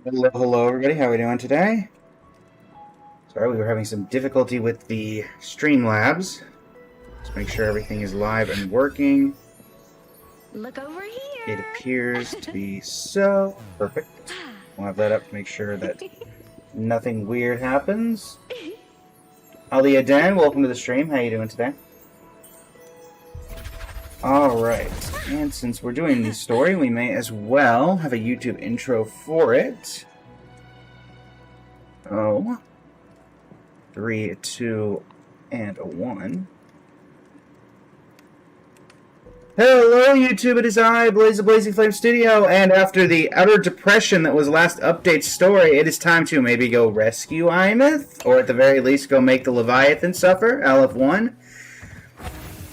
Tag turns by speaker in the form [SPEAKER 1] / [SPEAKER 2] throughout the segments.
[SPEAKER 1] Hello, hello, everybody. How are we doing today? Sorry, we were having some difficulty with the Streamlabs. Let's make sure everything is live and working.
[SPEAKER 2] Look over here.
[SPEAKER 1] It appears to be so perfect. We'll have that up to make sure that nothing weird happens. Alia Dan, welcome to the stream. How you doing today? Alright, and since we're doing the story, we may as well have a YouTube intro for it. Oh. 3, 2, and a 1. Hello, YouTube. It is I, Blaze of Blazing Flame Studio, and after the utter depression that was last update's story, it is time to maybe go rescue Imeth, or at the very least go make the Leviathan suffer, LF1.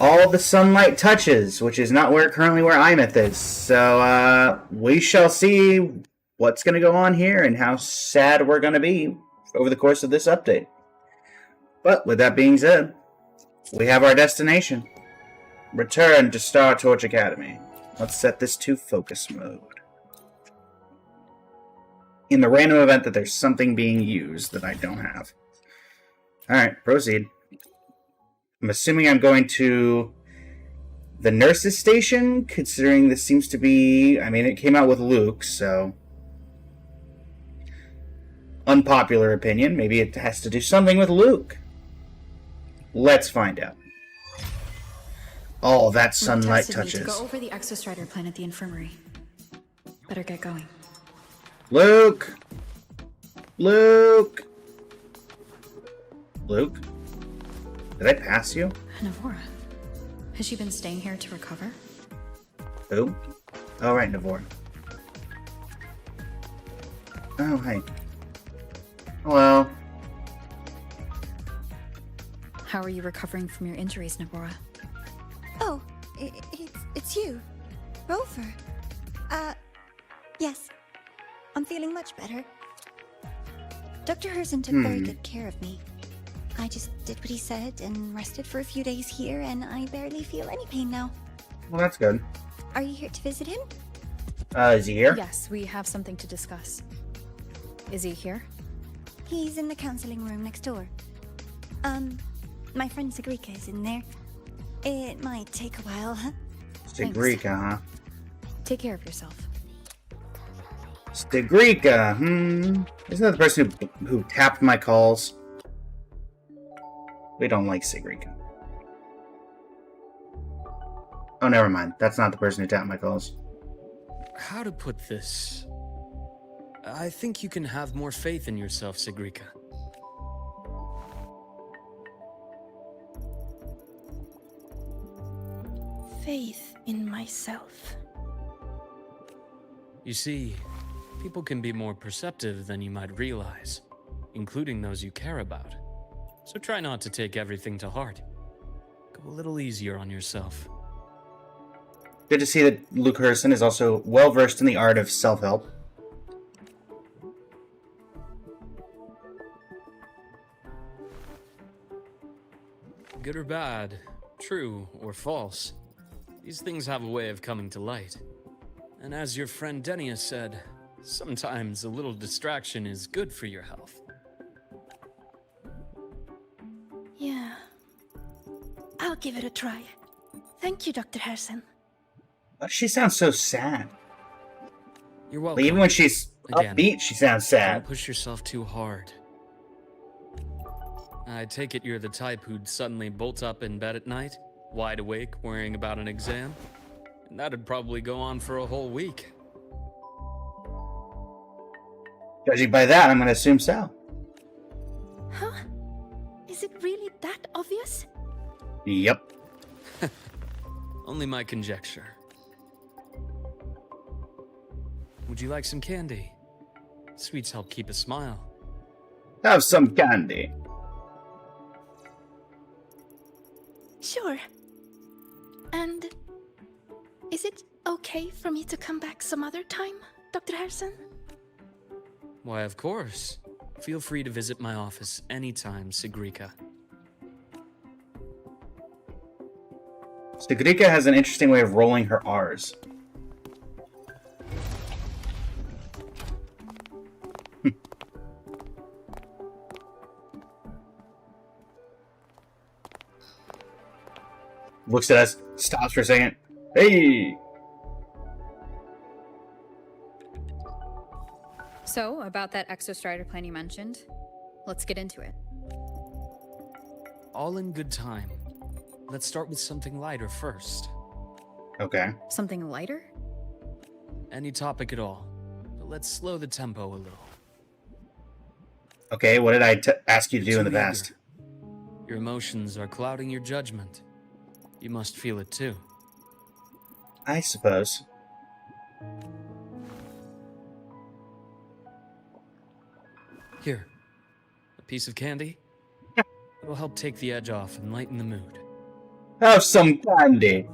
[SPEAKER 1] All the sunlight touches, which is not currently where Imeth is. So, we shall see what's going to go on here and how sad we're going to be over the course of this update. But, with that being said, we have our destination. Return to Star Torch Academy. Let's set this to focus mode. In the random event that there's something being used that I don't have. Alright, proceed. I'm assuming I'm going to the nurse's station, considering this seems to be... I mean, it came out with Luke, so... Unpopular opinion. Maybe it has to do something with Luke. Let's find out. All that sunlight touches.
[SPEAKER 2] To go over the Exostrider plan at the infirmary. Better get going.
[SPEAKER 1] Luke! Luke! Luke? Did I pass you?
[SPEAKER 2] Navora. Has she been staying here to recover?
[SPEAKER 1] Who? Oh, right, Navora. Oh, hey. Hello.
[SPEAKER 2] How are you recovering from your injuries, Navora?
[SPEAKER 3] Oh, it's you, Rover. Yes. I'm feeling much better. Dr. Herson took very good care of me. I just did what he said and rested for a few days here, and I barely feel any pain now.
[SPEAKER 1] Well, that's good.
[SPEAKER 3] Are you here to visit him?
[SPEAKER 1] Is he here?
[SPEAKER 2] Yes, we have something to discuss. Is he here?
[SPEAKER 3] He's in the counseling room next door. My friend Sigrika is in there. It might take a while, huh?
[SPEAKER 1] Stigrika, huh?
[SPEAKER 2] Take care of yourself.
[SPEAKER 1] Stigrika, Isn't that the person who tapped my calls? We don't like Sigrika. Oh, never mind. That's not the person who tapped my calls.
[SPEAKER 4] How to put this? I think you can have more faith in yourself, Sigrika.
[SPEAKER 5] Faith in myself.
[SPEAKER 4] You see, people can be more perceptive than you might realize, including those you care about. So try not to take everything to heart. Go a little easier on yourself.
[SPEAKER 1] Good to see that Luke Herson is also well-versed in the art of self-help.
[SPEAKER 4] Good or bad, true or false, these things have a way of coming to light. And as your friend Denia said, sometimes a little distraction is good for your health.
[SPEAKER 5] Yeah. I'll give it a try. Thank you, Dr. Herson.
[SPEAKER 1] She sounds so sad.
[SPEAKER 4] You're welcome.
[SPEAKER 1] Like, even when she's
[SPEAKER 4] Again,
[SPEAKER 1] upbeat, she sounds sad.
[SPEAKER 4] Don't push yourself too hard. I take it you're the type who'd suddenly bolt up in bed at night, wide awake, worrying about an exam? And that'd probably go on for a whole week.
[SPEAKER 1] Judging by that, I'm going to assume so.
[SPEAKER 5] Huh? Is it really that obvious?
[SPEAKER 1] Yep.
[SPEAKER 4] Only my conjecture. Would you like some candy? Sweets help keep a smile.
[SPEAKER 1] Have some candy.
[SPEAKER 5] Sure. And is it okay for me to come back some other time, Dr. Herson?
[SPEAKER 4] Why, of course. Feel free to visit my office anytime, Sigrika.
[SPEAKER 1] Stigrika has an interesting way of rolling her R's. Looks at us, stops for a second. Hey!
[SPEAKER 2] So, about that exostrider plan you mentioned, let's get into it.
[SPEAKER 4] All in good time. Let's start with something lighter first.
[SPEAKER 1] Okay.
[SPEAKER 2] Something lighter?
[SPEAKER 4] Any topic at all. But let's slow the tempo a little.
[SPEAKER 1] Okay, what did I ask you to do
[SPEAKER 4] You're
[SPEAKER 1] in the
[SPEAKER 4] too
[SPEAKER 1] past?
[SPEAKER 4] eager. Your emotions are clouding your judgment. You must feel it too.
[SPEAKER 1] I suppose.
[SPEAKER 4] Here. A piece of candy? It'll help take the edge off and lighten the mood.
[SPEAKER 1] Have some candy.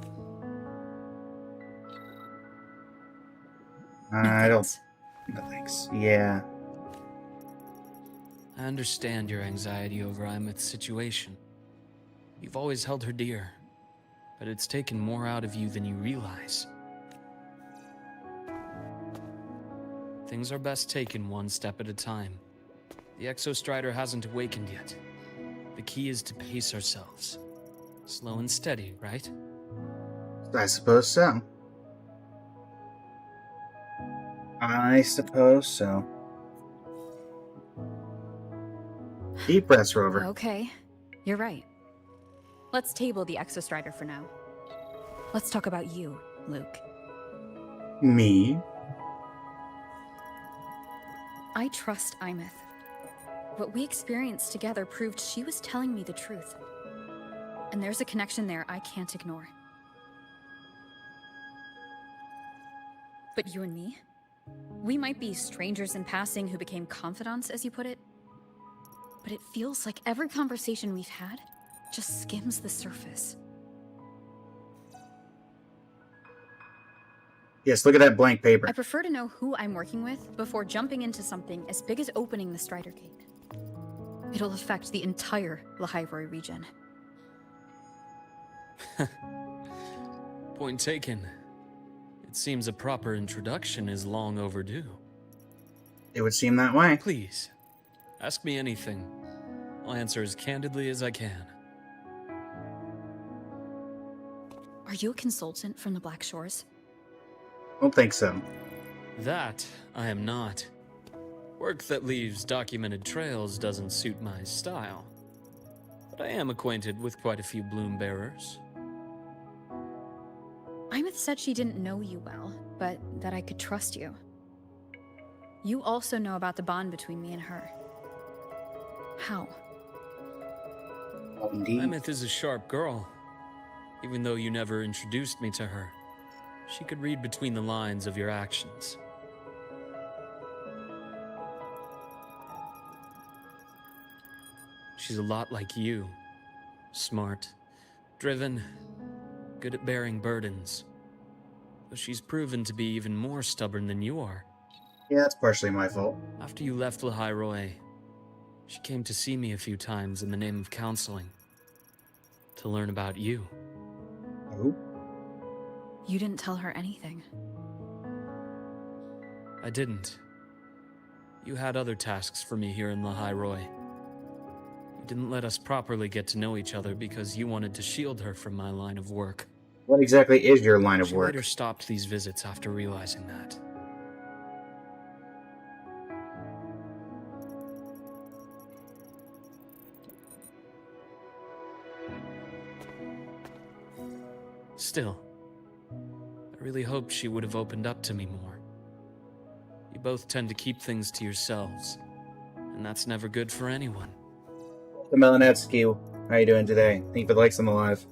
[SPEAKER 1] I don't.
[SPEAKER 2] Thanks.
[SPEAKER 1] No thanks. Yeah.
[SPEAKER 4] I understand your anxiety over Imeth's situation. You've always held her dear, but it's taken more out of you than you realize. Things are best taken one step at a time. The Exostrider hasn't awakened yet. The key is to pace ourselves. Slow and steady, right?
[SPEAKER 1] I suppose so. I suppose so. Deep breaths, Rover.
[SPEAKER 2] Okay, you're right. Let's table the exostrider for now. Let's talk about you, Luke.
[SPEAKER 1] Me?
[SPEAKER 2] I trust Imeth. What we experienced together proved she was telling me the truth. And there's a connection there I can't ignore. But you and me? We might be strangers in passing who became confidants, as you put it. But it feels like every conversation we've had just skims the surface.
[SPEAKER 1] Yes, look at that blank paper.
[SPEAKER 2] I prefer to know who I'm working with before jumping into something as big as opening the Strider Gate. It'll affect the entire Lahiroi region.
[SPEAKER 4] Point taken. It seems a proper introduction is long overdue.
[SPEAKER 1] It would seem that way.
[SPEAKER 4] Please, ask me anything. I'll answer as candidly as I can.
[SPEAKER 2] Are you a consultant from the Black Shores?
[SPEAKER 1] Don't think so.
[SPEAKER 4] That I am not. Work that leaves documented trails doesn't suit my style. But I am acquainted with quite a few bloom bearers.
[SPEAKER 2] Imeth said she didn't know you well, but that I could trust you. You also know about the bond between me and her. How?
[SPEAKER 1] Oh, indeed.
[SPEAKER 4] Imeth is a sharp girl. Even though you never introduced me to her, she could read between the lines of your actions. She's a lot like you. Smart, driven, good at bearing burdens. But she's proven to be even more stubborn than you are.
[SPEAKER 1] Yeah, that's partially my fault.
[SPEAKER 4] After you left Lahiroi, she came to see me a few times in the name of counseling. To learn about you.
[SPEAKER 1] Oh?
[SPEAKER 2] You didn't tell her anything.
[SPEAKER 4] I didn't. You had other tasks for me here in Lahiroi. You didn't let us properly get to know each other because you wanted to shield her from my line of work.
[SPEAKER 1] What exactly is your line of
[SPEAKER 4] She
[SPEAKER 1] work?
[SPEAKER 4] later stopped these visits after realizing that. Still, I really hoped she would have opened up to me more. You both tend to keep things to yourselves, and that's never good for anyone.
[SPEAKER 1] The Melanetsky, how you doing today? Thank you for the likes on the live.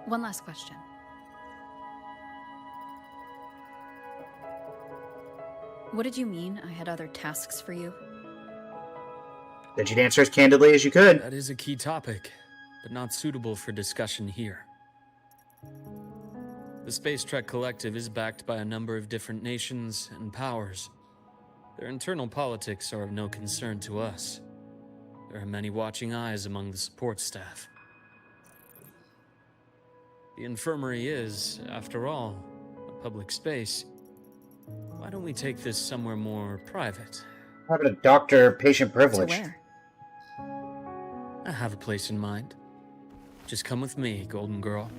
[SPEAKER 2] One last question. What did you mean I had other tasks for you?
[SPEAKER 1] That you'd answer as candidly as you could.
[SPEAKER 4] That is a key topic, but not suitable for discussion here. The Space Trek Collective is backed by a number of different nations and powers. Their internal politics are of no concern to us. There are many watching eyes among the support staff. The infirmary is, after all, a public space. Why don't we take this somewhere more private?
[SPEAKER 1] What happened to doctor-patient
[SPEAKER 2] To
[SPEAKER 1] privilege?
[SPEAKER 2] where?
[SPEAKER 4] I have a place in mind. Just come with me, Golden Girl.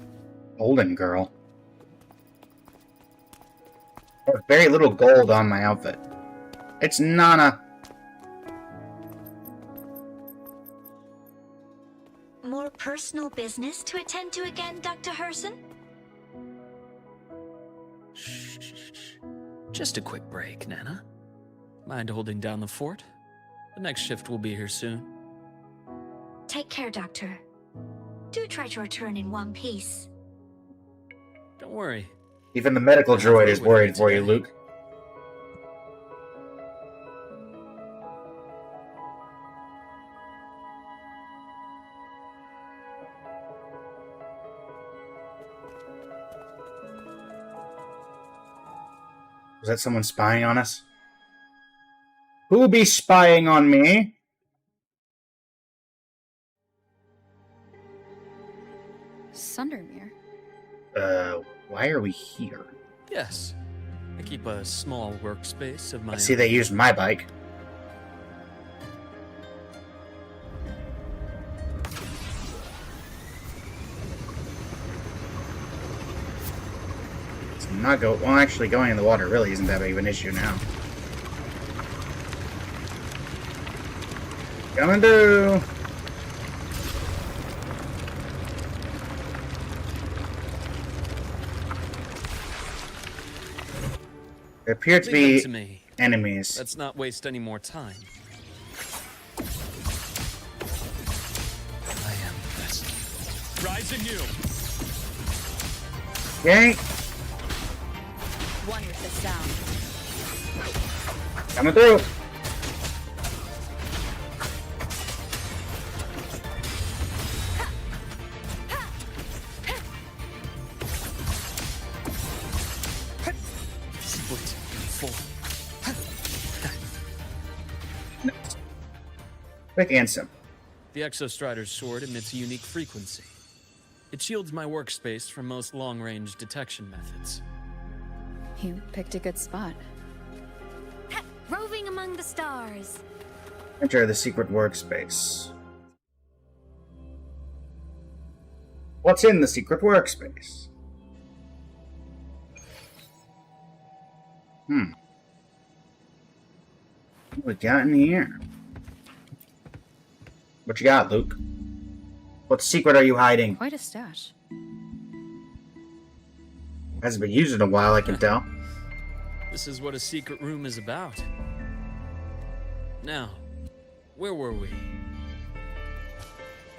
[SPEAKER 1] Golden girl. I have very little gold on my outfit. It's Nana.
[SPEAKER 6] More personal business to attend to again, Dr. Herson?
[SPEAKER 4] Shh. Just a quick break, Nana. Mind holding down the fort? The next shift will be here soon.
[SPEAKER 6] Take care, Doctor. Do try to return in one piece.
[SPEAKER 4] Don't worry.
[SPEAKER 1] Even the medical droid is worried for you, Luke. Was that someone spying on us? Who be spying on me?
[SPEAKER 2] Sundermere.
[SPEAKER 1] Why are we here?
[SPEAKER 4] Yes. I keep a small workspace of my
[SPEAKER 1] I see
[SPEAKER 4] own.
[SPEAKER 1] they used my bike. It's not go. Well, actually, going in the water really isn't that big of an issue now. Coming through. There appear to
[SPEAKER 4] Leave it
[SPEAKER 1] be
[SPEAKER 4] to me.
[SPEAKER 1] enemies.
[SPEAKER 4] Let's not waste any more time. I am the best. Rise anew.
[SPEAKER 1] Okay,
[SPEAKER 2] One with the sound.
[SPEAKER 1] coming through.
[SPEAKER 4] Split. Full.
[SPEAKER 1] Quick and simple.
[SPEAKER 4] The Exostrider's sword emits a unique frequency. It shields my workspace from most long-range detection methods.
[SPEAKER 2] You picked a good spot.
[SPEAKER 6] Roving among the stars.
[SPEAKER 1] Enter the secret workspace. What's in the secret workspace? What we got in here? What you got, Luke? What secret are you hiding?
[SPEAKER 2] Quite a stash.
[SPEAKER 1] Hasn't been used in a while, I can tell.
[SPEAKER 4] This is what a secret room is about. Now, where were we?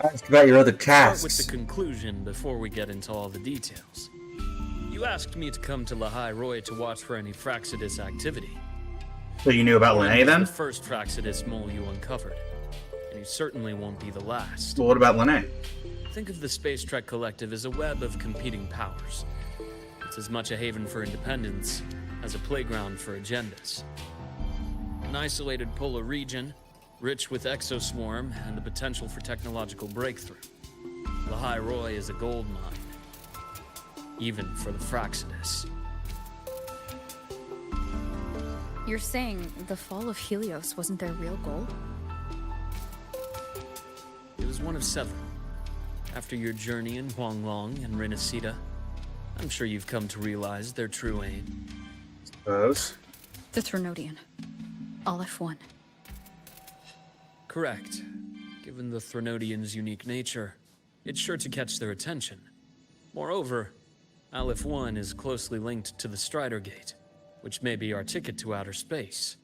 [SPEAKER 1] Ask about your other
[SPEAKER 4] Start with
[SPEAKER 1] tasks.
[SPEAKER 4] the conclusion before we get into all the details. You asked me to come to Lahai Roy to watch for any Fraxidus activity.
[SPEAKER 1] So you knew about
[SPEAKER 4] Lynn
[SPEAKER 1] Lene
[SPEAKER 4] was
[SPEAKER 1] then?
[SPEAKER 4] the first Fraxidus mole you uncovered, and you certainly won't be the last.
[SPEAKER 1] Well, what about Lene?
[SPEAKER 4] Think of the Space Trek Collective as a web of competing powers. It's as much a haven for independence as a playground for agendas. An isolated polar region, rich with exoswarm and the potential for technological breakthrough. Lahai Roy is a gold mine, even for the Fraxidus.
[SPEAKER 2] You're saying the fall of Helios wasn't their real goal?
[SPEAKER 4] It was one of several. After your journey in Huanglong and Renacida, I'm sure you've come to realize their true aim.
[SPEAKER 1] Suppose.
[SPEAKER 2] The Trinodian. Aleph 1.
[SPEAKER 4] Correct. Given the Threnodians' unique nature, it's sure to catch their attention. Moreover, Aleph 1 is closely linked to the Strider Gate, which may be our ticket to outer space.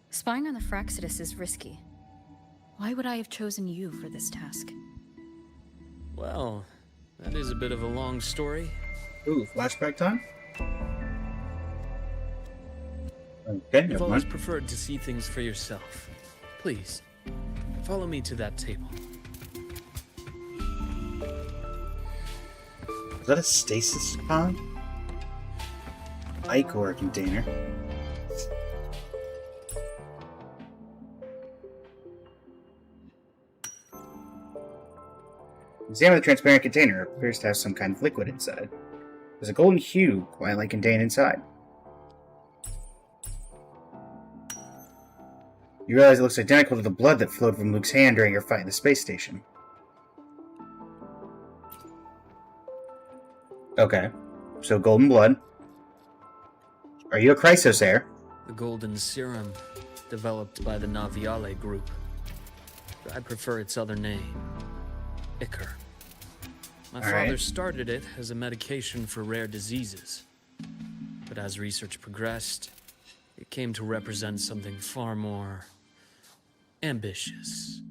[SPEAKER 2] Spying on the Fraxidus is risky. Why would I have chosen you for this task?
[SPEAKER 4] Well, that is a bit of a long story.
[SPEAKER 1] Ooh, flashback time? Okay,
[SPEAKER 4] You've
[SPEAKER 1] never
[SPEAKER 4] always
[SPEAKER 1] mind.
[SPEAKER 4] preferred to see things for yourself. Please, follow me to that table.
[SPEAKER 1] Is that a stasis pod? Ichor container. Examine the transparent container. It appears to have some kind of liquid inside. There's a golden hue quietly contained inside. You realize it looks identical to the blood that flowed from Luke's hand during your fight in the space station. Okay. So golden blood. Are you a Chrysosaur?
[SPEAKER 4] The golden serum, developed by the Naviale group. I prefer its other name, Ichor. My father started it as a medication for rare diseases. But as research progressed, it came to represent something far more ambitious.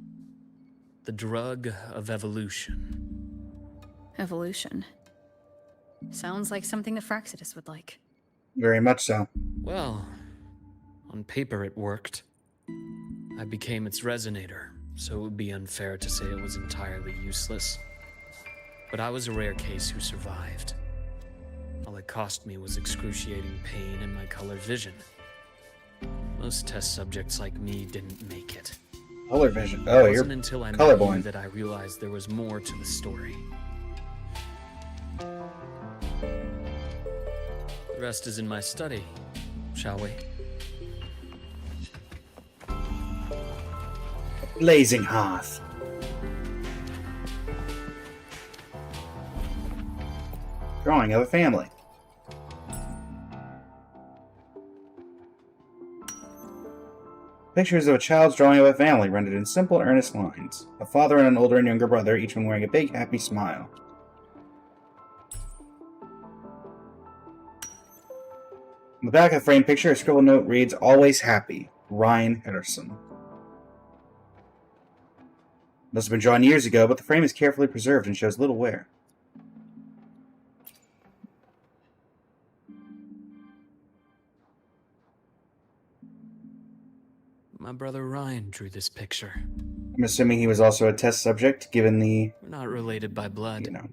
[SPEAKER 4] The drug of evolution.
[SPEAKER 2] Evolution. Sounds like something the Fraxidus would like.
[SPEAKER 1] Very much so.
[SPEAKER 4] Well, on paper it worked. I became its resonator, so it would be unfair to say it was entirely useless. But I was a rare case who survived. All it cost me was excruciating pain and my color vision. Most test subjects like me didn't make it.
[SPEAKER 1] Color vision. Oh,
[SPEAKER 4] It
[SPEAKER 1] you're
[SPEAKER 4] wasn't until I met
[SPEAKER 1] colorblind.
[SPEAKER 4] you that I realized there was more to the story. The rest is in my study, shall we?
[SPEAKER 1] Blazing hearth. Drawing of a family. Pictures of a child's drawing of a family rendered in simple, earnest lines. A father and an older and younger brother, each one wearing a big, happy smile. On the back of the framed picture, a scribbled note reads, "Always happy, Ryan Ederson." Must have been drawn years ago, but the frame is carefully preserved and shows little wear.
[SPEAKER 4] My brother Ryan drew this picture.
[SPEAKER 1] I'm assuming he was also a test subject, given the,
[SPEAKER 4] We're not related by blood.
[SPEAKER 1] you know.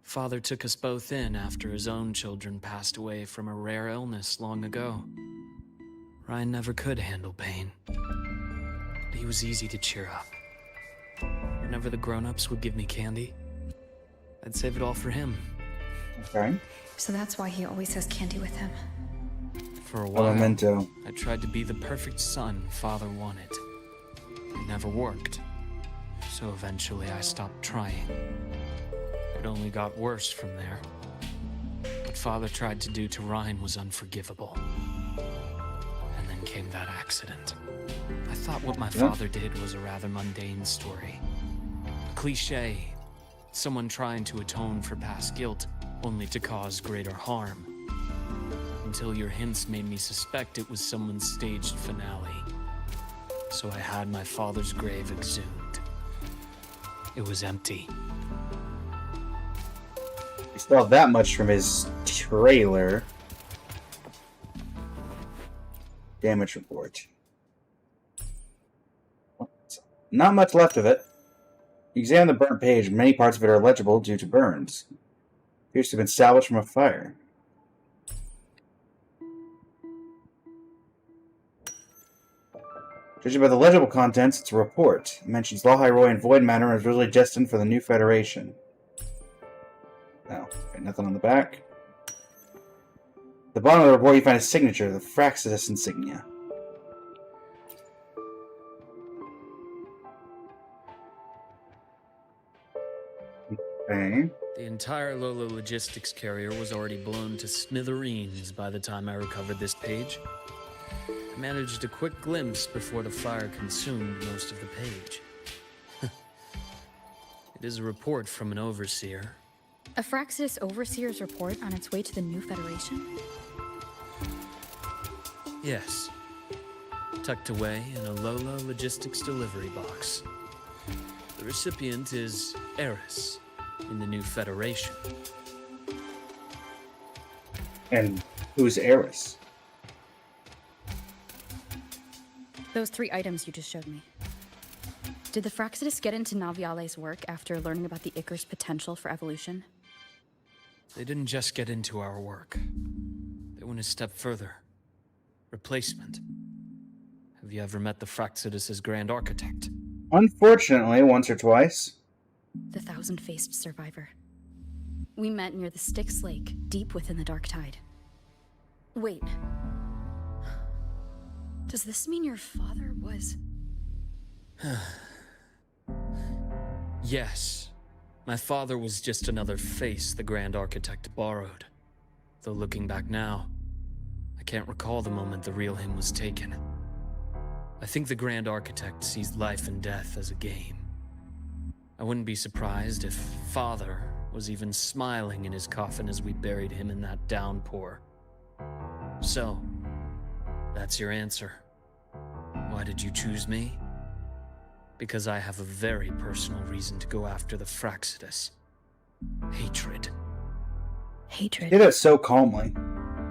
[SPEAKER 4] Father took us both in after his own children passed away from a rare illness long ago. Ryan never could handle pain. But he was easy to cheer up. Whenever the grown-ups would give me candy, I'd save it all for him.
[SPEAKER 1] Okay.
[SPEAKER 2] So that's why he always has candy with him.
[SPEAKER 4] For a while,
[SPEAKER 1] Memento.
[SPEAKER 4] I tried to be the perfect son Father wanted. It never worked. So eventually I stopped trying. It only got worse from there. What Father tried to do to Ryan was unforgivable. And then came that accident. I thought what my father did was a rather mundane story. A cliché. Someone trying to atone for past guilt, only to cause greater harm. Until your hints made me suspect it was someone's staged finale. So I had my father's grave exhumed. It was empty.
[SPEAKER 1] We saw that much from his trailer. Damage report. Not much left of it. You examine the burnt page, and many parts of it are illegible due to burns. Appears to have been salvaged from a fire. Judging by the legible contents, it's a report. It mentions Lahairoi and Void Matter and is originally destined for the new Federation. Oh, okay, nothing on the back. At the bottom of the report, you find a signature, the Fraxidus insignia. Okay.
[SPEAKER 4] The entire Lola logistics carrier was already blown to smithereens by the time I recovered this page. I managed a quick glimpse before the fire consumed most of the page. It is a report from an overseer.
[SPEAKER 2] A Fraxidus Overseer's report on its way to the new Federation?
[SPEAKER 4] Yes. Tucked away in a Lola logistics delivery box. The recipient is Eris in the new Federation.
[SPEAKER 1] And who's Eris?
[SPEAKER 2] Those 3 items you just showed me. Did the Fraxidus get into Naviale's work after learning about the Ichor's potential for evolution?
[SPEAKER 4] They didn't just get into our work. They went a step further. Replacement. Have you ever met the Fraxidus' Grand Architect?
[SPEAKER 1] Unfortunately, once or twice.
[SPEAKER 2] The thousand-faced survivor. We met near the Styx Lake, deep within the Dark Tide. Wait. Does this mean your father was...
[SPEAKER 4] Yes. My father was just another face the Grand Architect borrowed. Though looking back now, I can't recall the moment the real him was taken. I think the Grand Architect sees life and death as a game. I wouldn't be surprised if Father was even smiling in his coffin as we buried him in that downpour. So, that's your answer. Why did you choose me? Because I have a very personal reason to go after the Fraxidus. Hatred.
[SPEAKER 2] Hatred?
[SPEAKER 1] Did it so calmly.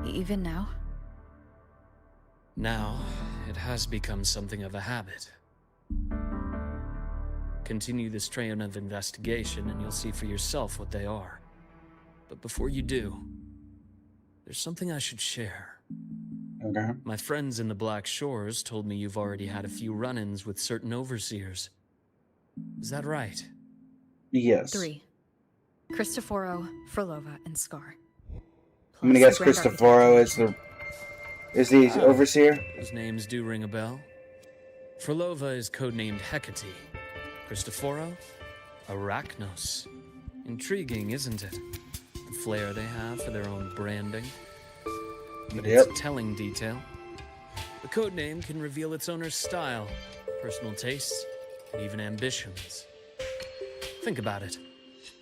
[SPEAKER 2] Even now?
[SPEAKER 4] Now, it has become something of a habit. Continue this train of investigation and you'll see for yourself what they are. But before you do, there's something I should share.
[SPEAKER 1] Okay.
[SPEAKER 4] My friends in the Black Shores told me you've already had a few run-ins with certain overseers. Is that right?
[SPEAKER 1] Yes.
[SPEAKER 2] 3. Cristoforo, Frolova, and Scar.
[SPEAKER 1] I'm gonna guess Cristoforo is the overseer.
[SPEAKER 4] Those names do ring a bell. Frolova is codenamed Hecate. Cristoforo? Arachnos. Intriguing, isn't it? The flair they have for their own branding. But it's a telling detail. The codename can reveal its owner's style, personal tastes, and even ambitions. Think about it.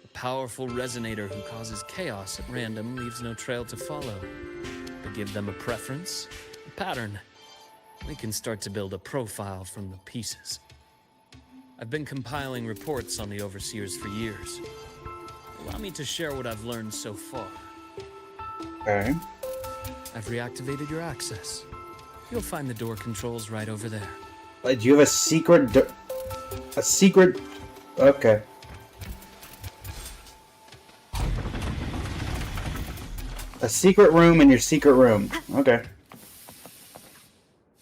[SPEAKER 4] A powerful resonator who causes chaos at random leaves no trail to follow. But give them a preference, a pattern. We can start to build a profile from the pieces. I've been compiling reports on the Overseers for years. Allow me to share what I've learned so far.
[SPEAKER 1] Okay.
[SPEAKER 4] I've reactivated your access. You'll find the door controls right over there.
[SPEAKER 1] Do you have a secret? A secret? Okay. A secret room in your secret room. Okay.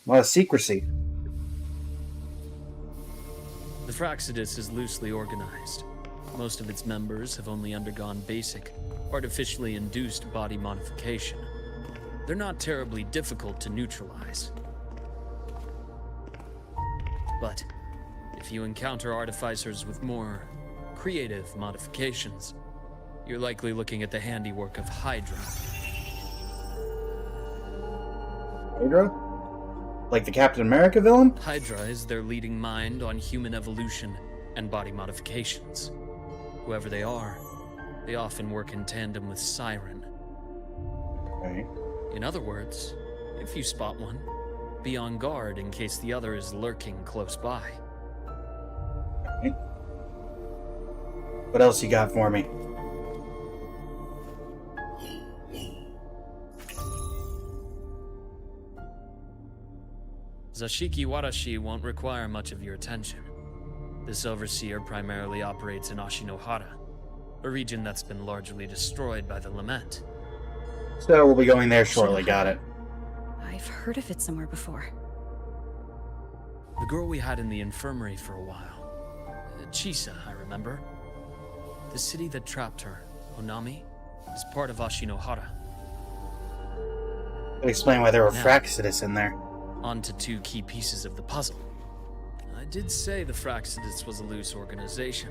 [SPEAKER 1] A lot of secrecy.
[SPEAKER 4] The Fraxidus is loosely organized. Most of its members have only undergone basic, artificially induced body modification. They're not terribly difficult to neutralize. But if you encounter artificers with more creative modifications, you're likely looking at the handiwork of Hydra.
[SPEAKER 1] Hydra? Like the Captain America villain?
[SPEAKER 4] Hydra is their leading mind on human evolution and body modifications. Whoever they are, they often work in tandem with Siren.
[SPEAKER 1] Okay.
[SPEAKER 4] In other words, if you spot one, be on guard in case the other is lurking close by.
[SPEAKER 1] Okay. What else you got for me?
[SPEAKER 4] Zashiki Warashi won't require much of your attention. This overseer primarily operates in Ashinohara, a region that's been largely destroyed by the Lament.
[SPEAKER 1] So we'll be going there shortly, got it.
[SPEAKER 2] I've heard of it somewhere before.
[SPEAKER 4] The girl we had in the infirmary for a while. Chisa, I remember. The city that trapped her, Onami, is part of Ashinohara.
[SPEAKER 1] That'd explain why there were
[SPEAKER 4] Now,
[SPEAKER 1] Fraxidus in there.
[SPEAKER 4] On to 2 key pieces of the puzzle. I did say the Fraxidus was a loose organization,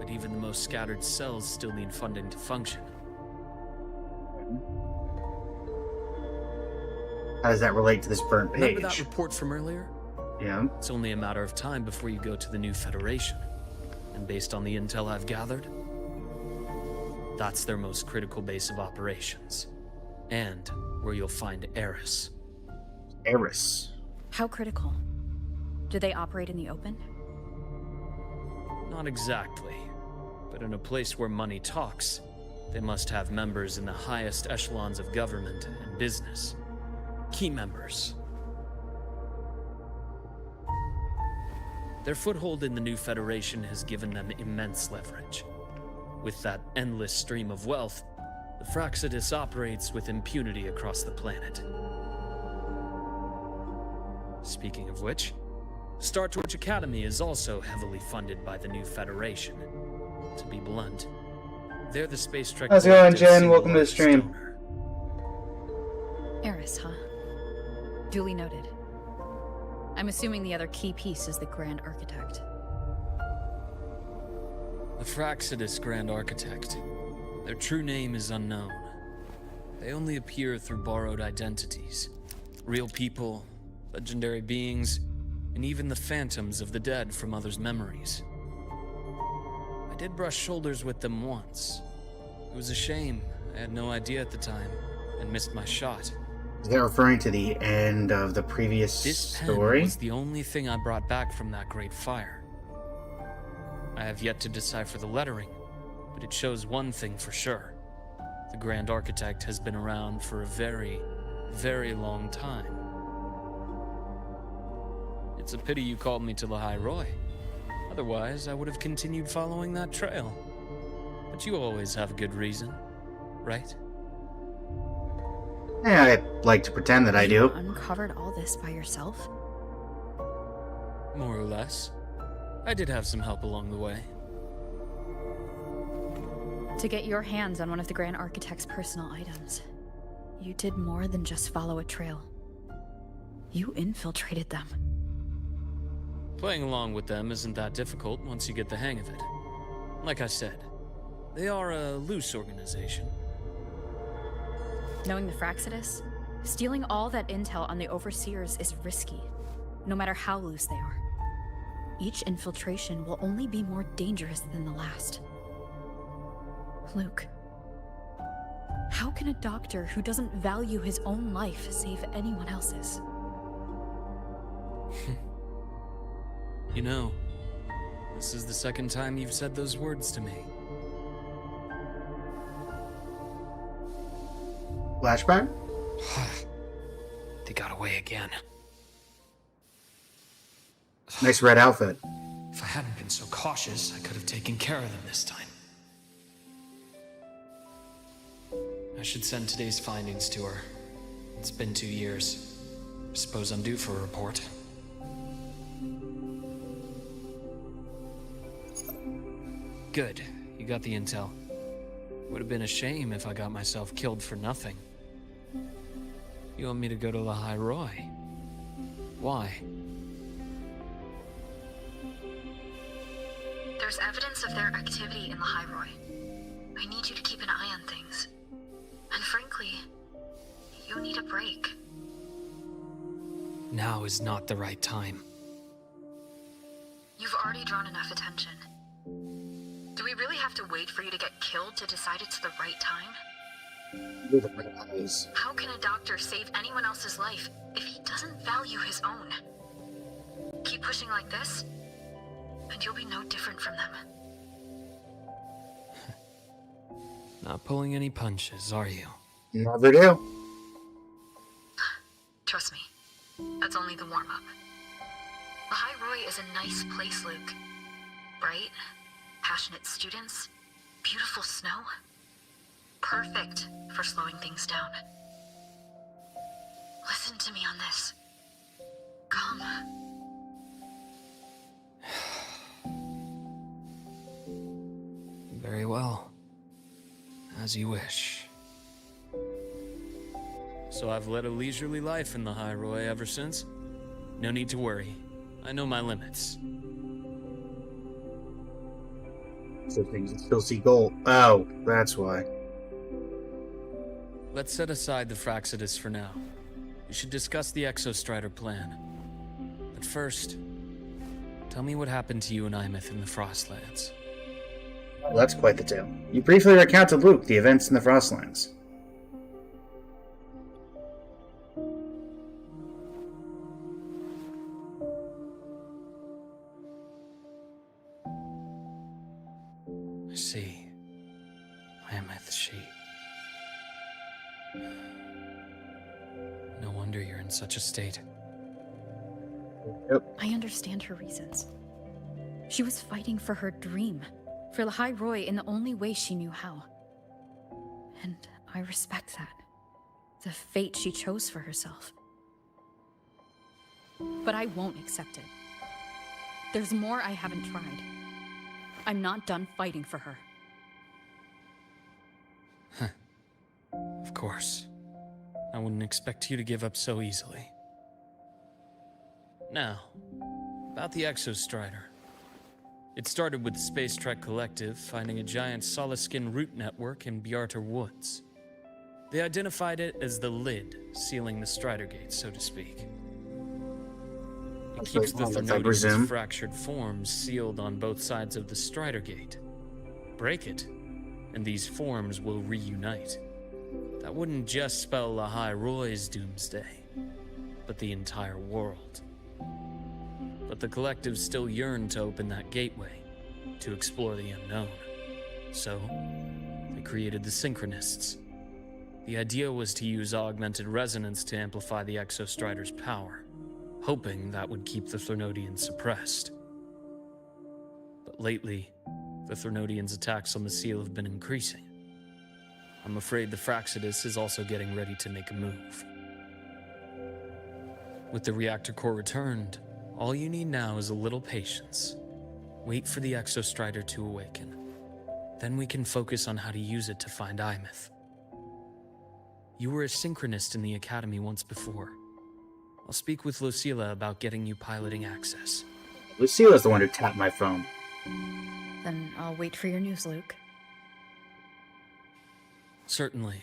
[SPEAKER 4] but even the most scattered cells still need funding to function.
[SPEAKER 1] How does that relate to this burnt page?
[SPEAKER 4] Remember that report from earlier?
[SPEAKER 1] Yeah.
[SPEAKER 4] It's only a matter of time before you go to the new Federation. And based on the intel I've gathered, that's their most critical base of operations. And where you'll find Eris.
[SPEAKER 1] Eris.
[SPEAKER 2] How critical? Do they operate in the open?
[SPEAKER 4] Not exactly. But in a place where money talks, they must have members in the highest echelons of government and business. Key members. Their foothold in the new Federation has given them immense leverage. With that endless stream of wealth, the Fraxidus operates with impunity across the planet. Speaking of which, Star Torch Academy is also heavily funded by the new Federation. To be blunt, they're the Space Trek.
[SPEAKER 1] How's it going, Jen? Welcome to the stream.
[SPEAKER 2] Eris, huh? Duly noted. I'm assuming the other key piece is the Grand Architect.
[SPEAKER 4] The Fraxidus Grand Architect. Their true name is unknown. They only appear through borrowed identities. Real people, legendary beings, and even the phantoms of the dead from others' memories. I did brush shoulders with them once. It was a shame. I had no idea at the time, and missed my shot.
[SPEAKER 1] Is that referring to the end of the previous
[SPEAKER 4] This
[SPEAKER 1] story?
[SPEAKER 4] pen was the only thing I brought back from that great fire. I have yet to decipher the lettering, but it shows one thing for sure. The Grand Architect has been around for a very, very long time. It's a pity you called me to the High Roy. Otherwise, I would have continued following that trail. But you always have a good reason, right?
[SPEAKER 1] Yeah, I like to pretend that I
[SPEAKER 2] You
[SPEAKER 1] do.
[SPEAKER 2] uncovered all this by yourself?
[SPEAKER 4] More or less. I did have some help along the way.
[SPEAKER 2] To get your hands on one of the Grand Architect's personal items, you did more than just follow a trail. You infiltrated them.
[SPEAKER 4] Playing along with them isn't that difficult once you get the hang of it. Like I said, they are a loose organization.
[SPEAKER 2] Knowing the Fraxidus, stealing all that intel on the Overseers is risky, no matter how loose they are. Each infiltration will only be more dangerous than the last. Luke, how can a doctor who doesn't value his own life save anyone else's?
[SPEAKER 4] You know, this is the second time you've said those words to me.
[SPEAKER 1] Flashback?
[SPEAKER 4] They got away again.
[SPEAKER 1] Nice red outfit.
[SPEAKER 4] If I hadn't been so cautious, I could have taken care of them this time. I should send today's findings to her. It's been 2 years. Suppose I'm due for a report. Good. You got the intel. Would have been a shame if I got myself killed for nothing. You want me to go to the High Roy? Why?
[SPEAKER 7] There's evidence of their activity in the High Roy. I need you to keep an eye on things. And frankly, you need a break.
[SPEAKER 4] Now is not the right time.
[SPEAKER 7] You've already drawn enough attention. Do we really have to wait for you to get killed to decide it's the right time?
[SPEAKER 1] With the red eyes.
[SPEAKER 7] How can a doctor save anyone else's life if he doesn't value his own? Keep pushing like this, and you'll be no different from them.
[SPEAKER 4] Not pulling any punches, are you?
[SPEAKER 1] Never do.
[SPEAKER 7] Trust me, that's only the warm-up. The High Roy is a nice place, Luke. Bright, passionate students, beautiful snow. Perfect for slowing things down. Listen to me on this. Come.
[SPEAKER 4] Very well. As you wish. So I've led a leisurely life in the High Roy ever since? No need to worry. I know my limits.
[SPEAKER 1] So things still see gold. Oh, that's why.
[SPEAKER 4] Let's set aside the Fraxidus for now. We should discuss the Exostrider plan. But first, tell me what happened to you and Imeth in the Frostlands.
[SPEAKER 1] Well, that's quite the tale. You briefly recount to Luke the events in the Frostlands.
[SPEAKER 4] I see. Imeth, she... No wonder you're in such a state.
[SPEAKER 1] Yep.
[SPEAKER 2] I understand her reasons. She was fighting for her dream, for the High Roy in the only way she knew how. And I respect that. The fate she chose for herself. But I won't accept it. There's more I haven't tried. I'm not done fighting for her.
[SPEAKER 4] Of course. I wouldn't expect you to give up so easily. Now, about the Exostrider. It started with the Space Trek Collective finding a giant solid-skin root network in Bjartar Woods. They identified it as the lid, sealing the Strider Gate, so to speak. It keeps the Thermodian's fractured forms sealed on both sides of the Strider Gate. Break it, and these forms will reunite. That wouldn't just spell Lahai Roy's doomsday, but the entire world. But the Collective still yearned to open that gateway, to explore the unknown. So, they created the Synchronists. The idea was to use augmented resonance to amplify the Exostrider's power, hoping that would keep the Thermodians suppressed. But lately, the Thermodians' attacks on the seal have been increasing. I'm afraid the Fraxidus is also getting ready to make a move. With the reactor core returned, all you need now is a little patience. Wait for the Exostrider to awaken. Then we can focus on how to use it to find Imeth. You were a synchronist in the Academy once before. I'll speak with Lucilla about getting you piloting access.
[SPEAKER 1] Lucila's the one who tapped my phone.
[SPEAKER 2] Then I'll wait for your news, Luke.
[SPEAKER 4] Certainly.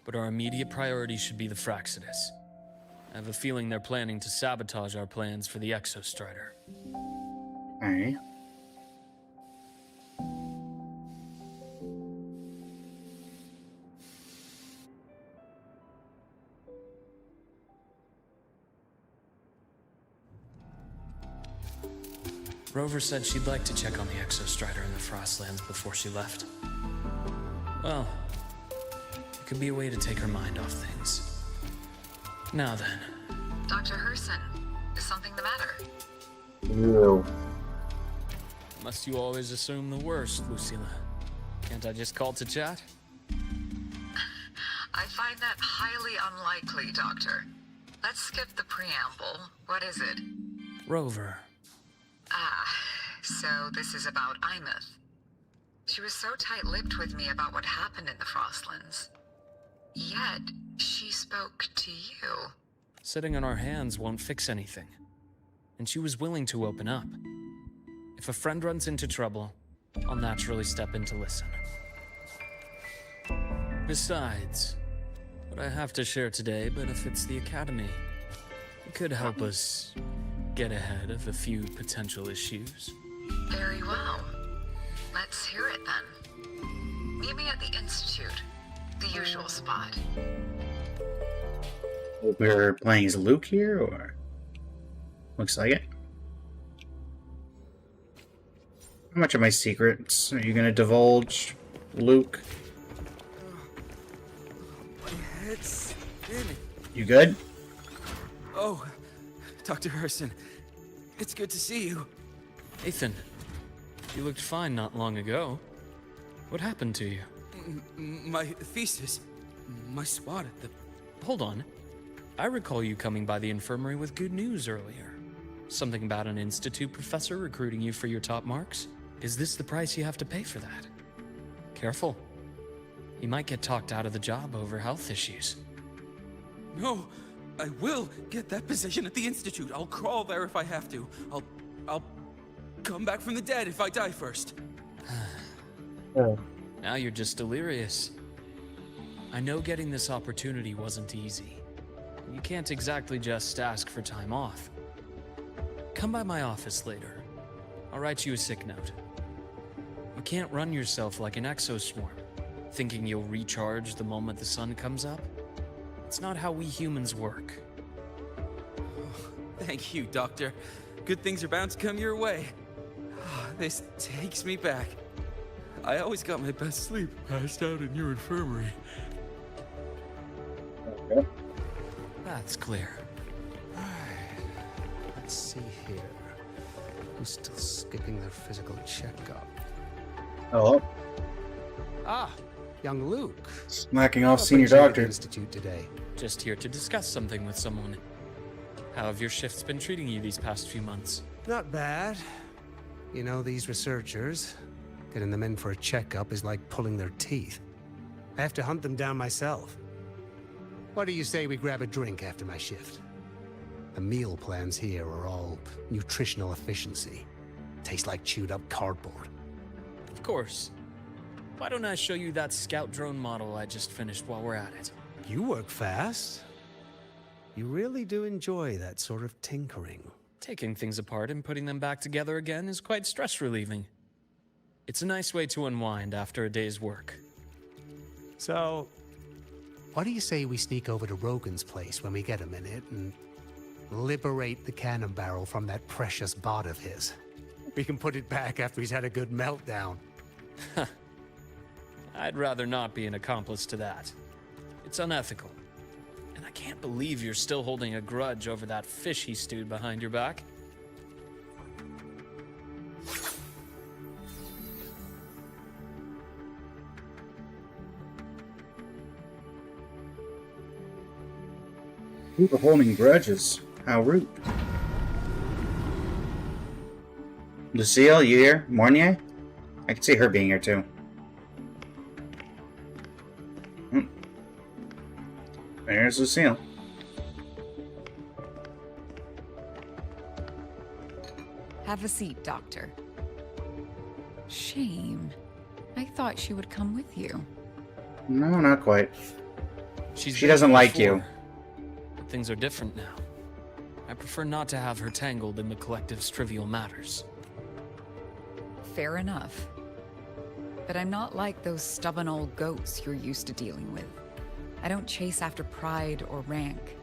[SPEAKER 4] But our immediate priority should be the Fraxidus. I have a feeling they're planning to sabotage our plans for the Exostrider.
[SPEAKER 1] Alright.
[SPEAKER 4] Rover said she'd like to check on the Exostrider in the Frostlands before she left. Well, it could be a way to take her mind off things. Now then.
[SPEAKER 7] Dr. Herson, is something the matter?
[SPEAKER 1] Ew.
[SPEAKER 4] Must you always assume the worst, Lucilla? Can't I just call to chat?
[SPEAKER 7] I find that highly unlikely, Doctor. Let's skip the preamble. What is it?
[SPEAKER 4] Rover.
[SPEAKER 7] So this is about Imeth. She was so tight-lipped with me about what happened in the Frostlands. Yet, she spoke to you.
[SPEAKER 4] Sitting on our hands won't fix anything. And she was willing to open up. If a friend runs into trouble, I'll naturally step in to listen. Besides, what I have to share today benefits the Academy. It could help us get ahead of a few potential issues.
[SPEAKER 7] Very well. Let's hear it then. Meet me at the Institute. The usual spot.
[SPEAKER 1] We're playing as Luke here, or? Looks like it. How much of my secrets are you gonna divulge, Luke?
[SPEAKER 8] My head's spinning.
[SPEAKER 1] You good?
[SPEAKER 8] Oh, Dr. Herson, it's good to see you.
[SPEAKER 4] Ethan, you looked fine not long ago. What happened to you?
[SPEAKER 8] My thesis, my SWAT at the...
[SPEAKER 4] Hold on. I recall you coming by the infirmary with good news earlier. Something about an institute professor recruiting you for your top marks? Is this the price you have to pay for that? Careful. You might get talked out of the job over health issues.
[SPEAKER 8] No, I will get that position at the Institute. I'll crawl there if I have to. I'll come back from the dead if I die first.
[SPEAKER 4] Now you're just delirious. I know getting this opportunity wasn't easy. You can't exactly just ask for time off. Come by my office later. I'll write you a sick note. You can't run yourself like an exoswarm, thinking you'll recharge the moment the sun comes up. It's not how we humans work.
[SPEAKER 8] Thank you, Doctor. Good things are bound to come your way. This takes me back. I always got my best sleep passed out in your infirmary.
[SPEAKER 1] Okay.
[SPEAKER 4] That's clear.
[SPEAKER 9] Let's see here. Who's still skipping their physical checkup?
[SPEAKER 1] Oh,
[SPEAKER 9] Ah, young Luke.
[SPEAKER 1] smacking off
[SPEAKER 9] What
[SPEAKER 1] senior
[SPEAKER 9] brings you to the
[SPEAKER 1] doctor.
[SPEAKER 9] Institute today.
[SPEAKER 4] Just here to discuss something with someone. How have your shifts been treating you these past few months?
[SPEAKER 9] Not bad. You know, these researchers, getting them in for a checkup is like pulling their teeth. I have to hunt them down myself. What do you say we grab a drink after my shift? The meal plans here are all nutritional efficiency. Taste like chewed up cardboard.
[SPEAKER 4] Of course. Why don't I show you that scout drone model I just finished while we're at it?
[SPEAKER 9] You work fast. You really do enjoy that sort of tinkering.
[SPEAKER 4] Taking things apart and putting them back together again is quite stress-relieving. It's a nice way to unwind after a day's work.
[SPEAKER 9] So, what do you say we sneak over to Rogan's place when we get a minute and liberate the cannon barrel from that precious bot of his? We can put it back after he's had a good meltdown.
[SPEAKER 4] I'd rather not be an accomplice to that. It's unethical. And I can't believe you're still holding a grudge over that fish he stewed behind your back.
[SPEAKER 1] People holding grudges. How rude. Lucille, you here? Mornier? I can see her being here too. There's Lucille.
[SPEAKER 10] Have a seat, Doctor. Shame. I thought she would come with you.
[SPEAKER 1] No, not quite.
[SPEAKER 4] She
[SPEAKER 1] doesn't like you.
[SPEAKER 4] But things are different now. I prefer not to have her tangled in the collective's trivial matters.
[SPEAKER 10] Fair enough. But I'm not like those stubborn old goats you're used to dealing with. I don't chase after pride or rank.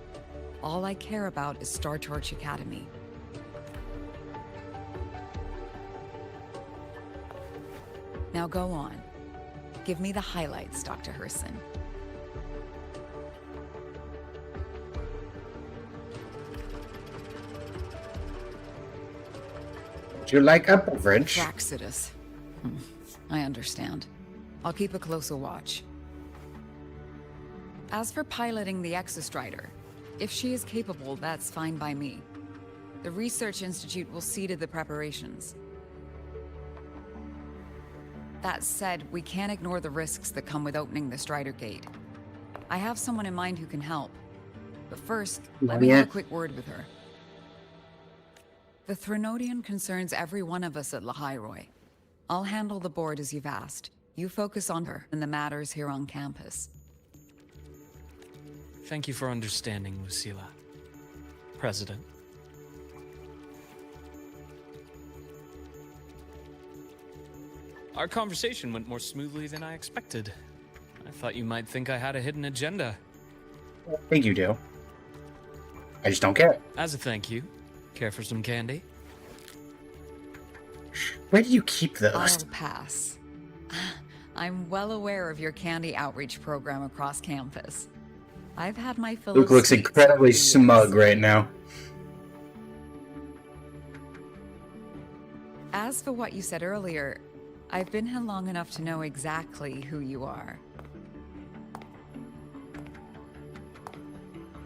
[SPEAKER 10] All I care about is Star Torch Academy. Now go on. Give me the highlights, Dr. Herson.
[SPEAKER 1] Would you like a beverage?
[SPEAKER 10] Praxidus. I understand. I'll keep a closer watch. As for piloting the Exostrider, if she is capable, that's fine by me. The Research Institute will see to the preparations. That said, we can't ignore the risks that come with opening the Strider Gate. I have someone in mind who can help. But first, let me have a quick word with her. The Threnodian concerns every one of us at Lahairoi. I'll handle the board as you've asked. You focus on her and the matters here on campus.
[SPEAKER 4] Thank you for understanding, Lucilla. President. Our conversation went more smoothly than I expected. I thought you might think I had a hidden agenda.
[SPEAKER 1] I think you do. I just don't care.
[SPEAKER 4] As a thank you, care for some candy?
[SPEAKER 1] Where do you keep those?
[SPEAKER 10] I'll pass. I'm well aware of your candy outreach program across campus. I've had my fill
[SPEAKER 1] Luke
[SPEAKER 10] of
[SPEAKER 1] looks
[SPEAKER 10] sweets
[SPEAKER 1] incredibly
[SPEAKER 10] for years.
[SPEAKER 1] smug right now.
[SPEAKER 10] As for what you said earlier, I've been here long enough to know exactly who you are.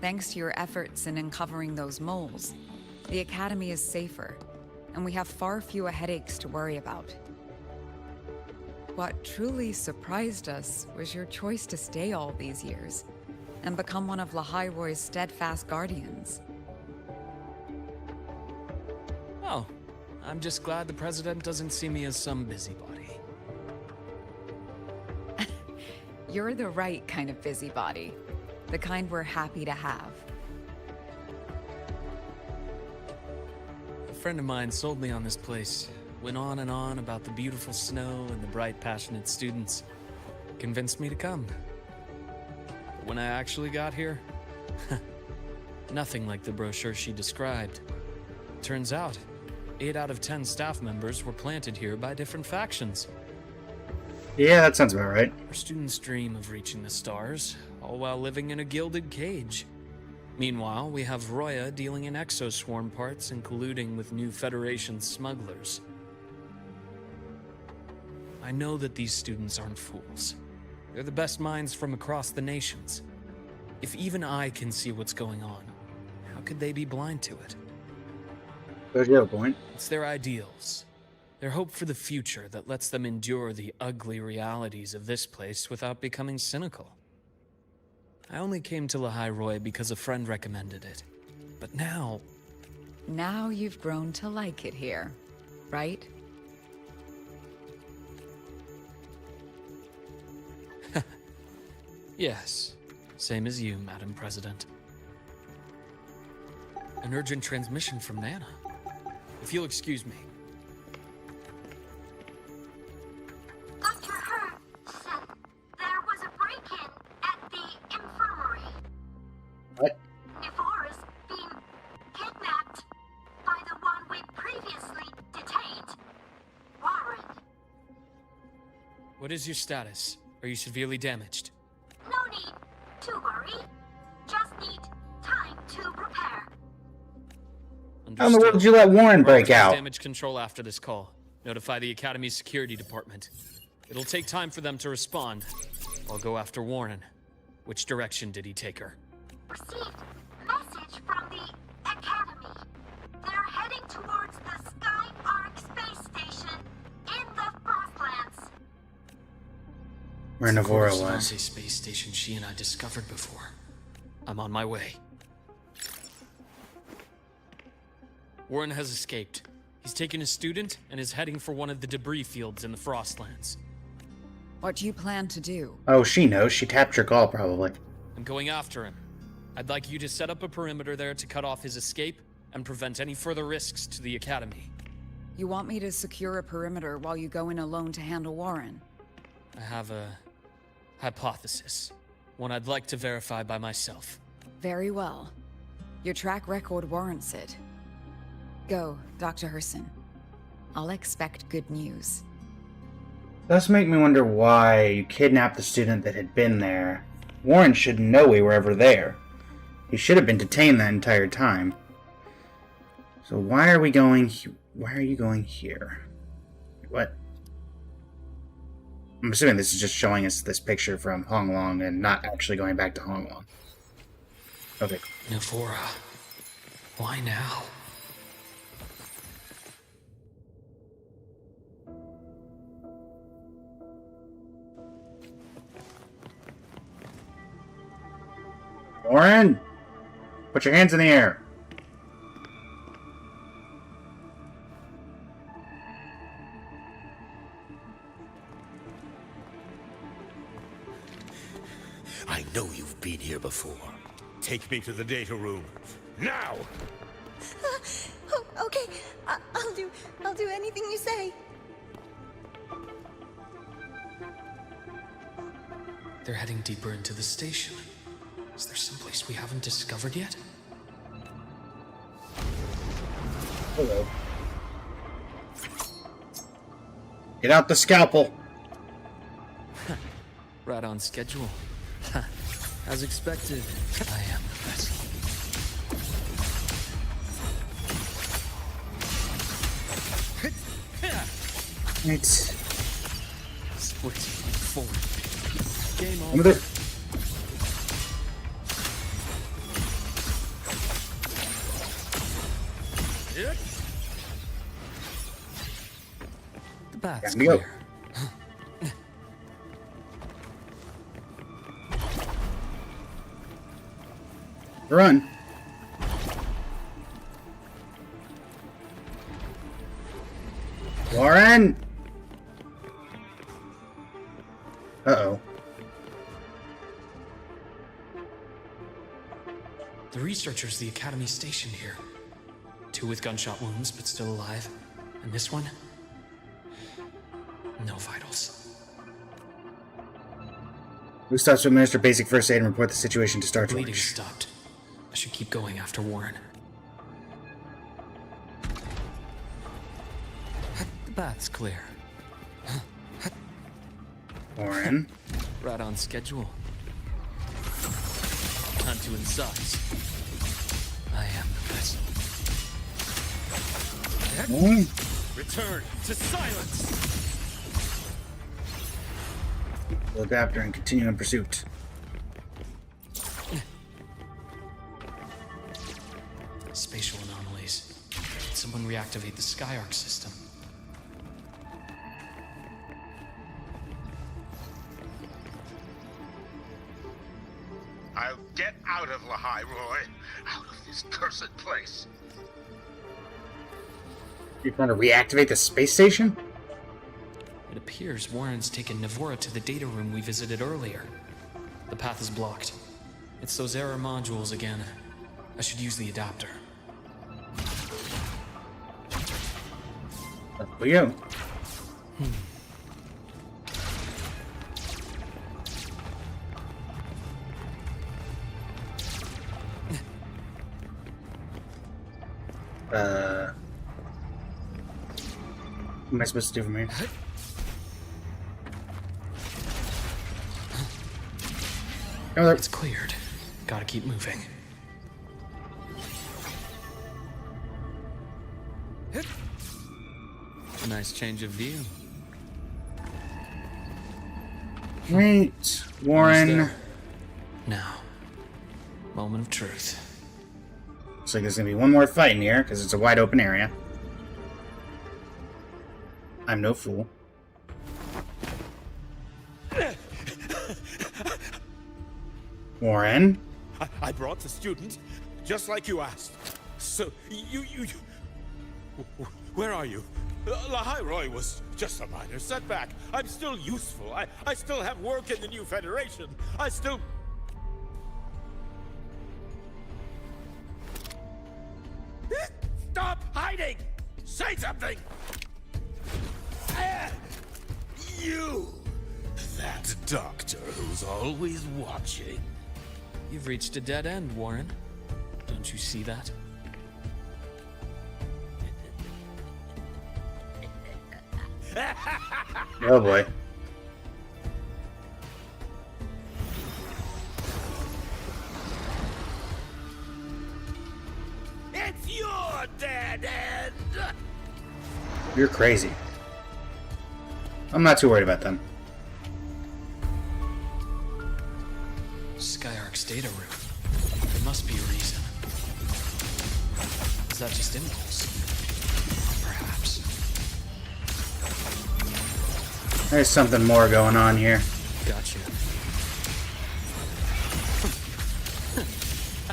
[SPEAKER 10] Thanks to your efforts in uncovering those moles, the Academy is safer, and we have far fewer headaches to worry about. What truly surprised us was your choice to stay all these years and become one of Lahairoi's steadfast guardians.
[SPEAKER 4] Oh, I'm just glad the President doesn't see me as some busybody.
[SPEAKER 10] You're the right kind of busybody. The kind we're happy to have.
[SPEAKER 4] A friend of mine sold me on this place. Went on and on about the beautiful snow and the bright, passionate students. Convinced me to come. But when I actually got here, nothing like the brochure she described. Turns out, 8 out of 10 staff members were planted here by different factions.
[SPEAKER 1] Yeah, that sounds about right.
[SPEAKER 4] Our students dream of reaching the stars, all while living in a gilded cage. Meanwhile, we have Roya dealing in exoswarm parts and colluding with new Federation smugglers. I know that these students aren't fools. They're the best minds from across the nations. If even I can see what's going on, how could they be blind to it?
[SPEAKER 1] There's your point.
[SPEAKER 4] It's their ideals, their hope for the future that lets them endure the ugly realities of this place without becoming cynical. I only came to Lahairoi because a friend recommended it, But now,
[SPEAKER 10] Now you've grown to like it here, right?
[SPEAKER 4] yes, same as you, Madam President. An urgent transmission from Nana. If you'll excuse me.
[SPEAKER 6] Dr. Hurd said there was a break-in at the infirmary.
[SPEAKER 1] What?
[SPEAKER 6] Nevora's being kidnapped by the one we previously detained, Warren.
[SPEAKER 4] What is your status? Are you severely damaged?
[SPEAKER 6] No need to worry. Just need time to prepare.
[SPEAKER 1] How in the world did you let Warren break
[SPEAKER 4] Roger,
[SPEAKER 1] out?
[SPEAKER 4] Damage control after this call. Notify the Academy's security department. It'll take time for them to respond. I'll go after Warren. Which direction did he take her?
[SPEAKER 6] Received message from the Academy. They're heading towards the Sky Arc space station in the Frostlands.
[SPEAKER 1] Where Navora was.
[SPEAKER 4] Coruscant space station she and I discovered before. I'm on my way. Warren has escaped. He's taken a student and is heading for one of the debris fields in the Frostlands.
[SPEAKER 10] What do you plan to do?
[SPEAKER 1] Oh, she knows. She tapped your call, probably.
[SPEAKER 4] I'm going after him. I'd like you to set up a perimeter there to cut off his escape and prevent any further risks to the Academy.
[SPEAKER 10] You want me to secure a perimeter while you go in alone to handle Warren?
[SPEAKER 4] I have a hypothesis. One I'd like to verify by myself.
[SPEAKER 10] Very well. Your track record warrants it. Go, Dr. Herson. I'll expect good news.
[SPEAKER 1] Does make me wonder why you kidnapped the student that had been there. Warren should know we were ever there. He should have been detained that entire time. So why are we going? Why are you going here? What? I'm assuming this is just showing us this picture from Honglong and not actually going back to Honglong. Okay.
[SPEAKER 4] Navora. Why now?
[SPEAKER 1] Warren! Put your hands in the air.
[SPEAKER 11] I know you've been here before. Take me to the data room. Now!
[SPEAKER 3] Oh, okay. I'll do anything you say.
[SPEAKER 4] They're heading deeper into the station. Is there someplace we haven't discovered yet?
[SPEAKER 1] Hello. Get out the scalpel.
[SPEAKER 4] Right on schedule. As expected, I am the best.
[SPEAKER 1] Right.
[SPEAKER 4] Split forward. Game
[SPEAKER 1] I'm
[SPEAKER 4] over. The bath's
[SPEAKER 1] Here we go.
[SPEAKER 4] clear.
[SPEAKER 1] Run. Warren! Uh-oh.
[SPEAKER 4] The researchers the Academy stationed here. 2 with gunshot wounds, but still alive. And this one? No vitals.
[SPEAKER 1] Who starts to administer basic first aid and report the situation to Star
[SPEAKER 4] Bleeding
[SPEAKER 1] Torch?
[SPEAKER 4] stopped. I should keep going after Warren. The bath's clear.
[SPEAKER 1] Warren.
[SPEAKER 4] Right on schedule. Time to incise. I am the best.
[SPEAKER 1] Warren.
[SPEAKER 11] Return to silence!
[SPEAKER 1] Look after and continue in pursuit.
[SPEAKER 4] Spatial anomalies. Did someone reactivate the Sky Arc system?
[SPEAKER 12] I'll
[SPEAKER 11] Get out of Lahai, Roy. Out of this cursed place.
[SPEAKER 1] You're trying to reactivate the space station?
[SPEAKER 4] It appears Warren's taken Navora to the data room we visited earlier. The path is blocked. It's those error modules again. I should use the adapter.
[SPEAKER 1] There we go. What am I supposed to do from here? Oh,
[SPEAKER 4] It's cleared. Gotta keep moving. A nice change of view.
[SPEAKER 1] Wait, Warren.
[SPEAKER 4] Almost there. Now, moment of truth.
[SPEAKER 1] Looks like there's gonna be one more fight in here because it's a wide open area. I'm no fool. Warren?
[SPEAKER 11] I brought the student, just like you asked. So, you... Where are you? Lahai Roy was just a minor setback. I'm still useful. I still have work in the new Federation. I still... Stop hiding! Say something! You! That doctor who's always watching.
[SPEAKER 4] You've reached a dead end, Warren. Don't you see that?
[SPEAKER 1] Oh boy.
[SPEAKER 11] It's your dead end!
[SPEAKER 1] You're crazy. I'm not too worried about them.
[SPEAKER 4] Skyark's data room. There must be a reason. Is that just impulse? Perhaps.
[SPEAKER 1] There's something more going on here.
[SPEAKER 4] Gotcha.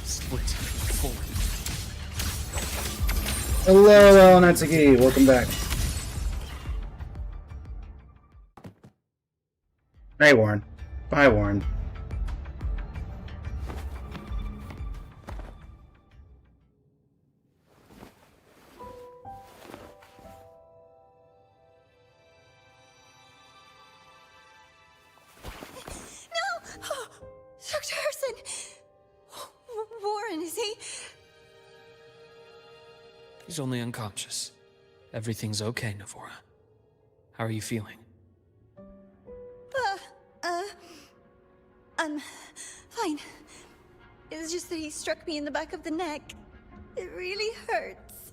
[SPEAKER 4] Split. Forward.
[SPEAKER 1] Hello, Natsuki. Welcome back. Hey, Warren. Bye, Warren.
[SPEAKER 3] Dr. Herson! Warren, is he?
[SPEAKER 4] He's only unconscious. Everything's okay, Navora. How are you feeling?
[SPEAKER 3] I'm fine. It's just that he struck me in the back of the neck. It really hurts.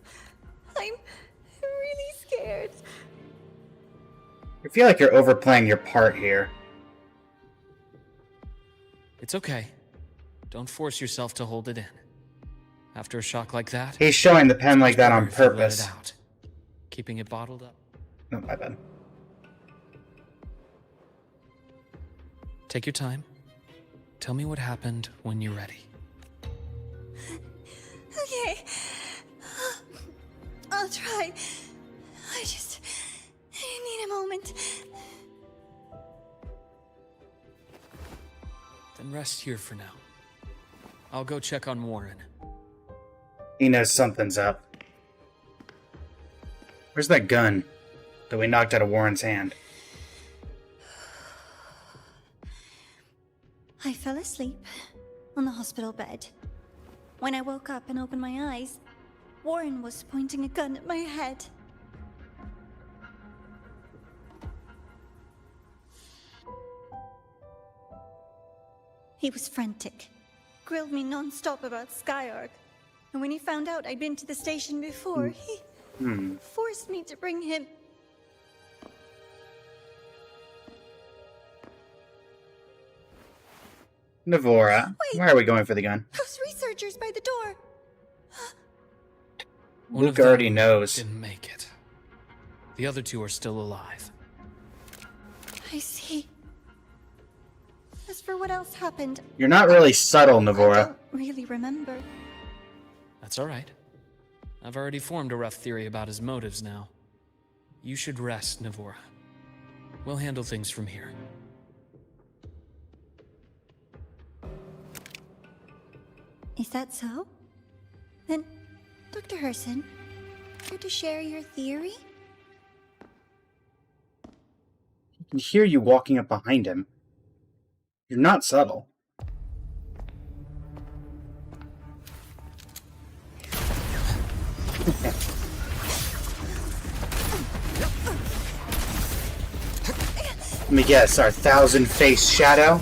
[SPEAKER 3] I'm really scared.
[SPEAKER 1] I feel like you're overplaying your part here.
[SPEAKER 4] It's okay. Don't force yourself to hold it in. After a shock like that,
[SPEAKER 1] He's showing the pen like that on
[SPEAKER 4] better if you let
[SPEAKER 1] purpose.
[SPEAKER 4] it out. Keeping it bottled up.
[SPEAKER 1] No, my bad.
[SPEAKER 4] Take your time. Tell me what happened when you're ready.
[SPEAKER 3] Okay. I'll try. I need a moment.
[SPEAKER 4] Then rest here for now. I'll go check on Warren.
[SPEAKER 1] He knows something's up. Where's that gun that we knocked out of Warren's hand?
[SPEAKER 3] I fell asleep on the hospital bed. When I woke up and opened my eyes, Warren was pointing a gun at my head. He was frantic, grilled me non-stop about Skyark, and when he found out I'd been to the station before, he forced me to bring him.
[SPEAKER 1] Navora,
[SPEAKER 3] Wait.
[SPEAKER 1] why are we going for the gun?
[SPEAKER 3] Those researchers by the door.
[SPEAKER 4] One
[SPEAKER 1] Luke
[SPEAKER 4] of them
[SPEAKER 1] already knows.
[SPEAKER 4] Didn't make it. The other two are still alive.
[SPEAKER 3] I see. As for what else happened,
[SPEAKER 1] You're not really subtle,
[SPEAKER 3] I
[SPEAKER 1] Navora.
[SPEAKER 3] don't really remember.
[SPEAKER 4] That's all right. I've already formed a rough theory about his motives now. You should rest, Navora. We'll handle things from here.
[SPEAKER 3] Is that so? Then, Dr. Herson, care to share your theory?
[SPEAKER 1] I can hear you walking up behind him. You're not subtle. Let me guess, our 1,000-face shadow?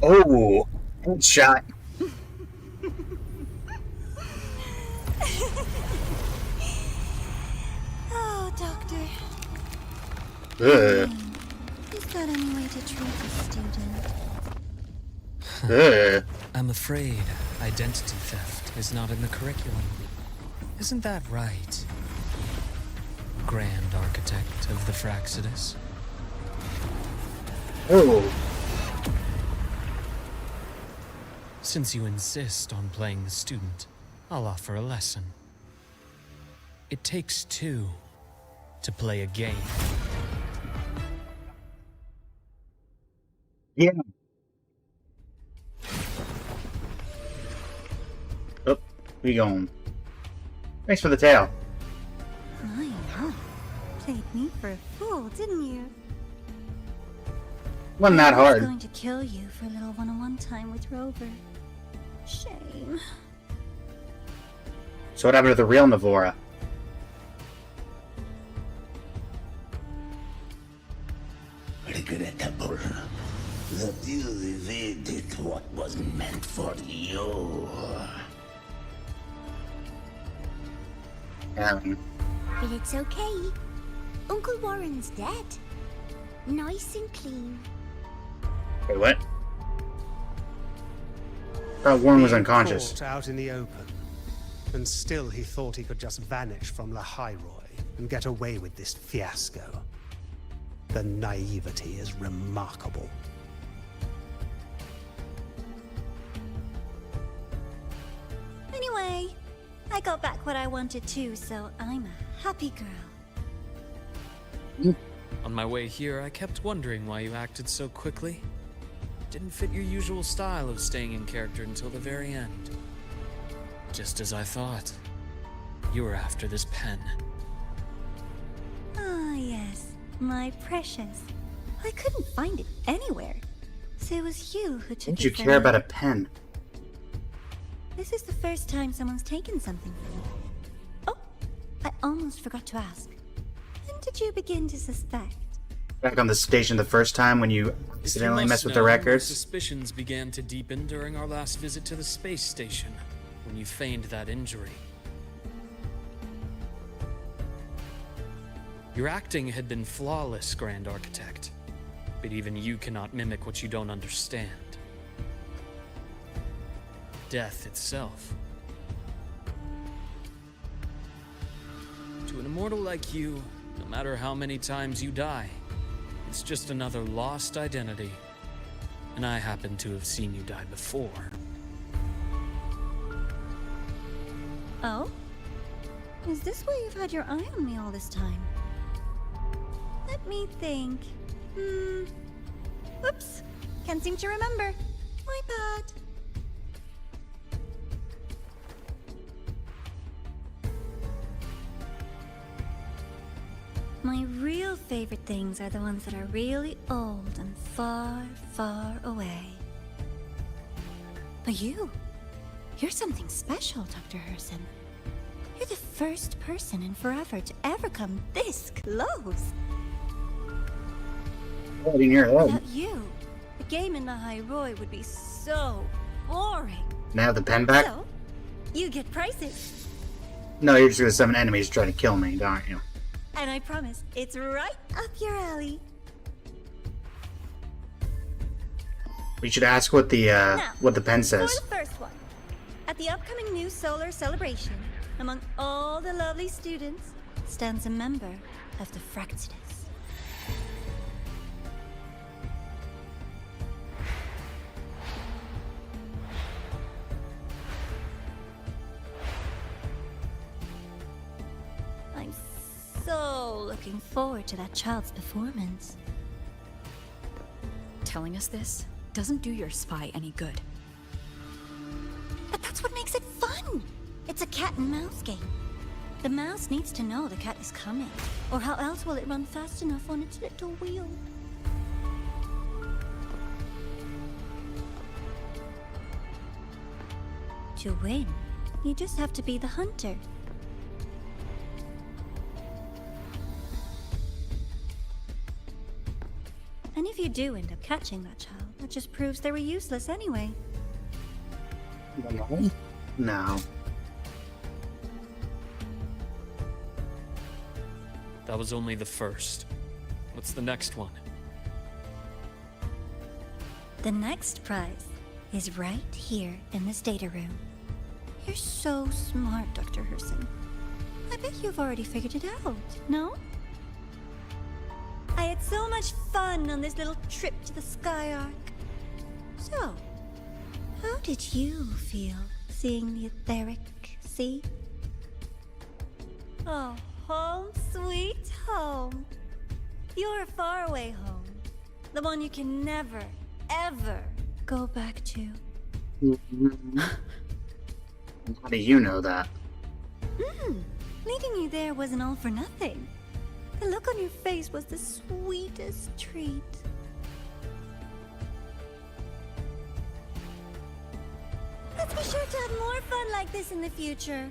[SPEAKER 1] Oh, headshot.
[SPEAKER 3] Oh, Doctor.
[SPEAKER 1] Ugh.
[SPEAKER 3] Is that any way to treat a student?
[SPEAKER 1] Ugh.
[SPEAKER 4] I'm afraid identity theft is not in the curriculum. Isn't that right, Grand Architect of the Fraxidus?
[SPEAKER 1] Oh.
[SPEAKER 4] Since you insist on playing the student, I'll offer a lesson. It takes two to play a game.
[SPEAKER 1] Yeah. Oh, we going. Thanks for the tail.
[SPEAKER 3] My, played me for a fool, didn't you?
[SPEAKER 1] Wasn't that
[SPEAKER 3] I was
[SPEAKER 1] hard.
[SPEAKER 3] going to kill you for a little one-on-one time with Rover. Shame.
[SPEAKER 1] So what happened to the real Navora?
[SPEAKER 12] Regrettable that you evaded what was meant for you.
[SPEAKER 6] But it's okay. Uncle Warren's dead. Nice and clean.
[SPEAKER 1] Wait, what? I thought Warren was unconscious.
[SPEAKER 9] Caught out in the open, and still he thought he could just vanish from La High and get away with this fiasco. The naivety is remarkable.
[SPEAKER 3] Anyway, I got back what I wanted too, so I'm a happy girl.
[SPEAKER 4] On my way here, I kept wondering why you acted so quickly. Didn't fit your usual style of staying in character until the very end. Just as I thought. You were after this pen.
[SPEAKER 3] Ah, yes, my precious. I couldn't find it anywhere. So it was you who took
[SPEAKER 1] Didn't
[SPEAKER 3] it
[SPEAKER 1] you
[SPEAKER 3] from
[SPEAKER 1] care
[SPEAKER 3] me.
[SPEAKER 1] about a pen?
[SPEAKER 3] This is the first time someone's taken something from me. Oh, I almost forgot to ask. When did you begin to suspect?
[SPEAKER 1] Back on the station the first time when you accidentally messed with the records?
[SPEAKER 4] Suspicions began to deepen during our last visit to the space station, when you feigned that injury. Your acting had been flawless, Grand Architect. But even you cannot mimic what you don't understand. Death itself. To an immortal like you, no matter how many times you die, it's just another lost identity. And I happen to have seen you die before.
[SPEAKER 3] Oh? Is this why you've had your eye on me all this time? Let me think. Oops. Can't seem to remember. My bad. My real favorite things are the ones that are really old and far, far away. But you're something special, Dr. Herson. You're the first person in forever to ever come this close.
[SPEAKER 1] I didn't hear that.
[SPEAKER 3] Without you, the game in the High Roy would be so boring.
[SPEAKER 1] Now the pen back?
[SPEAKER 3] So, you get prizes.
[SPEAKER 1] No, you're just gonna summon enemies trying to kill me, aren't you?
[SPEAKER 3] And I promise, it's right up your alley.
[SPEAKER 1] We should ask what the pen says.
[SPEAKER 3] For the first one, at the upcoming new solar celebration, among all the lovely students, stands a member of the Fraxidus. looking forward to that child's performance.
[SPEAKER 2] Telling us this doesn't do your spy any good.
[SPEAKER 3] But that's what makes it fun! It's a cat and mouse game. The mouse needs to know the cat is coming, or how else will it run fast enough on its little wheel? To win, you just have to be the hunter. And if you do end up catching that child, that just proves they were useless anyway.
[SPEAKER 1] No.
[SPEAKER 4] That was only the first. What's the next one?
[SPEAKER 3] The next prize is right here in this data room. You're so smart, Dr. Herson. I bet you've already figured it out, no? I had so much fun on this little trip to the Sky Arc. So, how did you feel seeing the etheric sea? Oh, home sweet home. Your faraway home. The one you can never, ever go back to.
[SPEAKER 1] How do you know that?
[SPEAKER 3] Leading you there wasn't all for nothing. The look on your face was the sweetest treat. Let's be sure to have more fun like this in the future.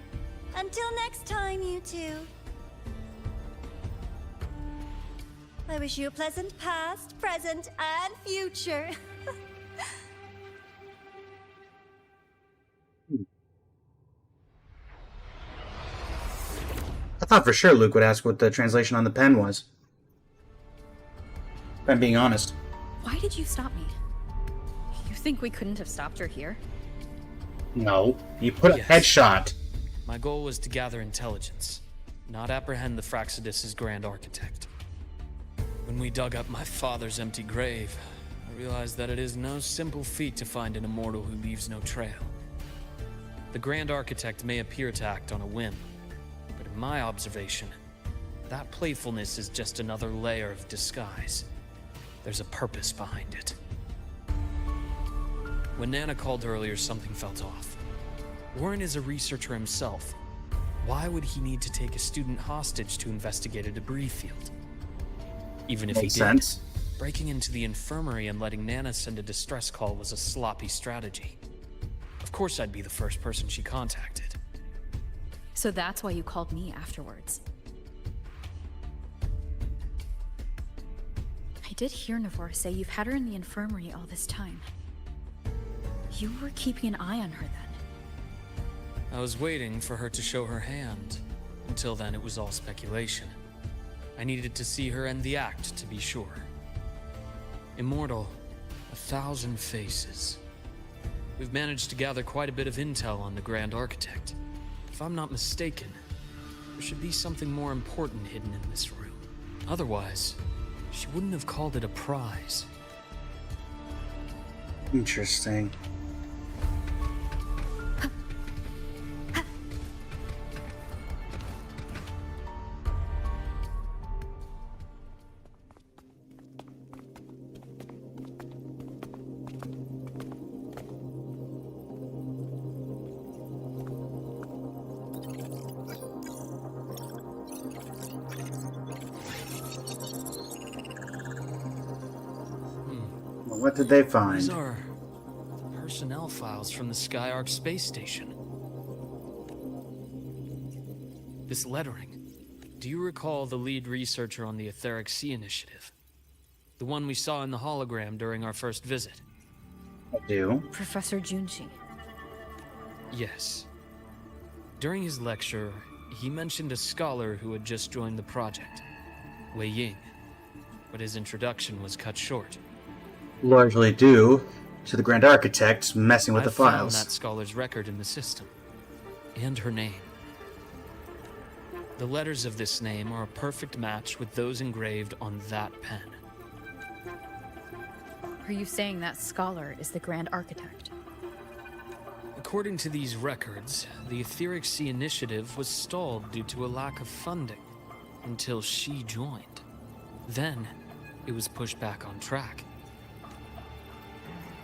[SPEAKER 3] Until next time, you two. I wish you a pleasant past, present, and future.
[SPEAKER 1] I thought for sure Luke would ask what the translation on the pen was. If I'm being honest.
[SPEAKER 2] Why did you stop me? You think we couldn't have stopped her here?
[SPEAKER 1] No. You put a
[SPEAKER 4] Yes.
[SPEAKER 1] headshot.
[SPEAKER 4] My goal was to gather intelligence, not apprehend the Fraxidus' grand architect. When we dug up my father's empty grave, I realized that it is no simple feat to find an immortal who leaves no trail. The grand architect may appear to act on a whim, but in my observation, that playfulness is just another layer of disguise. There's a purpose behind it. When Nana called earlier, something felt off. Warren is a researcher himself. Why would he need to take a student hostage to investigate a debris field? Even if he
[SPEAKER 1] Makes
[SPEAKER 4] did,
[SPEAKER 1] sense.
[SPEAKER 4] breaking into the infirmary and letting Nana send a distress call was a sloppy strategy. Of course I'd be the first person she contacted.
[SPEAKER 2] So that's why you called me afterwards. I did hear Navor say you've had her in the infirmary all this time. You were keeping an eye on her then.
[SPEAKER 4] I was waiting for her to show her hand. Until then, it was all speculation. I needed to see her end the act to be sure. Immortal, 1,000 faces. We've managed to gather quite a bit of intel on the Grand Architect. If I'm not mistaken, there should be something more important hidden in this room. Otherwise, she wouldn't have called it a prize.
[SPEAKER 1] Interesting. What did they
[SPEAKER 4] These
[SPEAKER 1] find?
[SPEAKER 4] are personnel files from the Skyark space station. This lettering. Do you recall the lead researcher on the Etheric Sea Initiative? The one we saw in the hologram during our first visit?
[SPEAKER 1] I do.
[SPEAKER 2] Professor Junshi.
[SPEAKER 4] Yes. During his lecture, he mentioned a scholar who had just joined the project, Wei Ying, but his introduction was cut short.
[SPEAKER 1] Largely due to the Grand Architect messing with
[SPEAKER 4] I
[SPEAKER 1] the
[SPEAKER 4] found
[SPEAKER 1] files.
[SPEAKER 4] that scholar's record in the system, and her name. The letters of this name are a perfect match with those engraved on that pen.
[SPEAKER 2] Are you saying that scholar is the Grand Architect?
[SPEAKER 4] According to these records, the Etheric Sea Initiative was stalled due to a lack of funding. until she joined. Then, it was pushed back on track.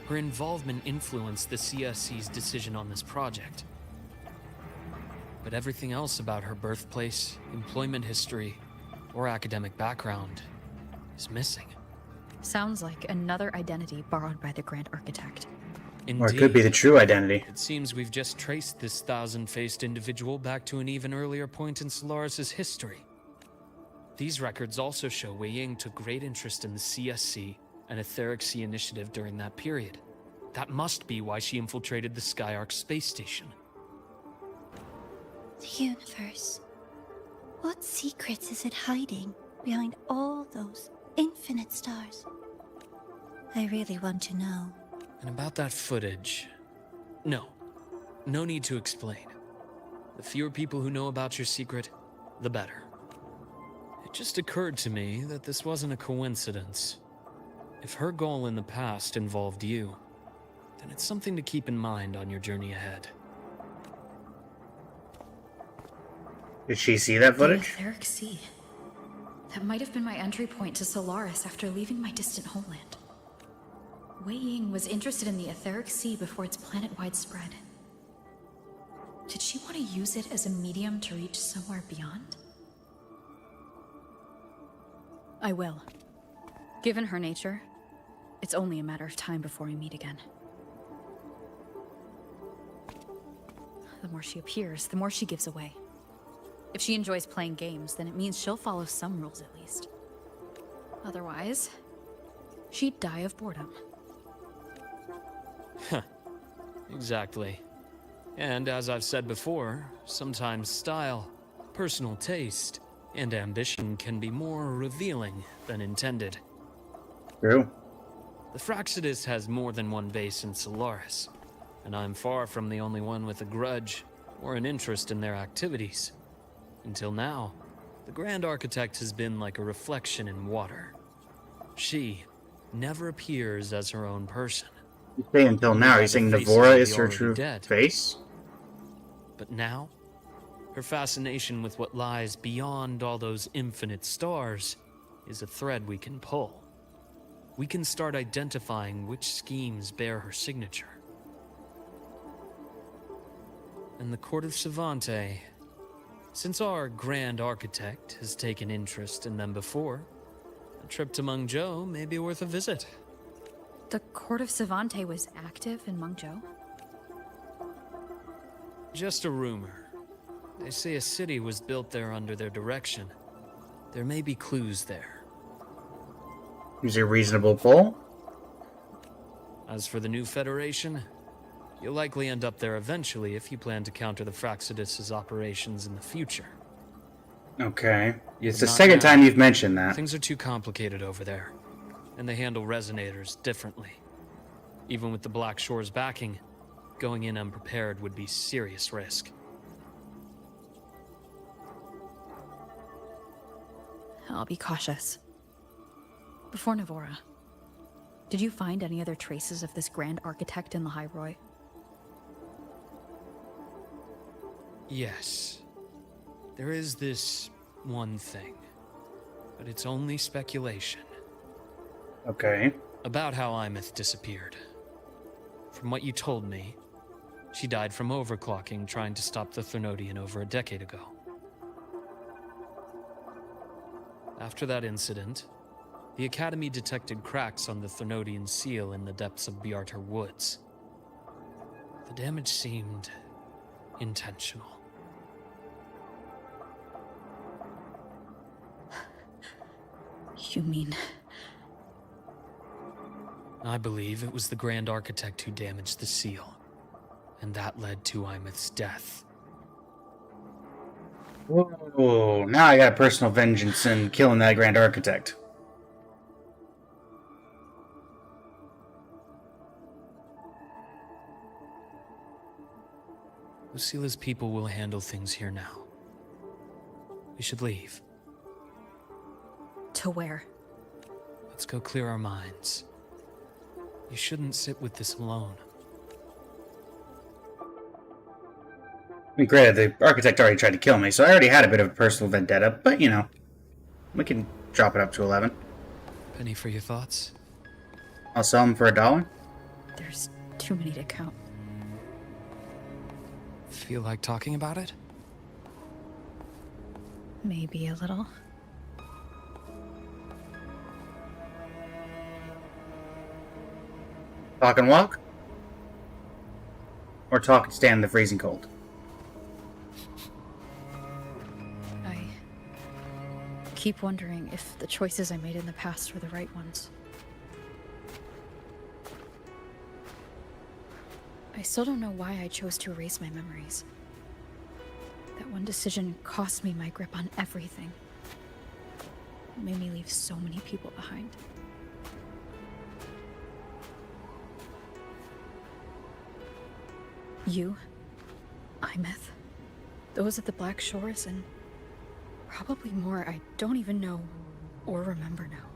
[SPEAKER 4] Her involvement influenced the CSC's decision on this project. But everything else about her birthplace, employment history, or academic background is missing.
[SPEAKER 2] Sounds like another identity borrowed by the Grand Architect.
[SPEAKER 4] Indeed.
[SPEAKER 1] Or it could be the true identity.
[SPEAKER 4] It seems we've just traced this thousand-faced individual back to an even earlier point in Solaris' history. These records also show Wei Ying took great interest in the CSC and Etheric Sea initiative during that period. That must be why she infiltrated the Skyark space station.
[SPEAKER 3] The universe. What secrets is it hiding behind all those infinite stars? I really want to know.
[SPEAKER 4] And about that footage... No need to explain. The fewer people who know about your secret, the better. It just occurred to me that this wasn't a coincidence. If her goal in the past involved you, then it's something to keep in mind on your journey ahead.
[SPEAKER 1] Did she see that footage?
[SPEAKER 2] The Etheric Sea. That might have been my entry point to Solaris after leaving my distant homeland. Wei Ying was interested in the Etheric Sea before its planet-wide spread. Did she want to use it as a medium to reach somewhere beyond? I will. Given her nature, it's only a matter of time before we meet again. The more she appears, the more she gives away. If she enjoys playing games, then it means she'll follow some rules at least. Otherwise, she'd die of boredom.
[SPEAKER 4] Exactly. And as I've said before, sometimes style, personal taste, and ambition can be more revealing than intended.
[SPEAKER 1] True.
[SPEAKER 4] The Fraxidus has more than one base in Solaris, and I'm far from the only one with a grudge or an interest in their activities. Until now, the Grand Architect has been like a reflection in water. She never appears as her own person.
[SPEAKER 1] You say until now, you're saying Navora is her true face?
[SPEAKER 4] But now, her fascination with what lies beyond all those infinite stars is a thread we can pull. We can start identifying which schemes bear her signature. And the Court of Savante, since our Grand Architect has taken interest in them before, a trip to Mengzhou may be worth a visit.
[SPEAKER 2] The Court of Savante was active in Mengzhou?
[SPEAKER 4] Just a rumor. They say a city was built there under their direction. There may be clues there.
[SPEAKER 1] Is a reasonable pull?
[SPEAKER 4] As for the new Federation, you'll likely end up there eventually if you plan to counter the Fraxidus' operations in the future.
[SPEAKER 1] Okay. It's
[SPEAKER 4] But
[SPEAKER 1] the
[SPEAKER 4] not
[SPEAKER 1] second
[SPEAKER 4] now.
[SPEAKER 1] time you've mentioned that.
[SPEAKER 4] Things are too complicated over there, and they handle resonators differently. Even with the Black Shore's backing, going in unprepared would be serious risk.
[SPEAKER 2] I'll be cautious. Before Navora, did you find any other traces of this Grand Architect in the High Roy?
[SPEAKER 4] Yes. There is this one thing, but it's only speculation.
[SPEAKER 1] Okay.
[SPEAKER 4] About how Imeth disappeared. From what you told me, she died from overclocking trying to stop the Thernodian over a decade ago. After that incident, the Academy detected cracks on the Thernodian seal in the depths of Biarter Woods. The damage seemed intentional.
[SPEAKER 2] You mean...
[SPEAKER 4] I believe it was the Grand Architect who damaged the seal, and that led to Imeth's death.
[SPEAKER 1] Whoa, now I got personal vengeance in killing that Grand Architect.
[SPEAKER 4] Lucila's people will handle things here now. We should leave.
[SPEAKER 2] To where?
[SPEAKER 4] Let's go clear our minds. You shouldn't sit with this alone.
[SPEAKER 1] I mean, granted, the Architect already tried to kill me, so I already had a bit of a personal vendetta, but you know. We can drop it up to 11.
[SPEAKER 4] Penny for your thoughts?
[SPEAKER 1] I'll sell them for $1.
[SPEAKER 2] There's too many to count.
[SPEAKER 4] Feel like talking about it?
[SPEAKER 2] Maybe a little.
[SPEAKER 1] Talk and walk? Or talk and stand in the freezing cold?
[SPEAKER 2] I keep wondering if the choices I made in the past were the right ones. I still don't know why I chose to erase my memories. That one decision cost me my grip on everything. It made me leave so many people behind. You, Imeth, those at the Black Shores, and probably more I don't even know or remember now.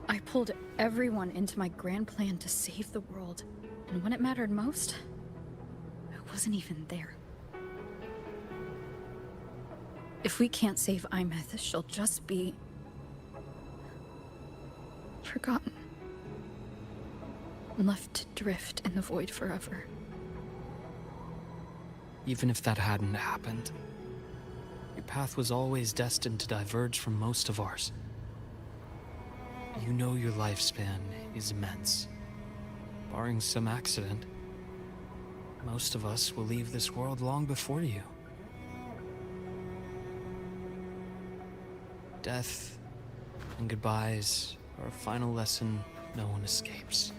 [SPEAKER 2] I pulled everyone into my grand plan to save the world, and when it mattered most, I wasn't even there. If we can't save Imeth, she'll just be forgotten. Left to drift in the void forever.
[SPEAKER 4] Even if that hadn't happened, your path was always destined to diverge from most of ours. You know your lifespan is immense. Barring some accident, most of us will leave this world long before you. Death and goodbyes are a final lesson no one escapes.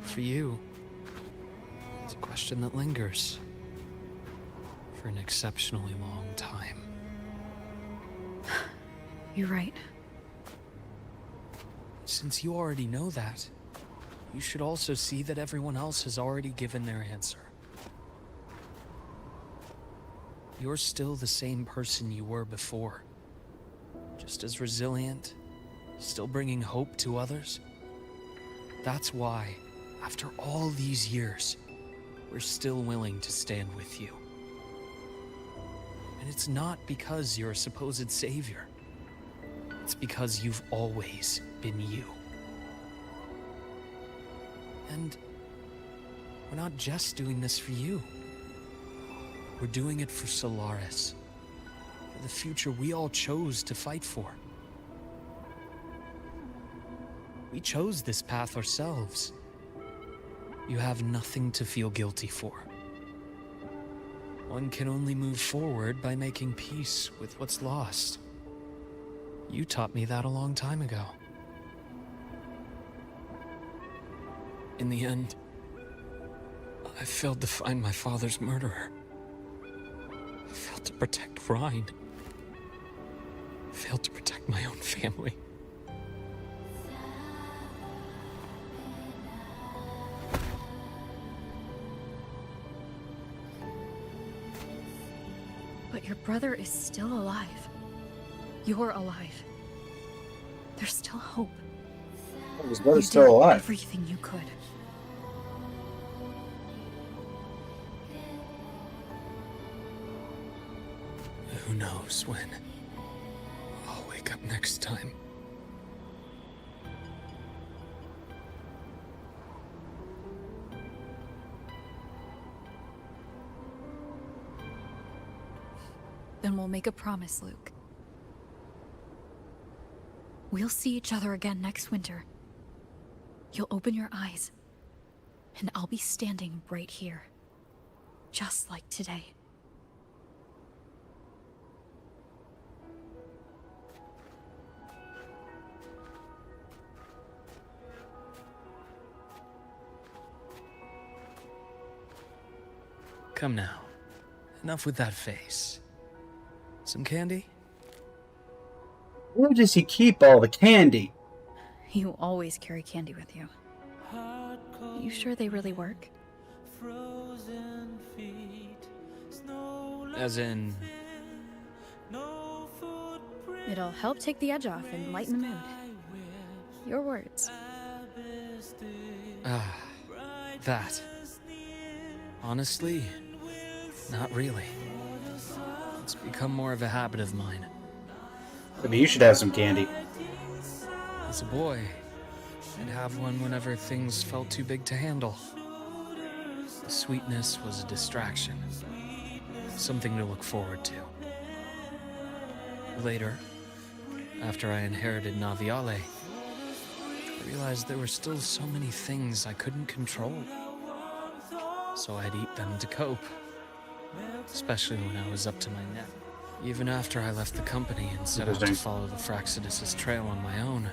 [SPEAKER 4] But for you, it's a question that lingers for an exceptionally long time.
[SPEAKER 2] You're right.
[SPEAKER 4] Since you already know that, you should also see that everyone else has already given their answer. You're still the same person you were before. Just as resilient, still bringing hope to others. That's why, after all these years, we're still willing to stand with you. And it's not because you're a supposed savior. It's because you've always been you. And we're not just doing this for you. We're doing it for Solaris. For the future we all chose to fight for. We chose this path ourselves. You have nothing to feel guilty for. One can only move forward by making peace with what's lost. You taught me that a long time ago. In the end, I failed to find my father's murderer. I failed to protect Rhine. I failed to protect my own family.
[SPEAKER 2] But your brother is still alive. You're alive. There's still hope.
[SPEAKER 1] His brother's
[SPEAKER 2] You
[SPEAKER 1] still
[SPEAKER 2] did
[SPEAKER 1] alive.
[SPEAKER 2] everything you could.
[SPEAKER 4] Who knows when I'll wake up next time.
[SPEAKER 2] Then we'll make a promise, Luke. We'll see each other again next winter. You'll open your eyes, and I'll be standing right here. Just like today.
[SPEAKER 4] Come now. Enough with that face. Some candy?
[SPEAKER 1] Where does he keep all the candy?
[SPEAKER 2] You always carry candy with you. You sure they really work?
[SPEAKER 4] As in...
[SPEAKER 2] It'll help take the edge off and lighten the mood. Your words.
[SPEAKER 4] That. Honestly, not really. It's become more of a habit of mine.
[SPEAKER 1] Maybe you should have some candy.
[SPEAKER 4] As a boy, I'd have one whenever things felt too big to handle. The sweetness was a distraction, something to look forward to. Later, after I inherited Naviale, I realized there were still so many things I couldn't control. So I'd eat them to cope, especially when I was up to my neck. Even after I left the company and set out to follow the Fraxidus' trail on my own.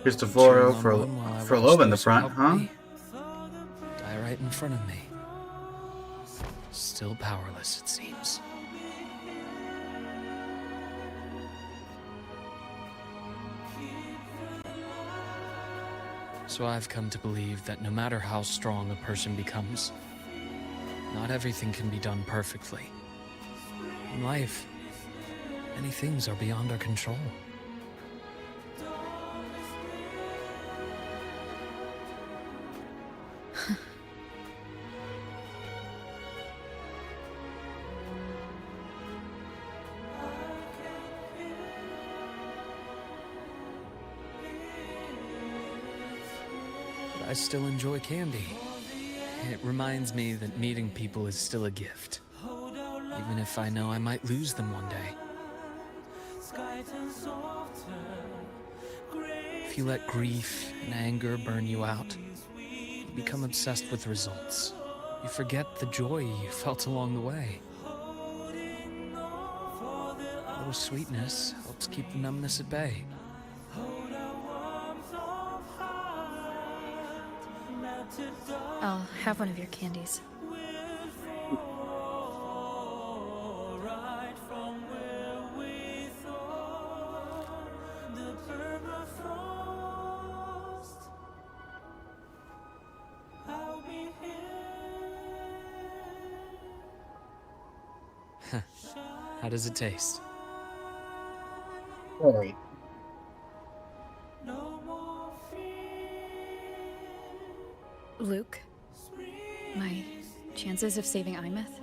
[SPEAKER 1] Cristoforo for Loeb in the front, huh?
[SPEAKER 4] Die right in front of me. Still powerless, it seems. So I've come to believe that no matter how strong a person becomes, not everything can be done perfectly. In life, many things are beyond our control. But I still enjoy candy. It reminds me that meeting people is still a gift, even if I know I might lose them one day. If you let grief and anger burn you out, you become obsessed with results. You forget the joy you felt along the way. A little sweetness helps keep the numbness at bay.
[SPEAKER 2] I'll have one of your candies.
[SPEAKER 4] How does it taste?
[SPEAKER 1] Alright.
[SPEAKER 2] Luke, my chances of saving Imeth?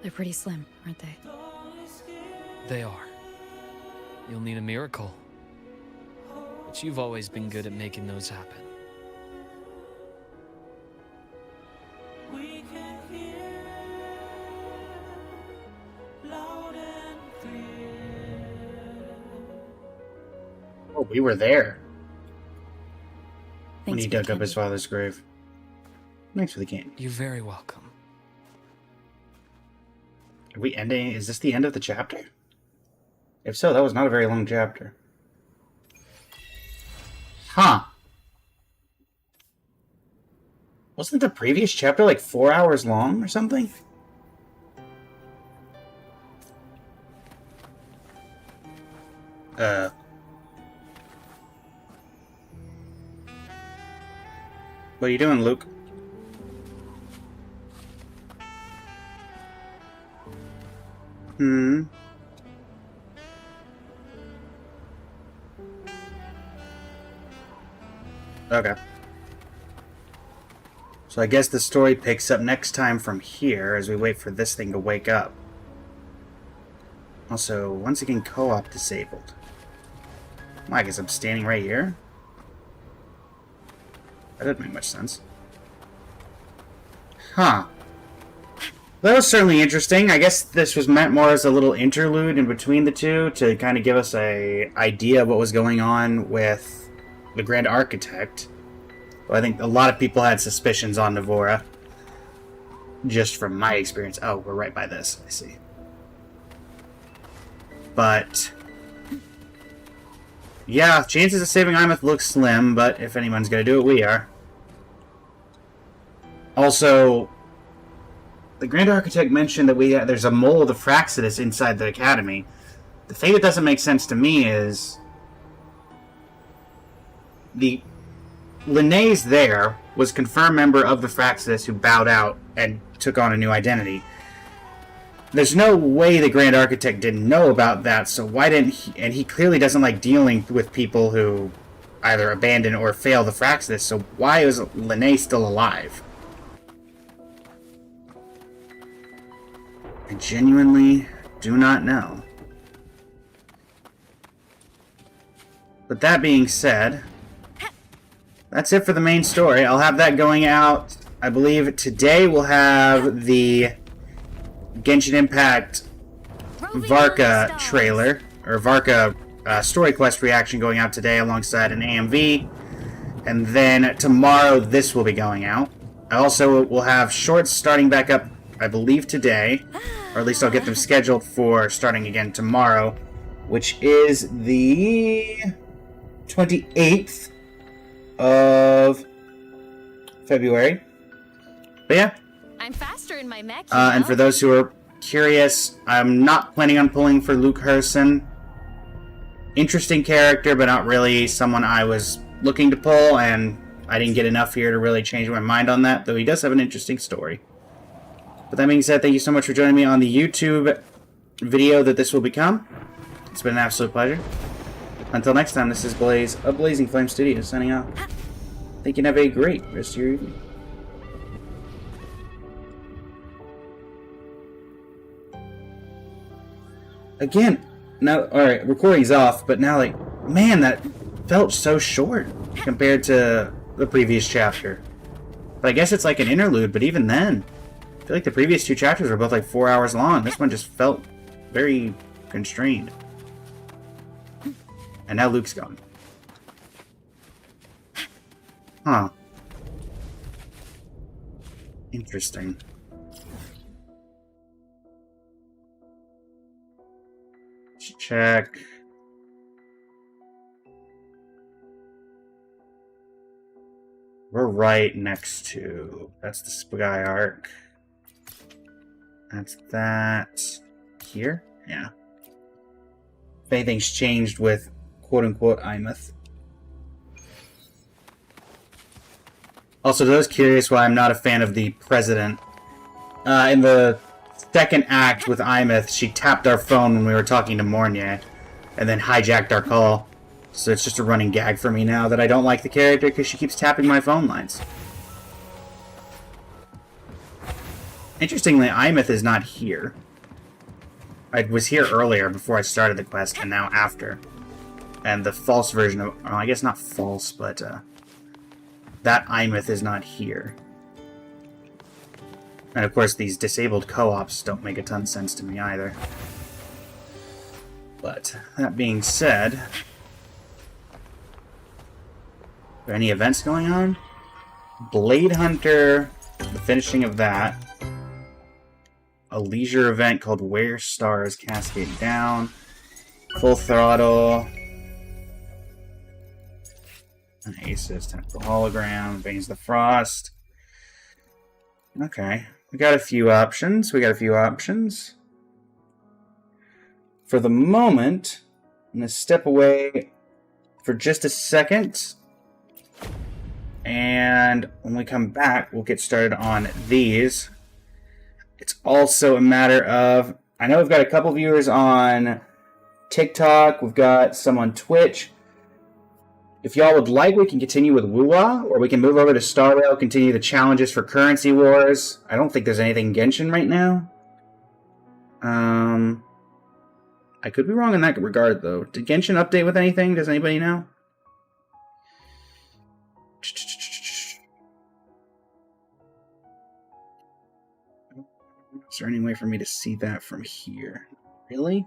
[SPEAKER 2] They're pretty slim, aren't they?
[SPEAKER 4] They are. You'll need a miracle. But you've always been good at making those happen.
[SPEAKER 1] Oh, we were there. When
[SPEAKER 2] Thanks
[SPEAKER 1] he
[SPEAKER 2] for the
[SPEAKER 1] dug up his
[SPEAKER 2] candy.
[SPEAKER 1] father's grave. Thanks for the candy.
[SPEAKER 4] You're very welcome.
[SPEAKER 1] Are we ending? Is this the end of the chapter? If so, that was not a very long chapter. Huh. Wasn't the previous chapter like 4 hours long or something? What are you doing, Luke? Okay. So I guess the story picks up next time from here as we wait for this thing to wake up. Also, once again, co-op disabled. Well, I guess I'm standing right here? That doesn't make much sense. Huh. That was certainly interesting. I guess this was meant more as a little interlude in between the two to kind of give us a idea of what was going on with the Grand Architect. Well, I think a lot of people had suspicions on Navora. Just from my experience. Oh, we're right by this. I see. But yeah, chances of saving Imeth look slim, but if anyone's going to do it, we are. Also, the Grand Architect mentioned that there's a mole of the Fraxidus inside the Academy. The thing that doesn't make sense to me is Linnaeus there was confirmed member of the Fraxidus who bowed out and took on a new identity. There's no way the Grand Architect didn't know about that, so why didn't he... And he clearly doesn't like dealing with people who either abandon or fail the Fraxidus, so why is Linnaeus still alive? I genuinely do not know. But that being said, that's it for the main story. I'll have that going out, I believe today we'll have the Genshin Impact Varka trailer, or Varka story quest reaction going out today alongside an AMV. And then tomorrow this will be going out. I also will have shorts starting back up, I believe today, or at least I'll get them scheduled for starting again tomorrow, which is the 28th of February. But yeah.
[SPEAKER 2] I'm faster in my mech.
[SPEAKER 1] And for those who are curious, I'm not planning on pulling for Luke Herson. Interesting character, but not really someone I was looking to pull, and I didn't get enough here to really change my mind on that, though he does have an interesting story. But that being said, thank you so much for joining me on the YouTube video that this will become. It's been an absolute pleasure. Until next time, this is Blaze of Blazing Flame Studios signing off. Thank you and have a great rest of your evening. Again, now, alright, recording's off, but now, like, man, that felt so short compared to the previous chapter. But I guess it's like an interlude, but even then, I feel like the previous two chapters were both like 4 hours long. This one just felt very constrained. And now Luke's gone. Huh. Interesting. Let's check. We're right next to... That's the Sky Arc. That's that... Here? Yeah. If anything's changed with quote-unquote Imeth. Also, to those curious why I'm not a fan of the President, in the second act with Imeth, she tapped our phone when we were talking to Mornier, and then hijacked our call. So it's just a running gag for me now that I don't like the character because she keeps tapping my phone lines. Interestingly, Imeth is not here. I was here earlier before I started the quest, and now after. And the false version of... Well, I guess not false, but that Imeth is not here. And of course, these disabled co-ops don't make a ton of sense to me either. But, that being said... Are there any events going on? Blade Hunter, the finishing of that. A leisure event called Where Stars Cascade Down. Full Throttle. An Aces, Tentacle Hologram, Veins of the Frost. Okay, we got a few options. For the moment, I'm going to step away for just a second. And when we come back, we'll get started on these. It's also a matter of... I know we've got a couple viewers on TikTok. We've got some on Twitch. If y'all would like, we can continue with Wuwa, or we can move over to Star Rail, continue the challenges for Currency Wars. I don't think there's anything Genshin right now. I could be wrong in that regard, though. Did Genshin update with anything? Does anybody know? Is there any way for me to see that from here? Really?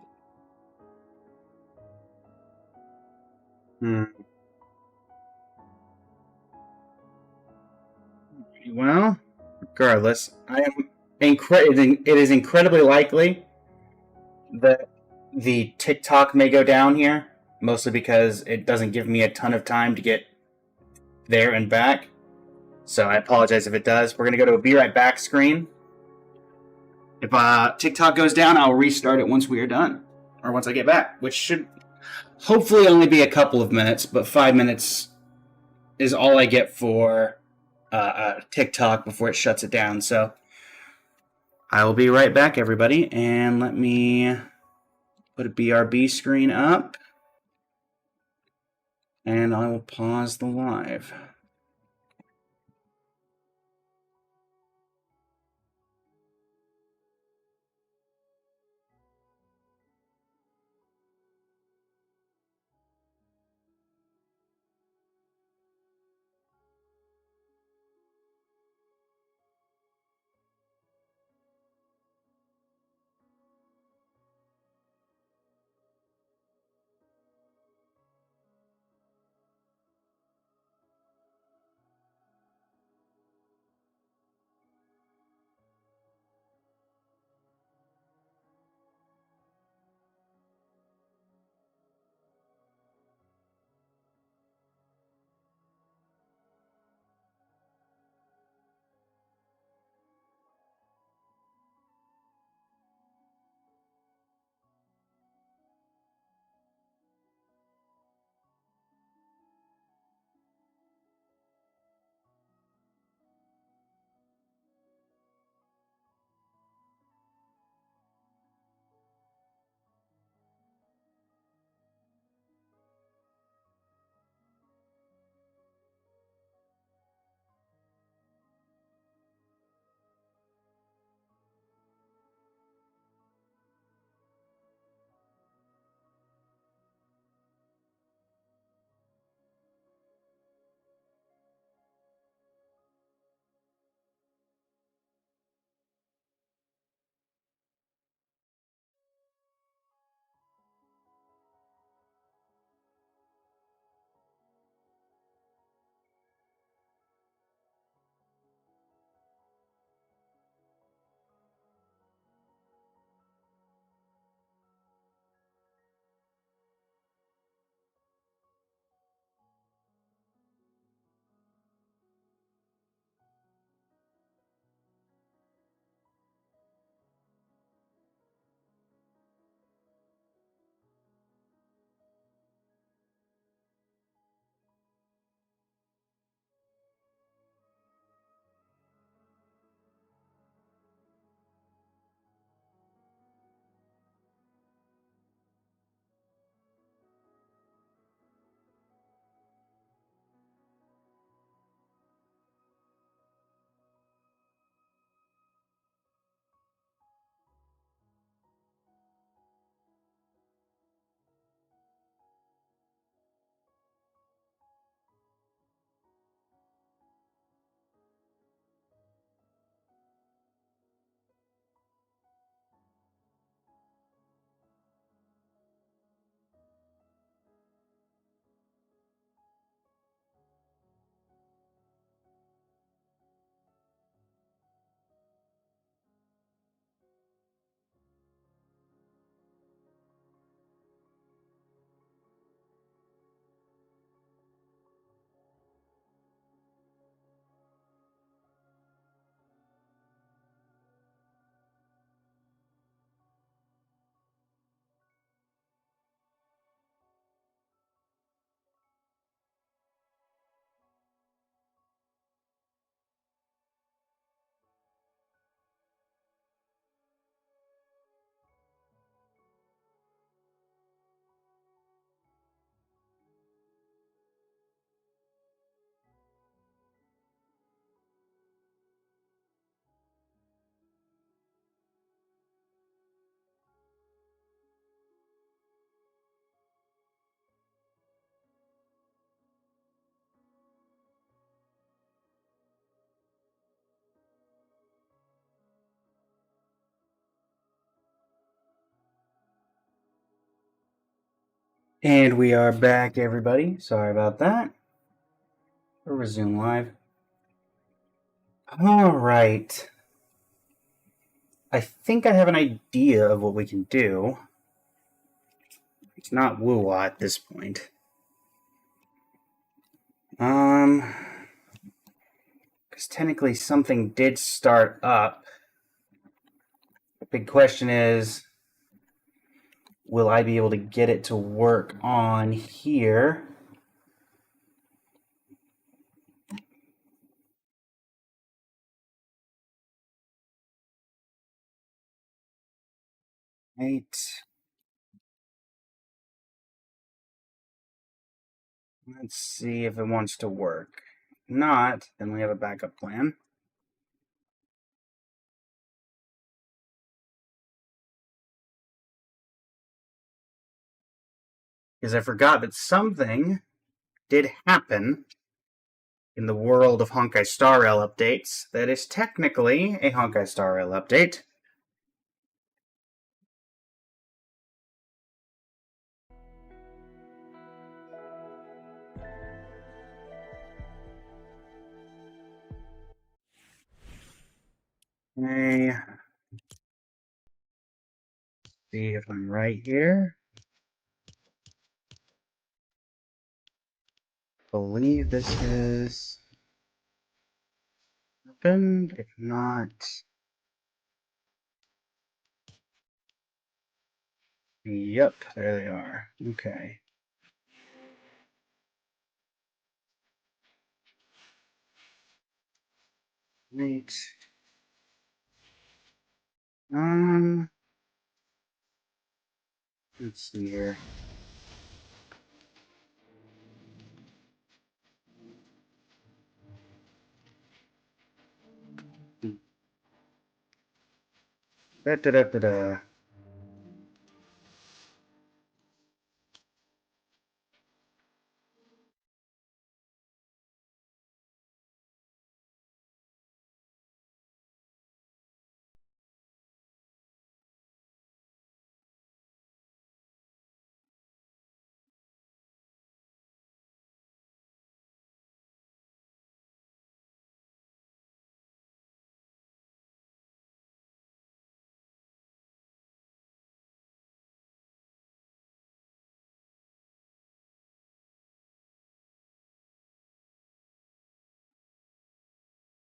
[SPEAKER 1] Well, regardless, it is incredibly likely that the TikTok may go down here, mostly because it doesn't give me a ton of time to get there and back. So I apologize if it does. We're going to go to a Be Right Back screen. If TikTok goes down, I'll restart it once we are done. Or once I get back, which should hopefully only be a couple of minutes, but 5 minutes is all I get for TikTok before it shuts it down. So I will be right back, everybody, and let me put a BRB screen up, and I will pause the live. And we are back, everybody. Sorry about that. We'll resume live. Alright. I think I have an idea of what we can do. It's not woo-wah at this point. Because technically something did start up. The big question is, will I be able to get it to work on here? Right. Let's see if it wants to work. If not, then we have a backup plan. Because I forgot that something did happen in the world of Honkai Star Rail updates that is technically a Honkai Star Rail update. Okay. See if I'm right here. Believe this is opened. If not, yep, there they are. Okay. Right. Let's see here. Da-da-da-da-da.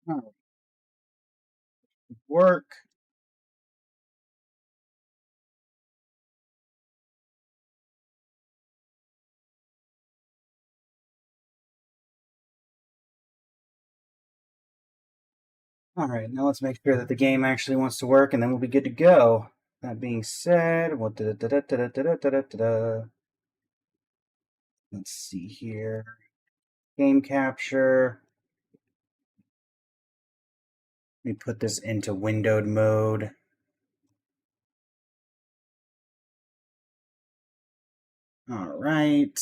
[SPEAKER 1] Oh, work. Alright, now let's make sure that the game actually wants to work, and then we'll be good to go. That being said, what let's see here. Game capture. Let me put this into windowed mode. Alright.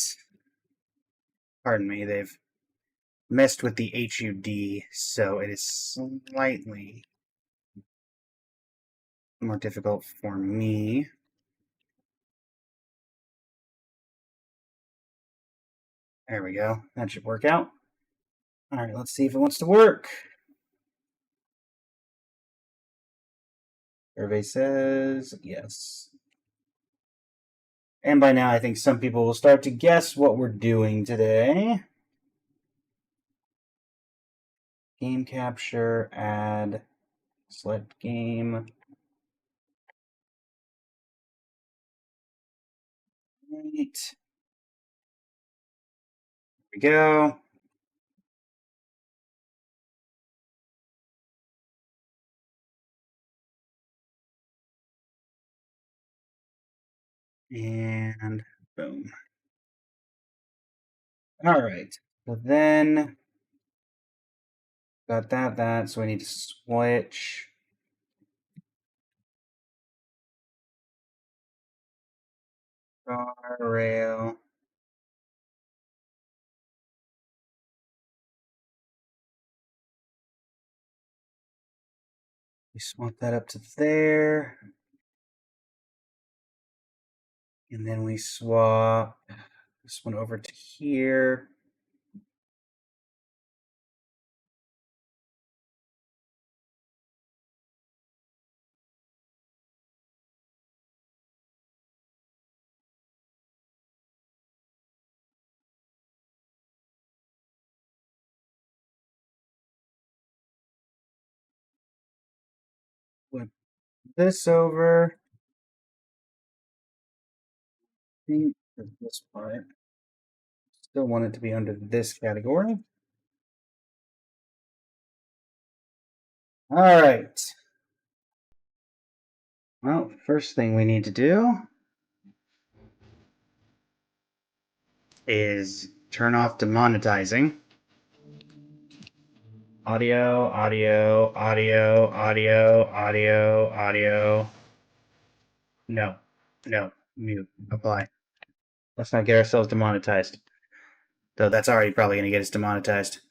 [SPEAKER 1] Pardon me, they've messed with the HUD, so it is slightly more difficult for me. There we go. That should work out. Alright, let's see if it wants to work. Survey says yes. And by now, I think some people will start to guess what we're doing today. Game capture, add, select game. Right. There we go. And boom. Alright. So then got that, so we need to switch. Star rail. We swap that up to there. And then we swap this one over to here. Flip this over. This part. Still want it to be under this category. All right. Well, first thing we need to do is turn off demonetizing. Audio, audio, audio, audio, audio, audio. No, mute, apply. Let's not get ourselves demonetized. Though that's already probably going to get us demonetized.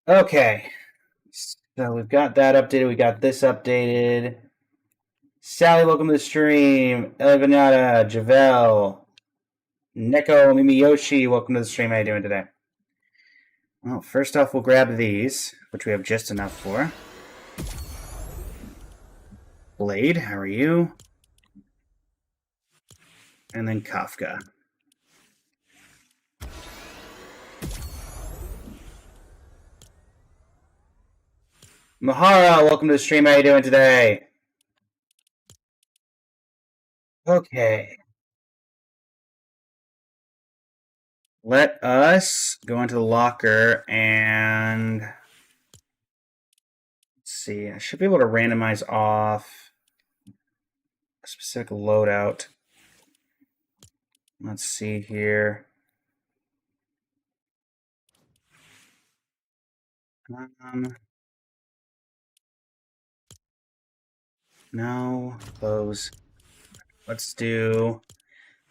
[SPEAKER 1] Okay. So we've got that updated. We got this updated. Sally, welcome to the stream. Elivanata, Javel, Neko, Mimiyoshi, welcome to the stream. How you doing today? Well, first off, we'll grab these, which we have just enough for. Blade, how are you? And then Kafka. Mahara, welcome to the stream. How you doing today? Okay. Let us go into the locker and let's see. I should be able to randomize off a specific loadout. Let's see here. No, close. Let's do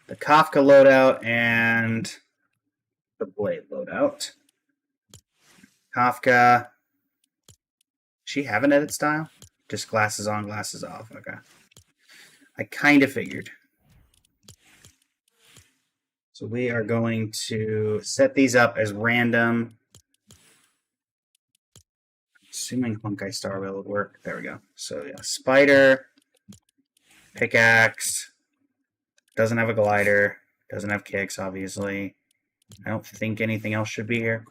[SPEAKER 1] the Kafka loadout and the Blade loadout. Kafka. She have an edit style? Just glasses on, glasses off. Okay. I kind of figured. So we are going to set these up as random. Assuming Honkai Star Rail would work. There we go. So yeah, Spider, Pickaxe, doesn't have a glider, doesn't have kicks, obviously. I don't think anything else should be here.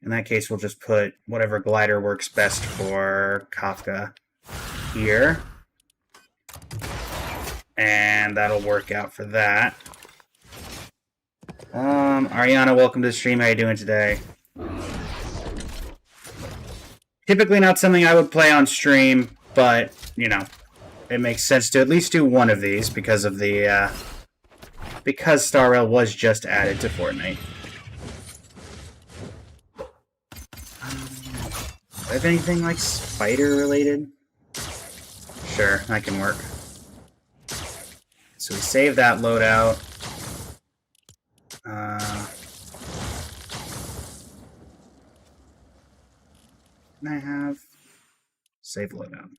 [SPEAKER 1] In that case, we'll just put whatever glider works best for Kafka here. And that'll work out for that. Ariana, welcome to the stream. How you doing today? Typically not something I would play on stream, but, you know, it makes sense to at least do one of these because of the, because Star Rail was just added to Fortnite. Do I have anything like spider related? Sure, that can work. So we save that loadout. Can I have save loadout?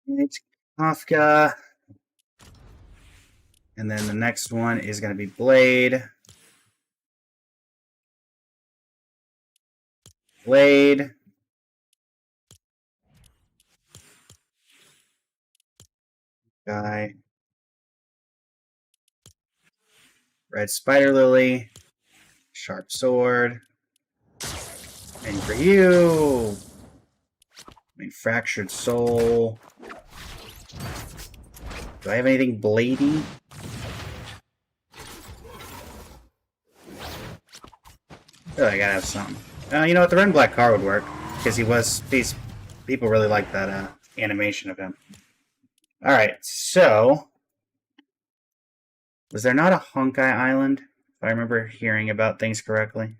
[SPEAKER 1] It's Kafka. And then the next one is going to be Blade. Blade. Guy. Red Spider Lily. Sharp Sword. And for you, Fractured Soul. Do I have anything bladey? Oh, I gotta have something. You know what? The red and black car would work because these people really like that animation of him. All right, so was there not a Honkai Island? If I remember hearing about things correctly.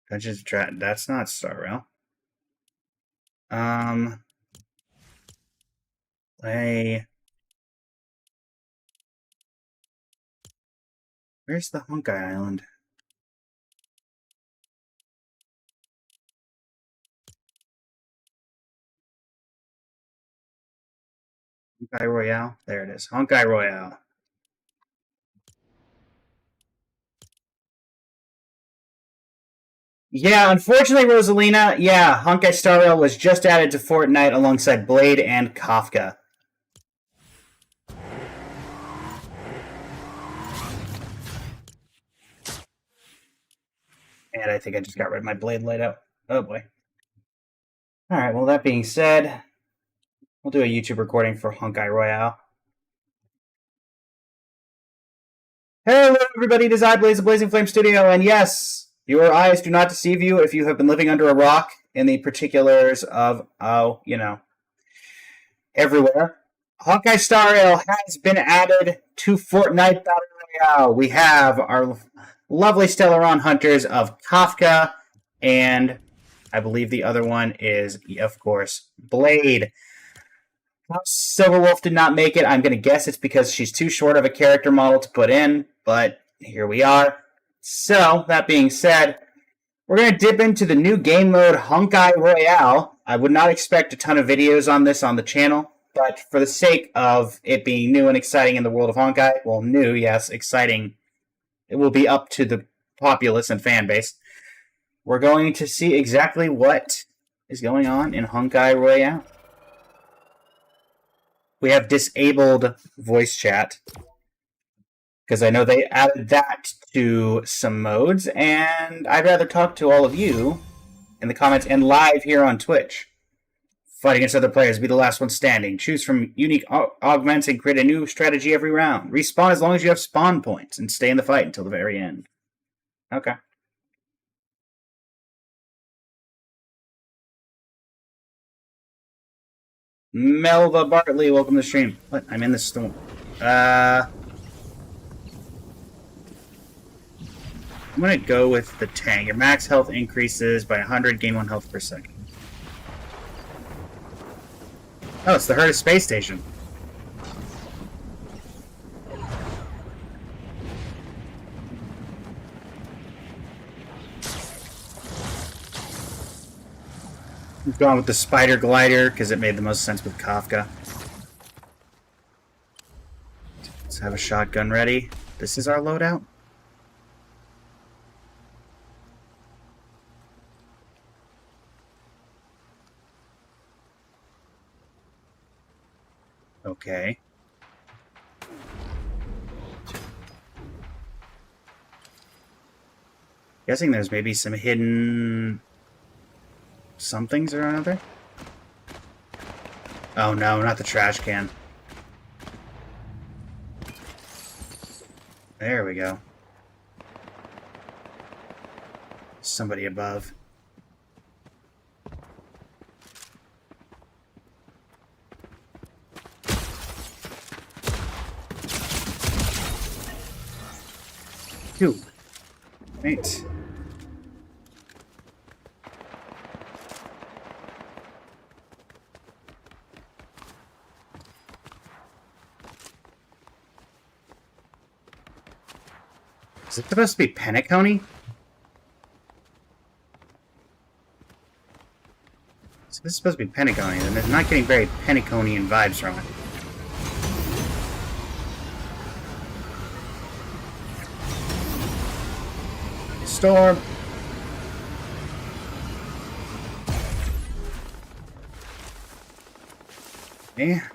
[SPEAKER 1] That's not Star Rail. Where's the Honkai Island? Honkai Royale. There it is. Honkai Royale. Yeah, unfortunately, Rosalina, yeah, Honkai Star Rail was just added to Fortnite alongside Blade and Kafka. And I think I just got rid of my Blade light up. Oh boy. Alright, well, that being said, we'll do a YouTube recording for Honkai Royale. Hello, everybody, it is I, Blaze, the Blazing Flame Studio, and yes, your eyes do not deceive you if you have been living under a rock in the particulars of, everywhere. Honkai Star Rail has been added to Fortnite Battle Royale. We have our lovely Stellaron hunters of Kafka, and I believe the other one is, of course, Blade. Silverwolf did not make it. I'm going to guess it's because she's too short of a character model to put in, but here we are. So, that being said, we're going to dip into the new game mode, Honkai Royale. I would not expect a ton of videos on this on the channel, but for the sake of it being new and exciting in the world of Honkai, well, new, yes, exciting, it will be up to the populace and fan base. We're going to see exactly what is going on in Honkai Royale. We have disabled voice chat, because I know they added that to some modes, and I'd rather talk to all of you in the comments and live here on Twitch. Fight against other players, be the last one standing. Choose from unique augments and create a new strategy every round. Respawn as long as you have spawn points, and stay in the fight until the very end. Okay. Melva Bartley, welcome to the stream. What? I'm in the storm. I'm gonna go with the tank. Your max health increases by 100, gain 1 health per second. Oh, it's the Herd of Space Station. We've gone with the Spider Glider because it made the most sense with Kafka. Let's have a shotgun ready. This is our loadout. Okay. Guessing there's maybe some hidden somethings or another. Oh no, not the trash can. There we go. Somebody above. Two. Right. Is it supposed to be Penacony? So this is supposed to be Penacony, and I'm not getting very Penaconian vibes from it. Storm. Yeah.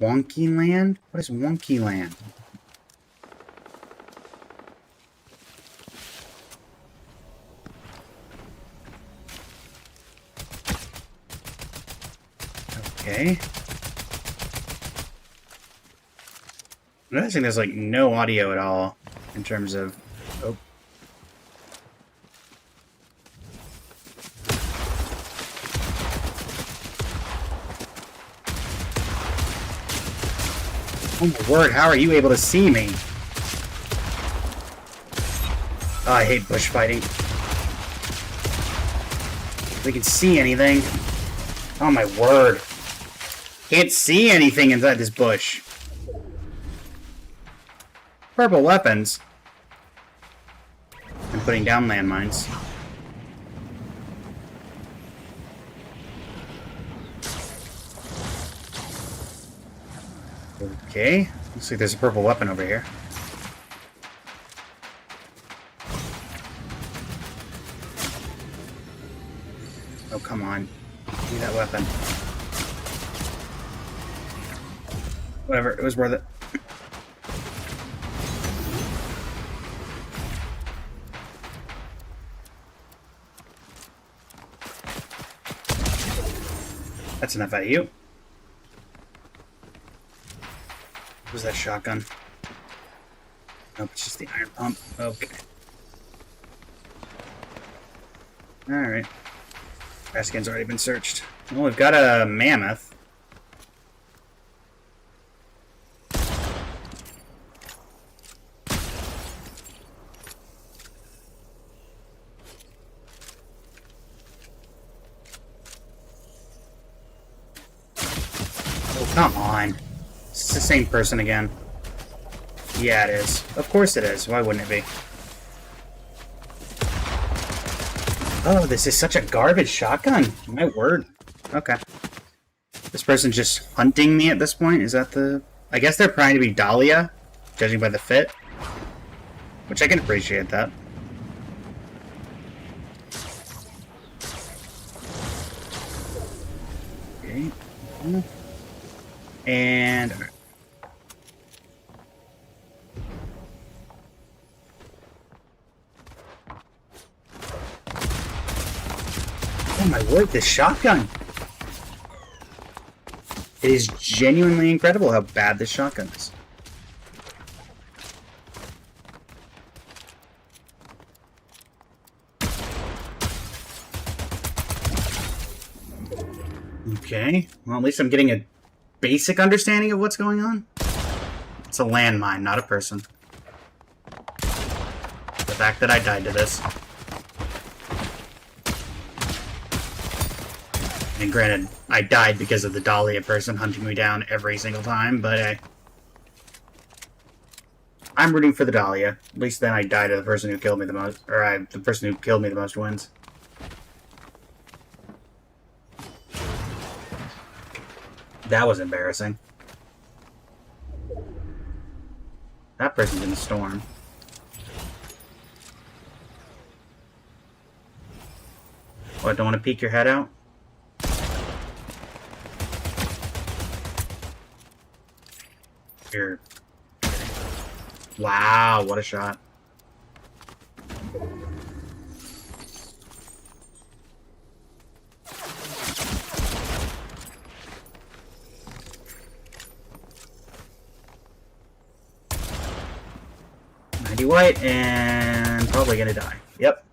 [SPEAKER 1] Wonky Land? What is Wonky Land? Okay. I'm noticing there's like no audio at all in terms of. Oh. Oh my word, how are you able to see me? Oh, I hate bush fighting. We can see anything. Oh my word. Can't see anything inside this bush. Purple weapons. I'm putting down landmines. Okay, looks like there's a purple weapon over here. Oh, come on. Give me that weapon. Whatever, it was worth it. That's enough out of you. Was that shotgun? Nope, it's just the iron pump. Okay. Alright. Raskin's already been searched. Well, we've got a mammoth. Oh, come on. It's the same person again. Yeah, it is. Of course it is. Why wouldn't it be? Oh, this is such a garbage shotgun. My word. Okay. This person's just hunting me at this point? Is that the... I guess they're trying to be Dahlia, judging by the fit. Which I can appreciate that. Okay. And... oh my word, this shotgun! It is genuinely incredible how bad this shotgun is. Okay, well at least I'm getting a basic understanding of what's going on. It's a landmine, not a person. The fact that I died to this. And granted, I died because of the Dahlia person hunting me down every single time, but hey. I'm rooting for the Dahlia. At least then I die to the person who killed me the most, or the person who killed me the most wins. That was embarrassing. That person's in the storm. What, don't want to peek your head out? Here. Wow, what a shot. White and probably gonna die. Yep.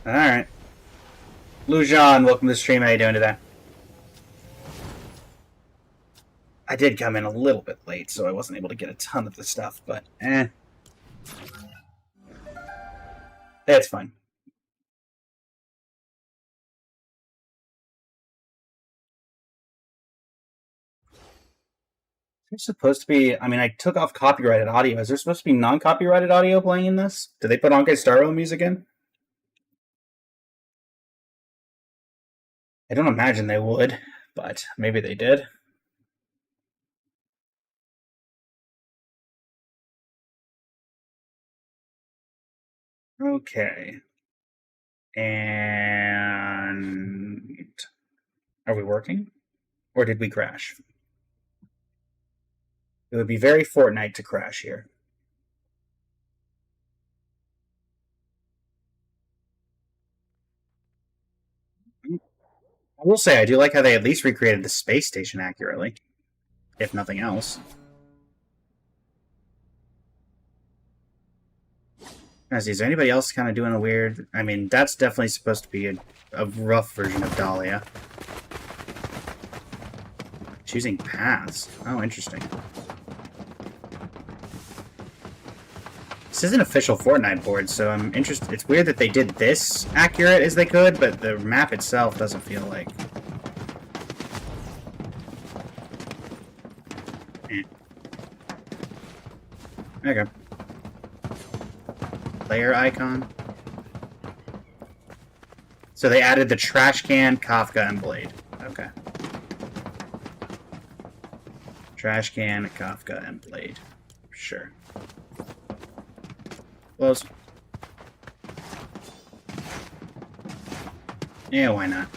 [SPEAKER 1] Alright. Lujan, welcome to the stream. How you doing today? I did come in a little bit late, so I wasn't able to get a ton of the stuff, but it's fine. There's supposed to be... I mean, I took off copyrighted audio. Is there supposed to be non-copyrighted audio playing in this? Did they put Anke Starro music in? I don't imagine they would, but maybe they did. Okay. And... are we working? Or did we crash? It would be very Fortnite to crash here. I will say, I do like how they at least recreated the space station accurately. If nothing else. Is there anybody else kind of doing a weird... I mean, that's definitely supposed to be a rough version of Dahlia. Choosing paths. Oh, interesting. This is an official Fortnite board, so I'm interested. It's weird that they did this accurate as they could, but the map itself doesn't feel like... Okay. Player icon. So they added the trash can, Kafka, and Blade. Okay. Trash can, Kafka, and blade. Sure. Close. Yeah, why not?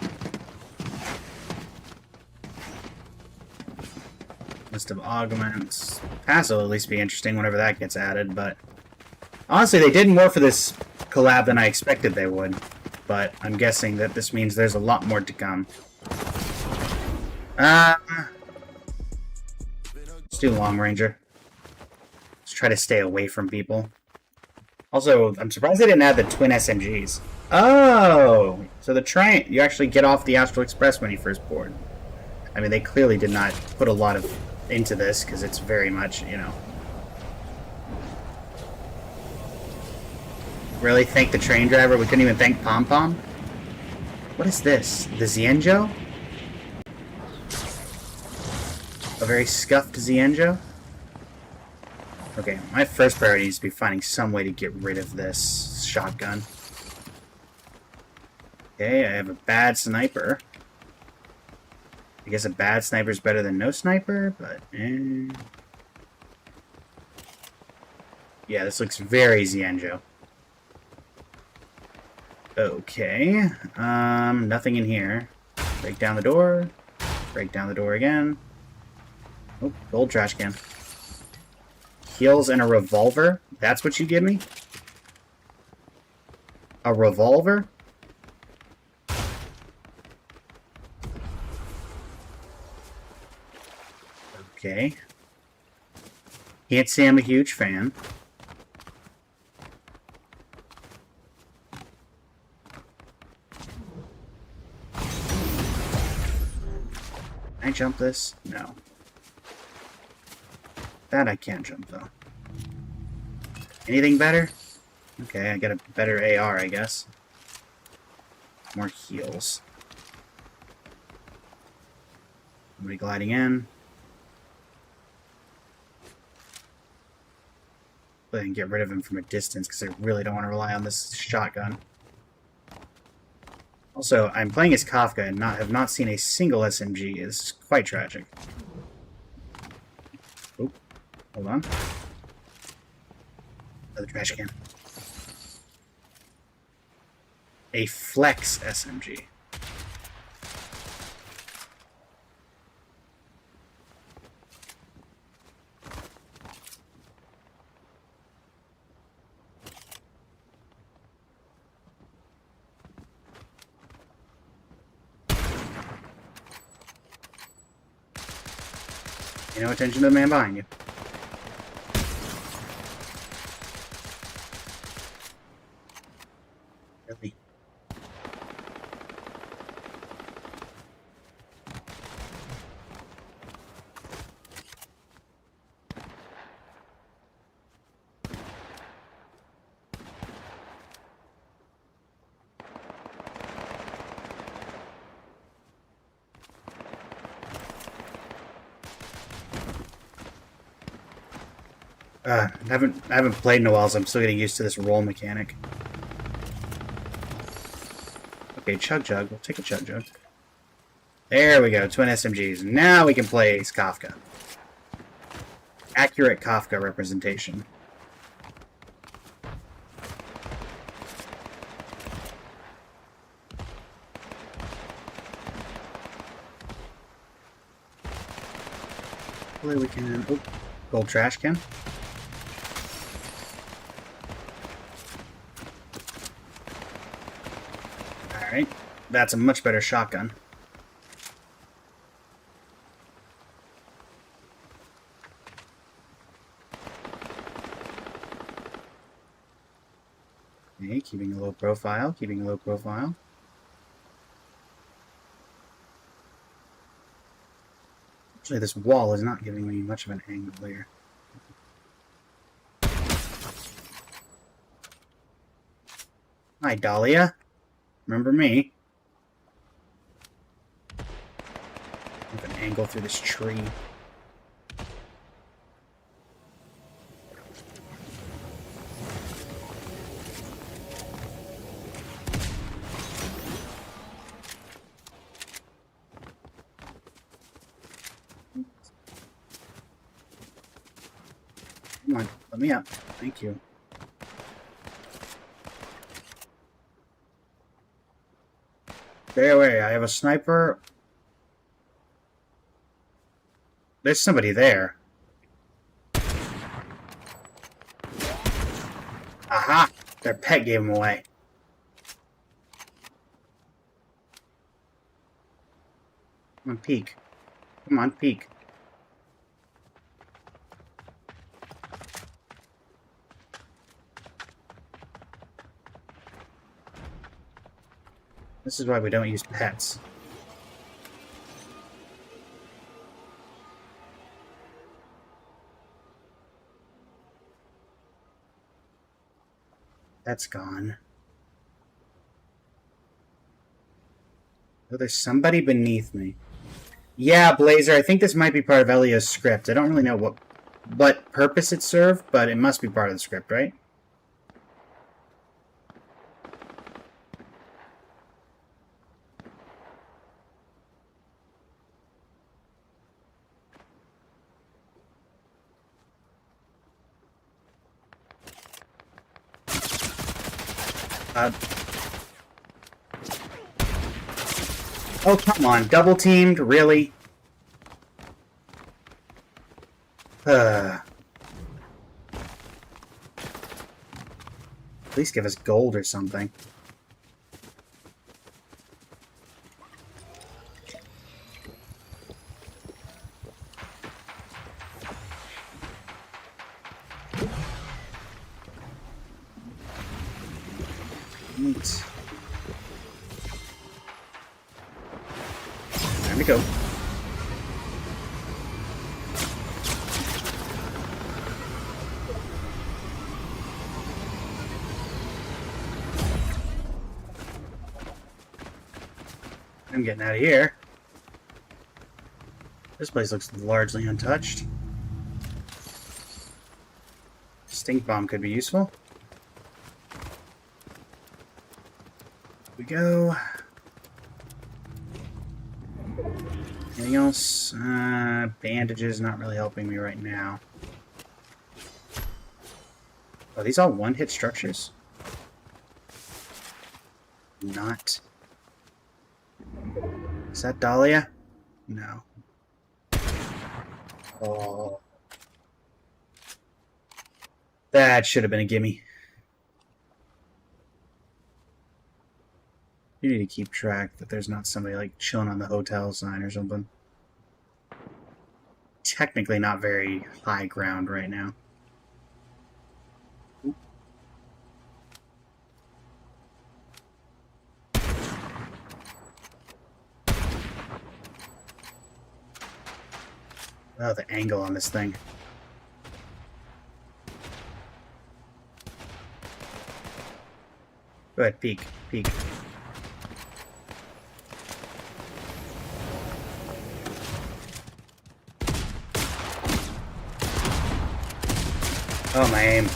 [SPEAKER 1] List of augments. Pass will at least be interesting whenever that gets added, but... Honestly, they did more for this collab than I expected they would. But I'm guessing that this means there's a lot more to come. Let's do Long Ranger. Let's try to stay away from people. Also, I'm surprised they didn't add the twin SMGs. Oh! So the train... You actually get off the Astral Express when you first board. I mean, they clearly did not put a lot of into this, because it's very much, you know... Really? Thank the train driver? We couldn't even thank Pom Pom? What is this? The Xianzhou? A very scuffed Xianzhou? Okay, my first priority is to be finding some way to get rid of this shotgun. Okay, I have a bad sniper. I guess a bad sniper is better than no sniper, but... Yeah, this looks very Xianzhou. Okay, nothing in here. Break down the door. Break down the door again. Oh, gold trash can. Heals and a revolver? That's what you give me? A revolver? Okay. Can't say I'm a huge fan. Can I jump this? No. That I can't jump, though. Anything better? Okay, I got a better AR, I guess. More heals. Somebody gliding in. Go ahead and get rid of him from a distance, because I really don't want to rely on this shotgun. Also, I'm playing as Kafka and have not seen a single SMG. It's quite tragic. Oop. Hold on. Another trash can. A Flex SMG. Pay no attention to the man behind you. Really? I haven't played in a while, so I'm still getting used to this roll mechanic. Okay, Chug Jug. We'll take a Chug Jug. There we go, twin SMGs. Now we can play as Kafka. Accurate Kafka representation. Hopefully we can... Oh, gold trash can. Alright, that's a much better shotgun. Okay, keeping a low profile, keeping a low profile. Actually, this wall is not giving me much of an angle here. Hi, Dahlia. Remember me? With an angle through this tree. Come on, let me up. Thank you. Stay away, I have a sniper. There's somebody there. Aha! Their pet gave him away. Come on, peek. Come on, peek. This is why we don't use pets. That's gone. Oh, there's somebody beneath me. Yeah, Blazer, I think this might be part of Elio's script. I don't really know what purpose it served, but it must be part of the script, right? Oh, come on. Double teamed? Really? At least give us gold or something. Neat. Time to go. I'm getting out of here. This place looks largely untouched. Stink bomb could be useful. Here we go. Anything else? Bandages not really helping me right now. Are these all one-hit structures? Not. Is that Dahlia? No. Oh. That should have been a gimme. You need to keep track that there's not somebody like chilling on the hotel sign or something. Technically not very high ground right now. Ooh. Oh, the angle on this thing. Go ahead, peek, peek. Oh, my aim.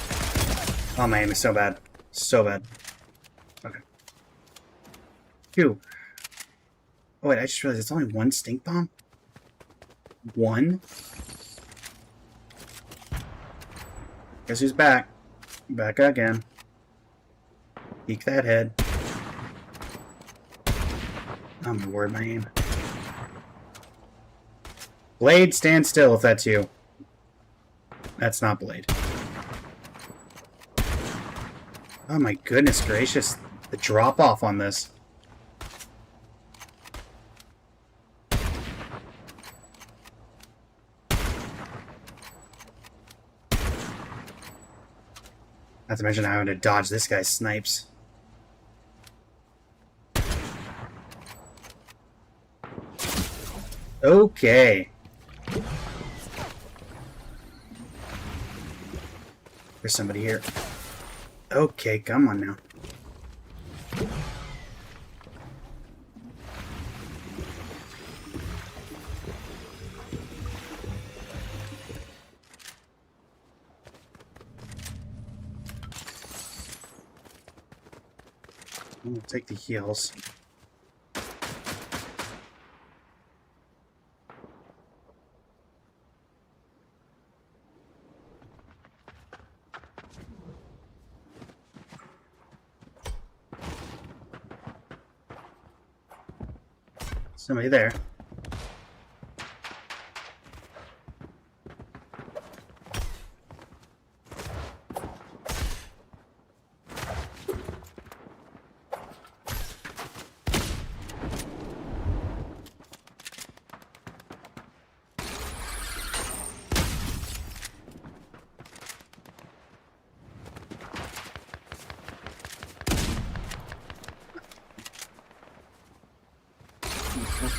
[SPEAKER 1] Oh, my aim is so bad. So bad. Okay. Phew. Oh, wait, I just realized it's only one stink bomb? One? Guess who's back? Back again. Peek that head. Oh, my word, my aim. Blade, stand still if that's you. That's not Blade. Oh my goodness gracious. The drop off on this. Not to mention having to dodge this guy's snipes. Okay. There's somebody here. Okay, come on now. We'll take the heals. Somebody there.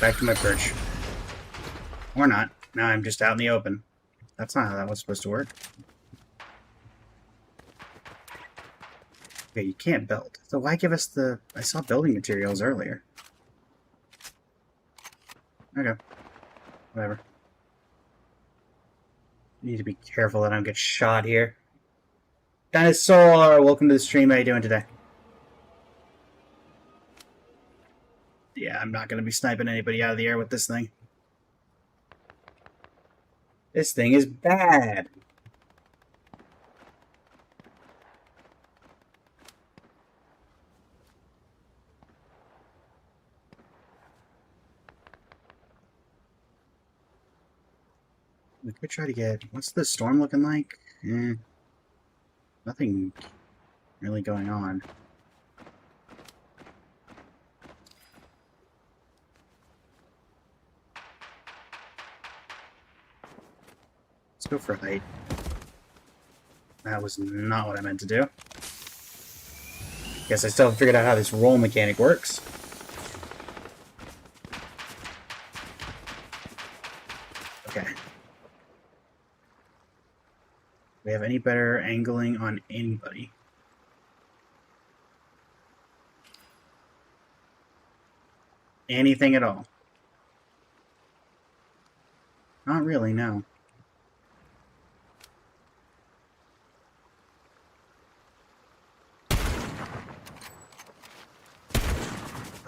[SPEAKER 1] Back to my perch. Or not. Now I'm just out in the open. That's not how that was supposed to work. Okay, you can't build. So why give us the... I saw building materials earlier. Okay. Whatever. Need to be careful that I don't get shot here. Dinosaur! Welcome to the stream. How you doing today? Yeah, I'm not going to be sniping anybody out of the air with this thing. This thing is bad. We could try to get... What's the storm looking like? Nothing really going on. Let's go for height. That was not what I meant to do. Guess I still haven't figured out how this roll mechanic works. Okay. Do we have any better angling on anybody? Anything at all? Not really, no.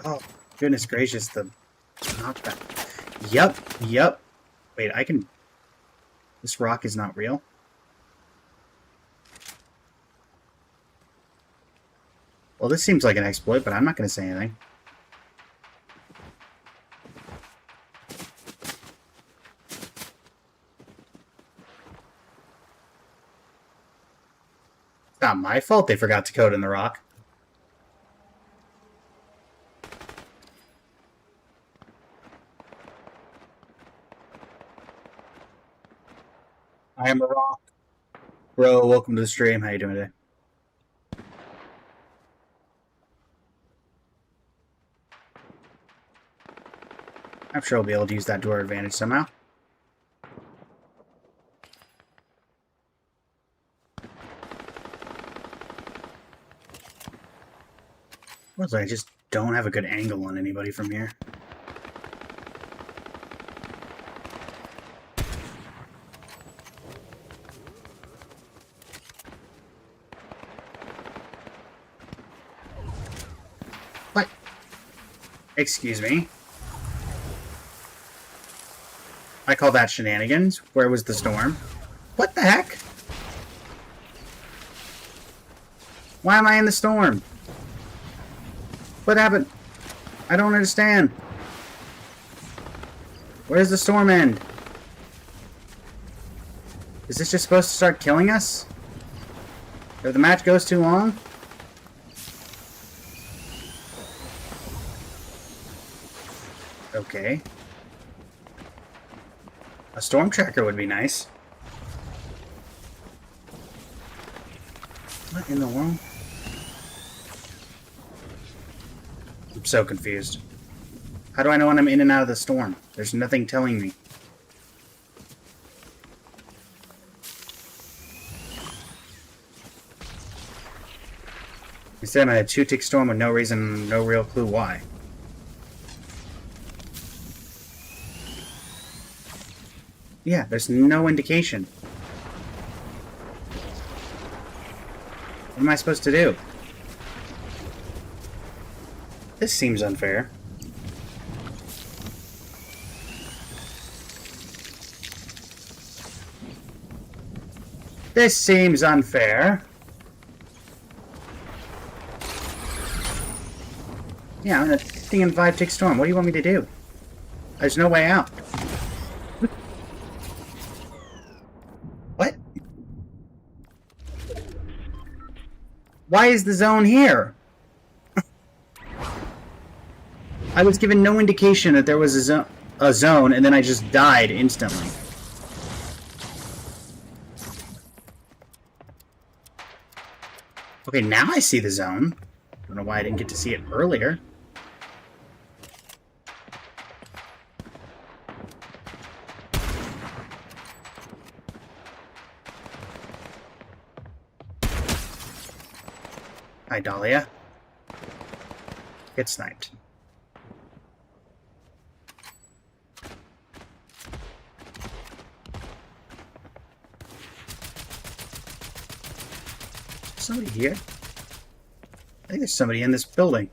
[SPEAKER 1] Oh, goodness gracious, the knockback. Yep. Wait, I can... This rock is not real? Well, this seems like an exploit, but I'm not going to say anything. It's not my fault they forgot to code in the rock. I am a rock. Bro, welcome to the stream. How you doing today? I'm sure we'll be able to use that to our advantage somehow. Looks like I just don't have a good angle on anybody from here. What? Excuse me. I call that shenanigans. Where was the storm? What the heck? Why am I in the storm? What happened? I don't understand. Where's the storm end? Is this just supposed to start killing us? If the match goes too long? Okay. A storm tracker would be nice. What in the world? I'm so confused. How do I know when I'm in and out of the storm? There's nothing telling me. Instead, I'm in a 2-tick storm with no reason, no real clue why. Yeah, there's no indication. What am I supposed to do? This seems unfair. This seems unfair. Yeah, I'm in a 5-tick storm. What do you want me to do? There's no way out. What? Why is the zone here? I was given no indication that there was a zone, and then I just died instantly. Okay, now I see the zone. Don't know why I didn't get to see it earlier. Hi, Dahlia. Get sniped. Somebody here? I think there's somebody in this building.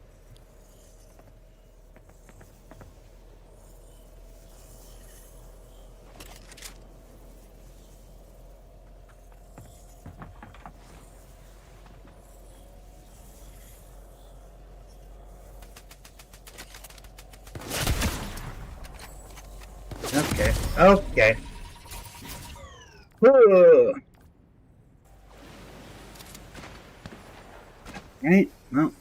[SPEAKER 1] Okay. Okay. Whoa. Right? Well.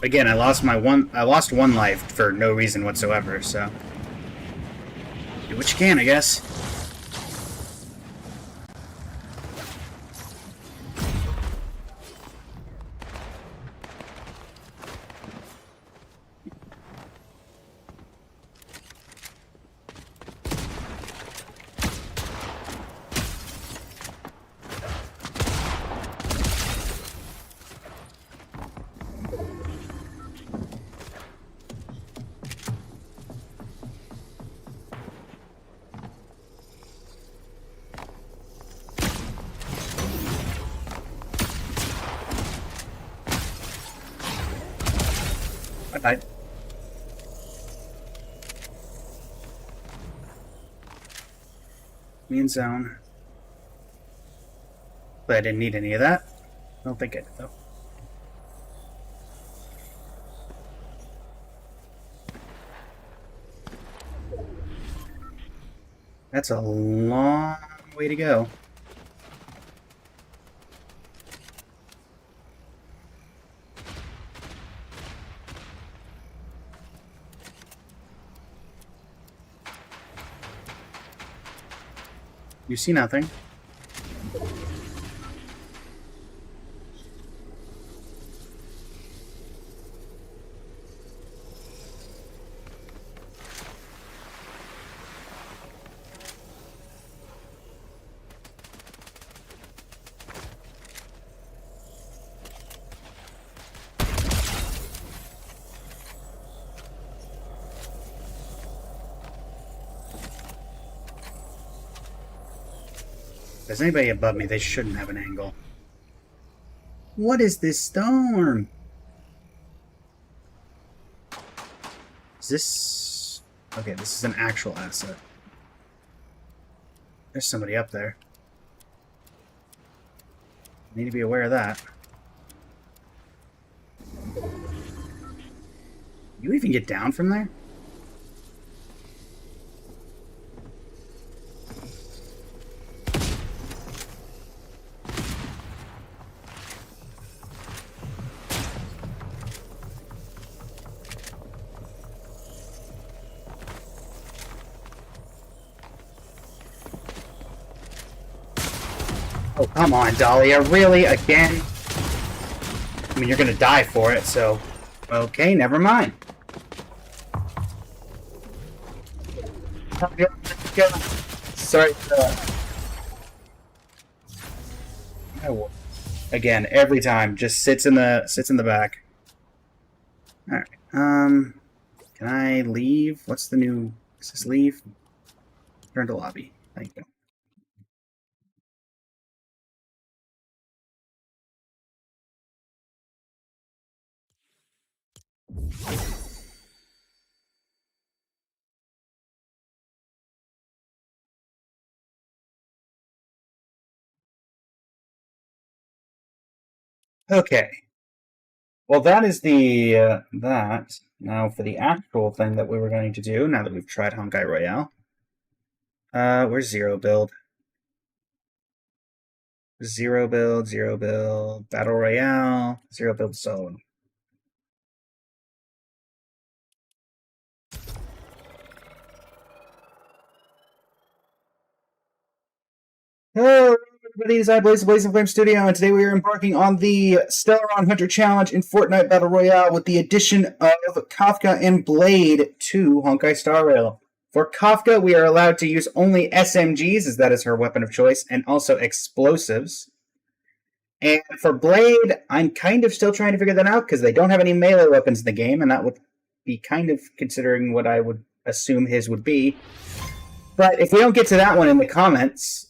[SPEAKER 1] Again, I lost one life for no reason whatsoever, so do what you can, I guess. I died. Main zone. But I didn't need any of that. I don't think I did, though. That's a long way to go. You see nothing. If there's anybody above me, they shouldn't have an angle. What is this storm? Is this... Okay, this is an actual asset. There's somebody up there. Need to be aware of that. You even get down from there? Oh, come on, Dahlia. Really? Again? I mean, you're gonna die for it, so... Okay, never mind. Sorry. Again, every time, just sits in the back. Alright, can I leave? What's the new... Is this leave? Turn to lobby. Thank you. Okay. Well, that is the, that. Now, for the actual thing that we were going to do, now that we've tried Honkai Royale. Where's Zero Build? Zero Build, Battle Royale, Zero Build Solo. Hello, everybody. It's iBlaze, the Blazing Flame Studio, and today we are embarking on the Stellaron Hunter Challenge in Fortnite Battle Royale with the addition of Kafka and Blade to Honkai Star Rail. For Kafka, we are allowed to use only SMGs, as that is her weapon of choice, and also explosives. And for Blade, I'm kind of still trying to figure that out, because they don't have any melee weapons in the game, and that would be kind of considering what I would assume his would be. But if we don't get to that one in the comments,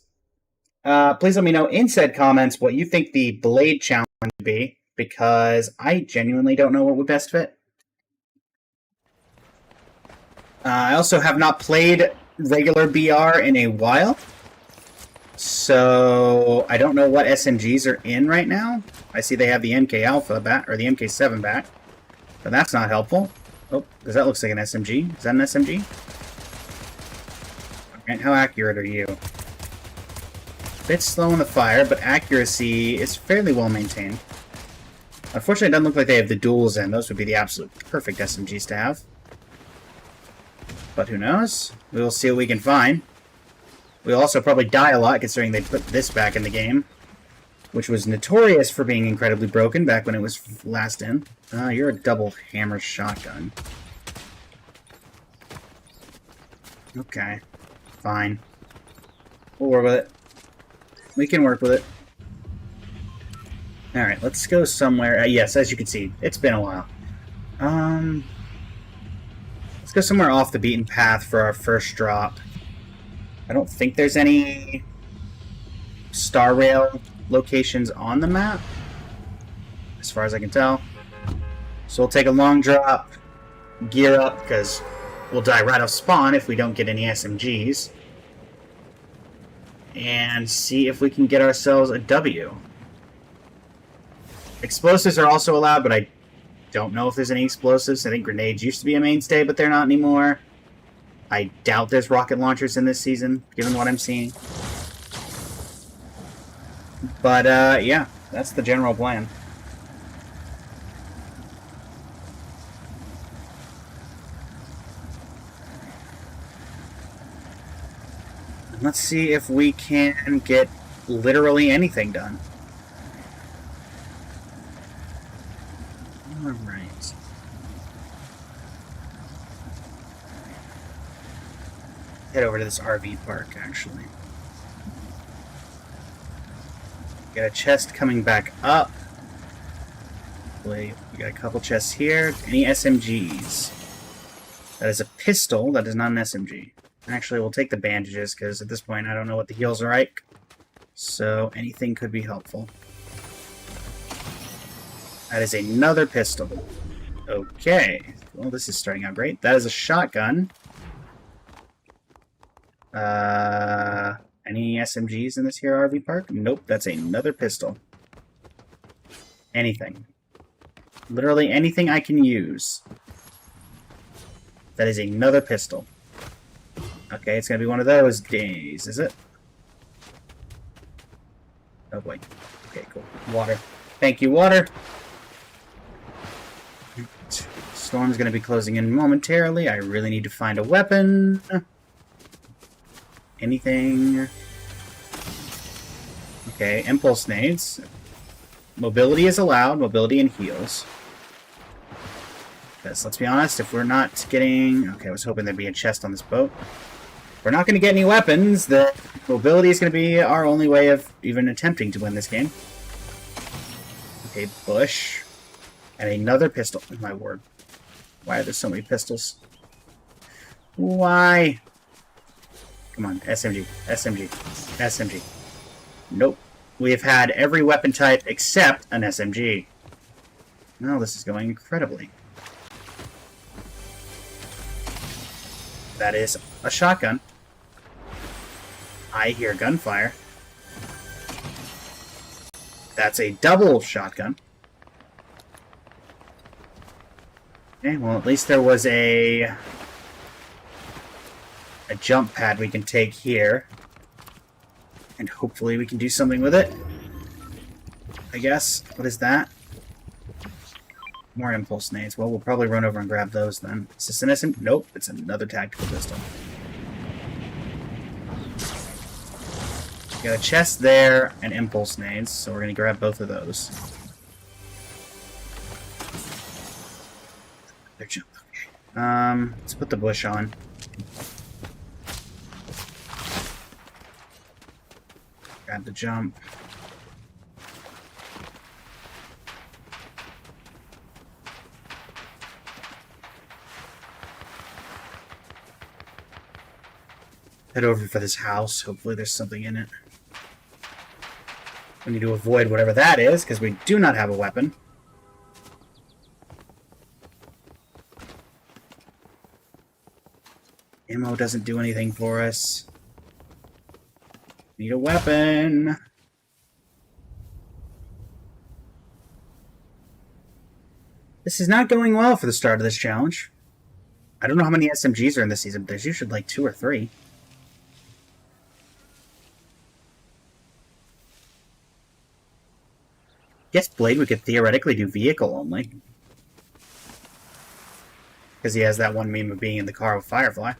[SPEAKER 1] please let me know in said comments what you think the Blade challenge would be, because I genuinely don't know what would best fit. I also have not played regular BR in a while, so I don't know what SMGs are in right now. I see they have the MK Alpha back, or the MK7 back, but that's not helpful. Oh, because that looks like an SMG. Is that an SMG? And how accurate are you? Bit slow in the fire, but accuracy is fairly well maintained. Unfortunately, it doesn't look like they have the duals in. Those would be the absolute perfect SMGs to have. But who knows? We will see what we can find. We'll also probably die a lot, considering they put this back in the game, which was notorious for being incredibly broken back when it was last in. You're a double hammer shotgun. Okay. Fine. We'll work with it. We can work with it. Alright, let's go somewhere. Yes, as you can see, it's been a while. Let's go somewhere off the beaten path for our first drop. I don't think there's any Star Rail locations on the map, as far as I can tell. So we'll take a long drop, gear up, because we'll die right off spawn if we don't get any SMGs. And see if we can get ourselves a W. Explosives are also allowed, but I don't know if there's any explosives. I think grenades used to be a mainstay, but they're not anymore. I doubt there's rocket launchers in this season, given what I'm seeing. But, yeah, that's the general plan. Let's see if we can get literally anything done. Alright. Head over to this RV park, actually. Got a chest coming back up. We got a couple chests here. Any SMGs? That is a pistol. That is not an SMG. Actually, we'll take the bandages, because at this point I don't know what the heals are like. So anything could be helpful. That is another pistol. Okay. Well, this is starting out great. That is a shotgun. Any SMGs in this here RV park? Nope, that's another pistol. Anything. Literally anything I can use. That is another pistol. Okay, it's gonna be one of those days, is it? Oh boy. Okay, cool. Water. Thank you, water! Storm's gonna be closing in momentarily. I really need to find a weapon. Anything? Okay, impulse nades. Mobility is allowed. Mobility and heals. Because, let's be honest, if we're not getting... Okay, I was hoping there'd be a chest on this boat. If we're not going to get any weapons, then mobility is going to be our only way of even attempting to win this game. Okay, bush. And another pistol. Oh, my word. Why are there so many pistols? Why? Come on, SMG, SMG, SMG. Nope. We have had every weapon type except an SMG. Now this is going incredibly. That is a shotgun. I hear gunfire. That's a double shotgun. Okay, well, at least there was a jump pad we can take here. And hopefully we can do something with it. I guess. What is that? More impulse nades. Well, we'll probably run over and grab those then. Is this an SM? Nope, it's another tactical pistol. Got a chest there and impulse nades, so we're gonna grab both of those. They're jump. Okay. Let's put the bush on. Grab the jump. Head over for this house. Hopefully there's something in it. We need to avoid whatever that is, because we do not have a weapon. Ammo doesn't do anything for us. Need a weapon. This is not going well for the start of this challenge. I don't know how many SMGs are in this season, but there's usually like 2 or 3. Guess Blade we could theoretically do vehicle only. Because he has that one meme of being in the car with Firefly.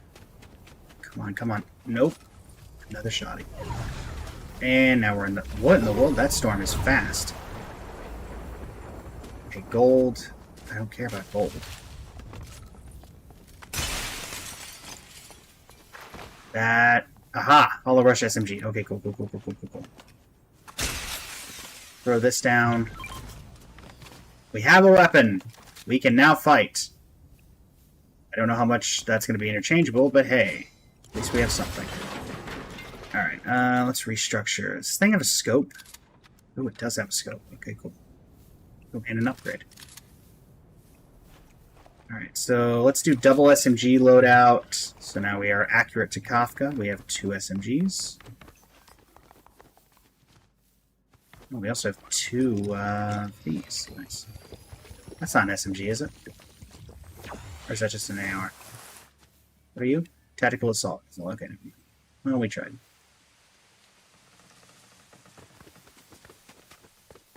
[SPEAKER 1] Come on, come on. Nope. Another shotty. And now we're in the... What in the world? That storm is fast. Okay, gold. I don't care about gold. That... Aha! Hollow Rush SMG. Okay, cool, cool, cool, cool, cool, cool, cool. Throw this down. We have a weapon. We can now fight. I don't know how much that's going to be interchangeable, but hey. At least we have something. Alright, let's restructure. Does this thing have a scope? Oh, it does have a scope. Okay, cool. Oh, and an upgrade. Alright, so let's do double SMG loadout. So now we are accurate to Kafka. We have 2 SMGs. Oh, we also have 2 of these. Nice. That's not an SMG, is it? Or is that just an AR? What are you? Tactical assault. Oh, okay. Well, we tried.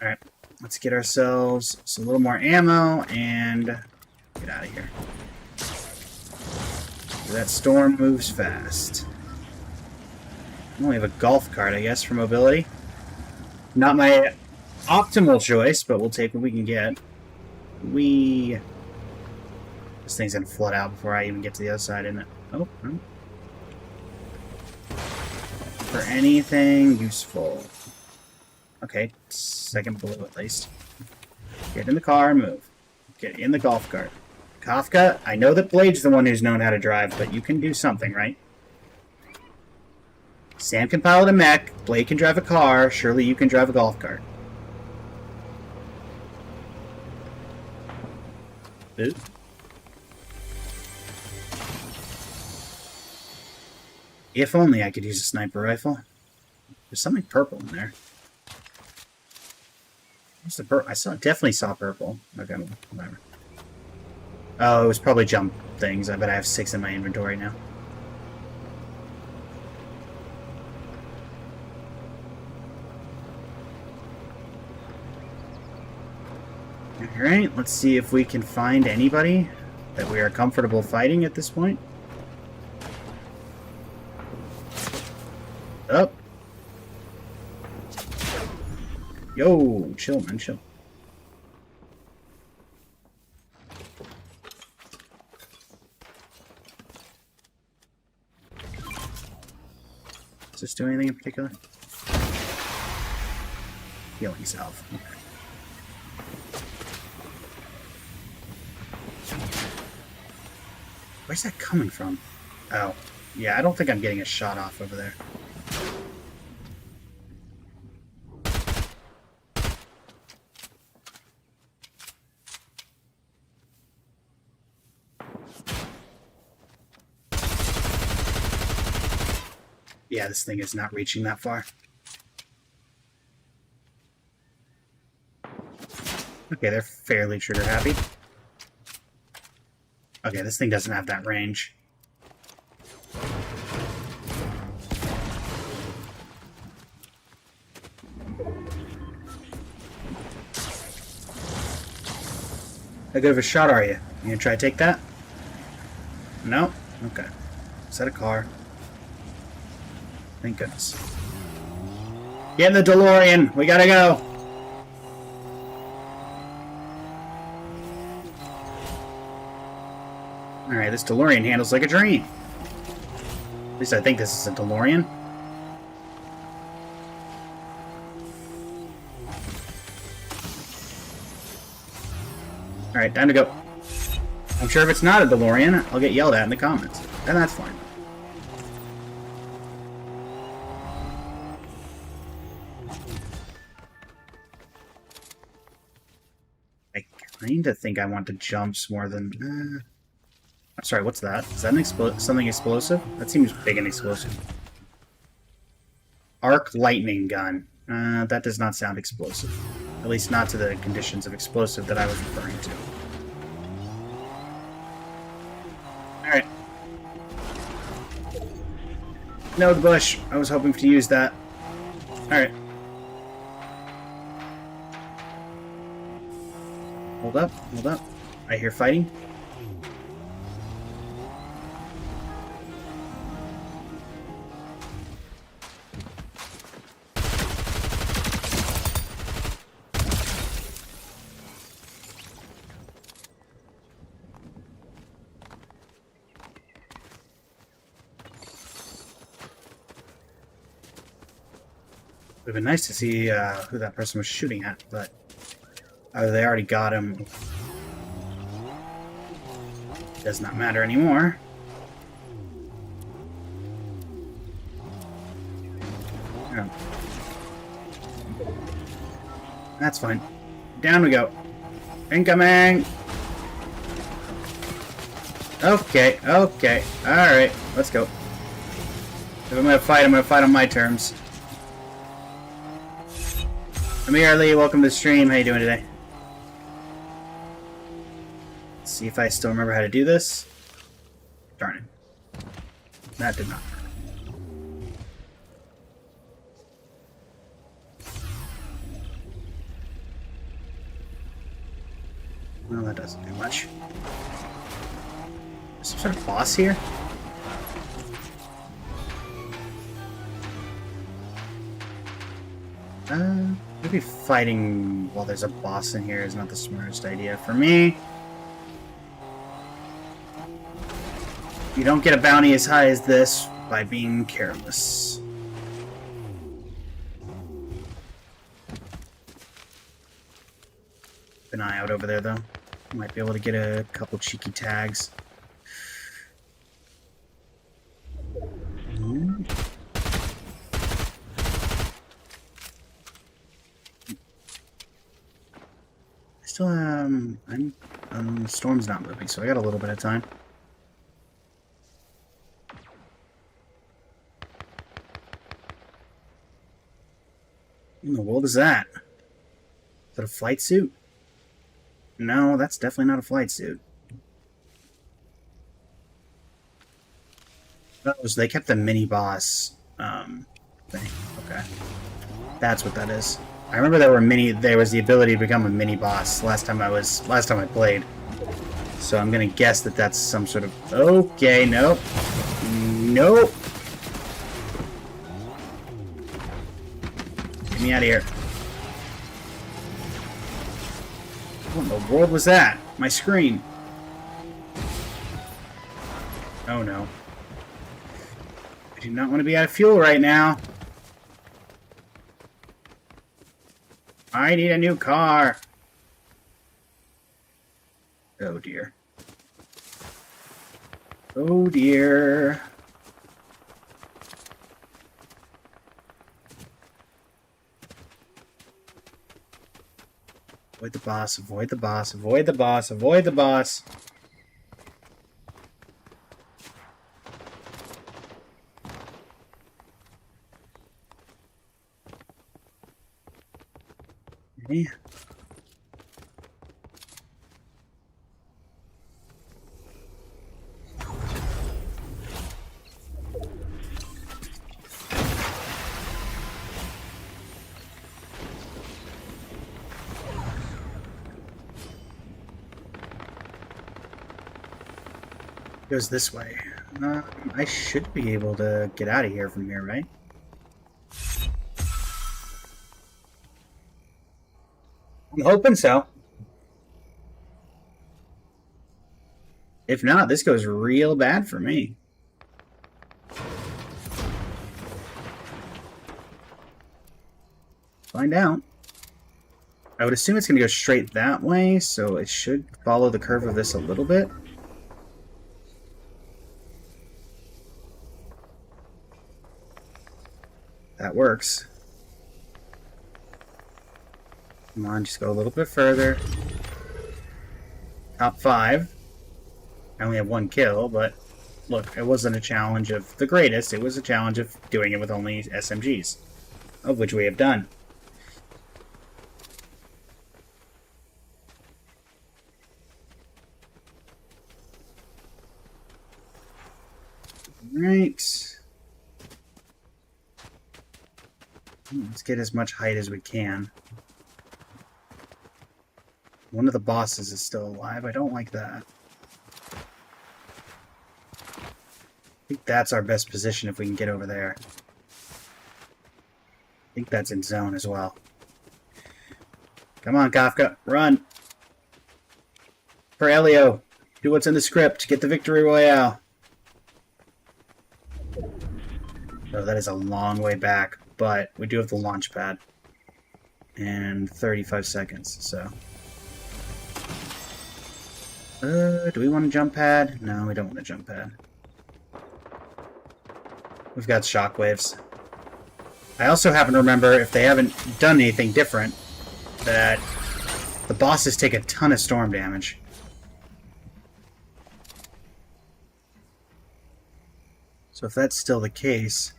[SPEAKER 1] Alright, let's get ourselves a little more ammo and get out of here. That storm moves fast. Well, we have a golf cart, I guess, for mobility. Not my optimal choice, but we'll take what we can get. This thing's gonna flood out before I even get to the other side, isn't it? Oh, no. For anything useful. Okay, second blue at least. Get in the car and move. Get in the golf cart. Kafka, I know that Blade's the one who's known how to drive, but you can do something, right? Sam can pilot a mech, Blade can drive a car, surely you can drive a golf cart. Ooh. If only I could use a sniper rifle. There's something purple in there. What's the purple? Definitely saw purple. Okay, whatever. Oh, it was probably jump things. I bet I have 6 in my inventory now. Alright, let's see if we can find anybody that we are comfortable fighting at this point. Up. Yo, chill, man, chill. Does this do anything in particular? Healing salve. Okay. Where's that coming from? Oh. Yeah, I don't think I'm getting a shot off over there. Yeah, this thing is not reaching that far. Okay, they're fairly trigger happy. Okay, this thing doesn't have that range. How good of a shot are you? You gonna try to take that? No? Okay. Is that a car? Thank goodness. Get in the DeLorean! We gotta go! Alright, this DeLorean handles like a dream. At least I think this is a DeLorean. Alright, time to go. I'm sure if it's not a DeLorean, I'll get yelled at in the comments. And that's fine. I kinda think I want to jumps more than... I'm sorry, what's that? Is that an something explosive? That seems big and explosive. Arc lightning gun. That does not sound explosive. At least not to the conditions of explosive that I was referring to. Alright. No, the bush. I was hoping to use that. Alright. Hold up, hold up. I hear fighting. It would have been nice to see who that person was shooting at, but they already got him. Does not matter anymore. Yeah. That's fine. Down we go. Incoming! Okay, okay. Alright, let's go. If I'm gonna fight on my terms. Amir Ali, welcome to the stream. How you doing today? Let's see if I still remember how to do this. Darn it. That did not work. Well, that doesn't do much. Is some sort of boss here? Maybe fighting while there's a boss in here is not the smartest idea for me. You don't get a bounty as high as this by being careless. Keep an eye out over there, though. Might be able to get a couple cheeky tags. Still, storm's not moving, so I got a little bit of time. What in the world is that? Is that a flight suit? No, that's definitely not a flight suit. Oh, so they kept the mini boss thing. Okay, that's what that is. I remember there was the ability to become a mini boss last time I played. So I'm gonna guess that that's some sort of... Okay, nope. Nope. Get me out of here. What in the world was that? My screen. Oh no. I do not want to be out of fuel right now. I need a new car. Oh dear. Oh dear. Avoid the boss, avoid the boss, avoid the boss, avoid the boss. Okay. Goes this way. I should be able to get out of here from here, right? I'm hoping so. If not, this goes real bad for me. Find out. I would assume it's going to go straight that way, so it should follow the curve of this a little bit. That works. Come on, just go a little bit further. Top 5. I only have 1 kill, but look, it wasn't a challenge of the greatest. It was a challenge of doing it with only SMGs, of which we have done. Right. Let's get as much height as we can. One of the bosses is still alive. I don't like that. I think that's our best position if we can get over there. I think that's in zone as well. Come on, Kafka. Run! For Elio. Do what's in the script. Get the victory royale. So that is a long way back, but we do have the launch pad. And 35 seconds, so... do we want a jump pad? No, we don't want a jump pad. We've got shockwaves. I also happen to remember, if they haven't done anything different, that the bosses take a ton of storm damage. So if that's still the case...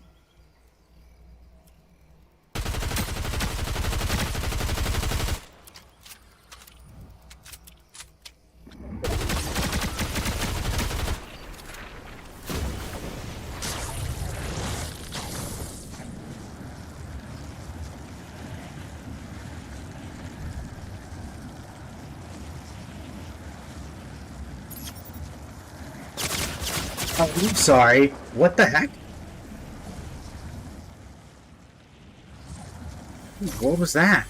[SPEAKER 1] Oh, I'm sorry. What the heck? What was that?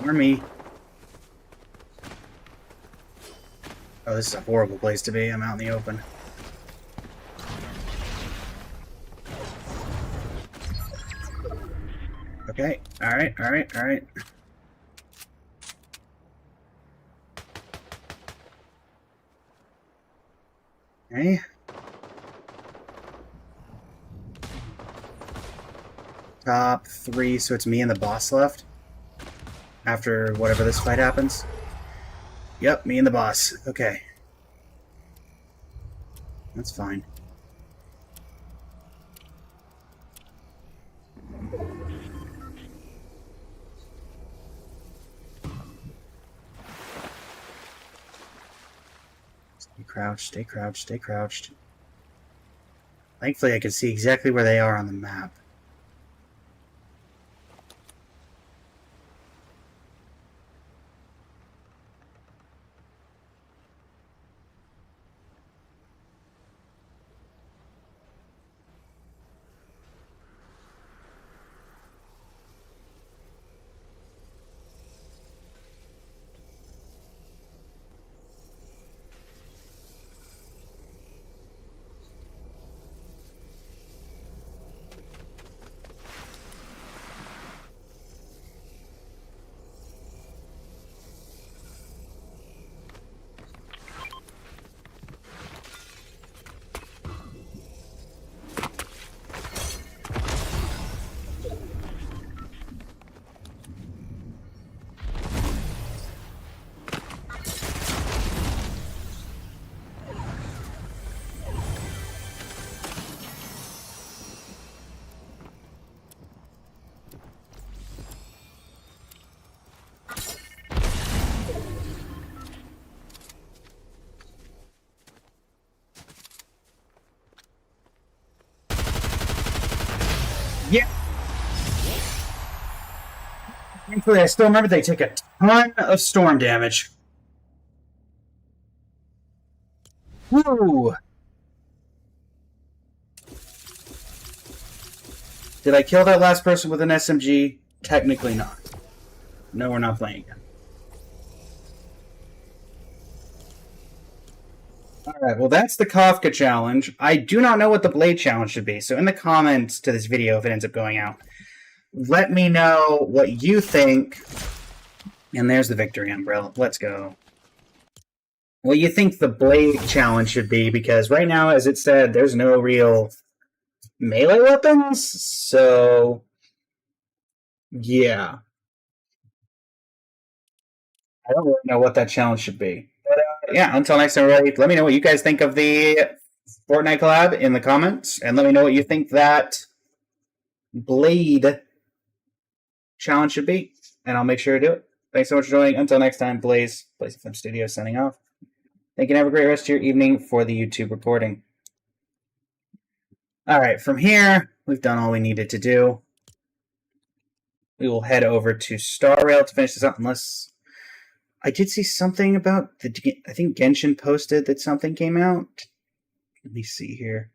[SPEAKER 1] Ignore me. Oh, this is a horrible place to be. I'm out in the open. Okay. Alright, alright, alright. Okay. Top 3, so it's me and the boss left. After whatever this fight happens. Yep, me and the boss. Okay. That's fine. Stay crouched, stay crouched, stay crouched. Thankfully I can see exactly where they are on the map. Thankfully, I still remember they take a ton of storm damage. Woo! Did I kill that last person with an SMG? Technically not. No, we're not playing again. Alright, well that's the Kafka challenge. I do not know what the Blade challenge should be, so in the comments to this video, if it ends up going out, let me know what you think. And there's the victory umbrella. Let's go. What you think the Blade challenge should be, because right now, as it said, there's no real melee weapons, so yeah. I don't really know what that challenge should be. But yeah, until next time, everybody, let me know what you guys think of the Fortnite collab in the comments, and let me know what you think that Blade challenge should be, and I'll make sure to do it. Thanks so much for joining. Until next time, Blaze Film Studio signing off. Thank you, and have a great rest of your evening for the YouTube recording. Alright, from here, we've done all we needed to do. We will head over to Star Rail to finish this up, unless... I did see something about... I think Genshin posted that something came out. Let me see here.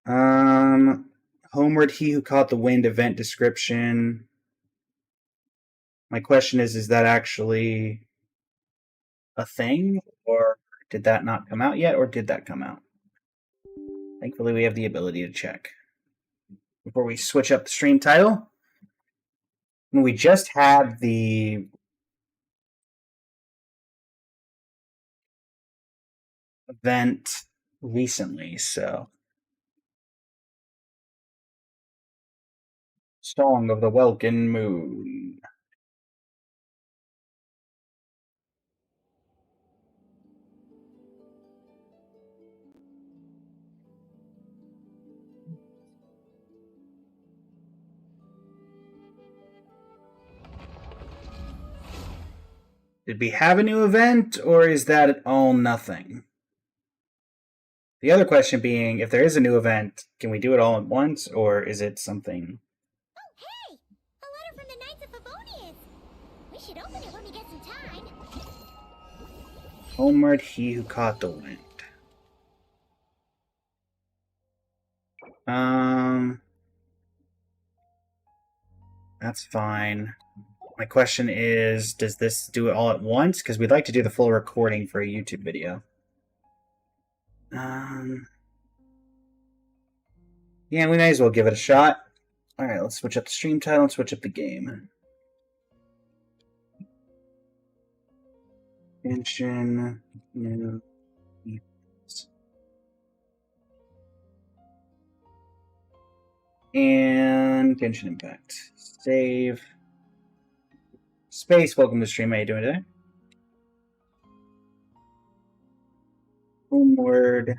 [SPEAKER 1] Homeward, He Who Caught the Wind event description. My question is that actually a thing? Or did that not come out yet? Or did that come out? Thankfully, we have the ability to check. Before we switch up the stream title, we just had the event recently, so Song of the Welkin Moon. Did we have a new event, or is that all nothing? The other question being, if there is a new event, can we do it all at once, or is it something...
[SPEAKER 6] Oh, hey! A letter from the Knights of Favonius! We should open it when we get some time.
[SPEAKER 1] Homeward, He Who Caught the Wind. That's fine. My question is, does this do it all at once? Because we'd like to do the full recording for a YouTube video. Yeah, we may as well give it a shot. Alright, let's switch up the stream title and switch up the game. Genshin, new events. And Genshin Impact. Save. Space, welcome to the stream. How you doing today? Homeward.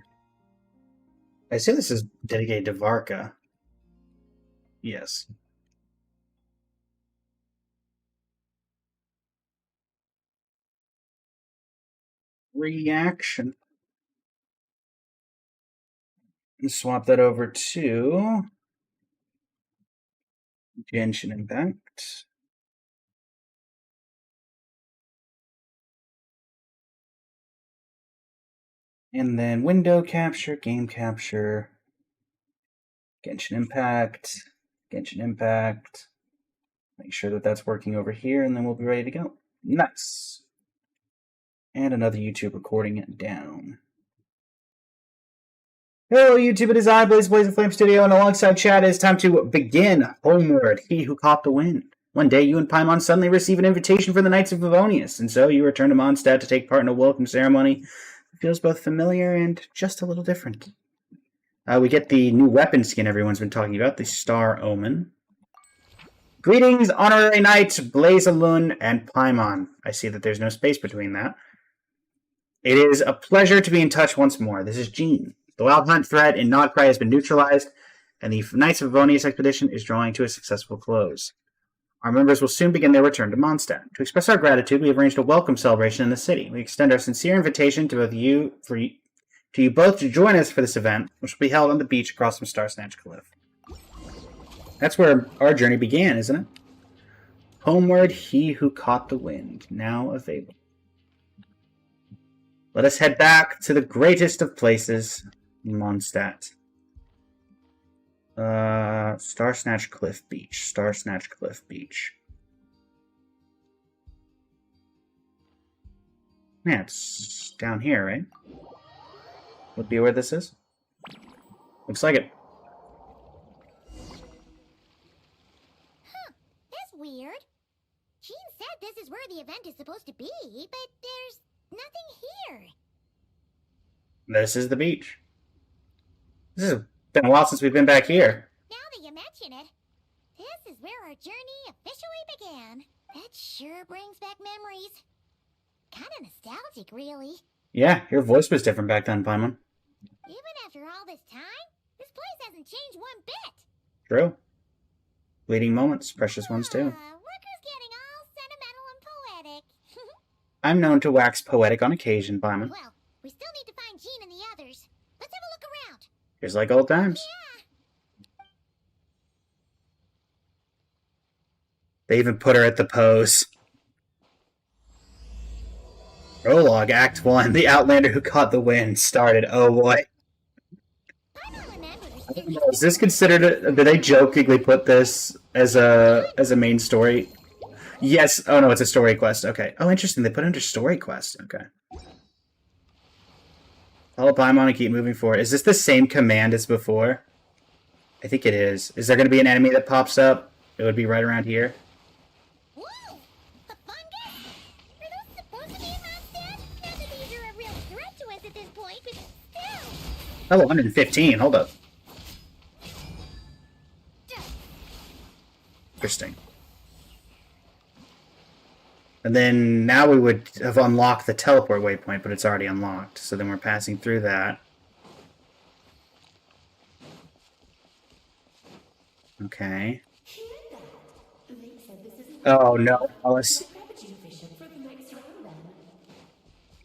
[SPEAKER 1] I assume this is dedicated to Varka. Yes. Reaction. And swap that over to Genshin Impact. And then window capture, game capture, Genshin Impact, Genshin Impact. Make sure that that's working over here, and then we'll be ready to go. Nice. And another YouTube recording it down. Hello YouTube, it is I, Blaze Flame Studio, and alongside chat, it is time to begin Homeward, He Who Caught the Wind. One day, you and Paimon suddenly receive an invitation from the Knights of Favonius, and so you return to Mondstadt to take part in a welcome ceremony. It feels both familiar and just a little different. We get the new weapon skin everyone's been talking about, the Star Omen. Greetings, Honorary Knights, Blazalun and Paimon. I see that there's no space between that. It is a pleasure to be in touch once more. This is Jean. The Wild Hunt threat in Nodcry has been neutralized, and the Knights of Favonius expedition is drawing to a successful close. Our members will soon begin their return to Mondstadt. To express our gratitude, we have arranged a welcome celebration in the city. We extend our sincere invitation to you both to join us for this event, which will be held on the beach across from Star Snatch Cliff. That's where our journey began, isn't it? Homeward, He Who Caught the Wind, now available. Let us head back to the greatest of places, Mondstadt. Star Snatch Cliff Beach. Star Snatch Cliff Beach. Yeah, it's down here, right? Would be where this is? Looks like it.
[SPEAKER 13] Huh, that's weird. Jean said this is where the event is supposed to be, but there's nothing here.
[SPEAKER 1] This is the beach. This has been a while since we've been back here.
[SPEAKER 13] Now that you mention it, this is where our journey officially began. That sure brings back memories. Kind of nostalgic, really.
[SPEAKER 1] Yeah, your voice was different back then, Paimon.
[SPEAKER 13] Even after all this time, this place hasn't changed one bit.
[SPEAKER 1] True. Fleeting moments, precious ones too.
[SPEAKER 13] Rucker's getting all sentimental and poetic.
[SPEAKER 1] I'm known to wax poetic on occasion, Paimon.
[SPEAKER 13] Well, we still need to find Jean and the others. Let's have a look around.
[SPEAKER 1] Here's like old times.
[SPEAKER 13] Yeah.
[SPEAKER 1] They even put her at the pose. Prologue, Act 1. The Outlander Who Caught the Wind started. Oh boy. Is this considered did they jokingly put this as a main story? Yes. Oh no, it's a story quest. Okay. Oh, interesting. They put it under story quest. Okay. Follow Paimon and keep moving forward. Is this the same command as before? I think it is. Is there going to be an enemy that pops up? It would be right around here.
[SPEAKER 13] Whoa! A fungus? Are those supposed to be in Mondstadt? Not that these are a real threat to us at this point, but still.
[SPEAKER 1] Oh, 115. Hold up. Interesting. And then now we would have unlocked the teleport waypoint, but it's already unlocked. So then we're passing through that. Okay. Oh no, Alice.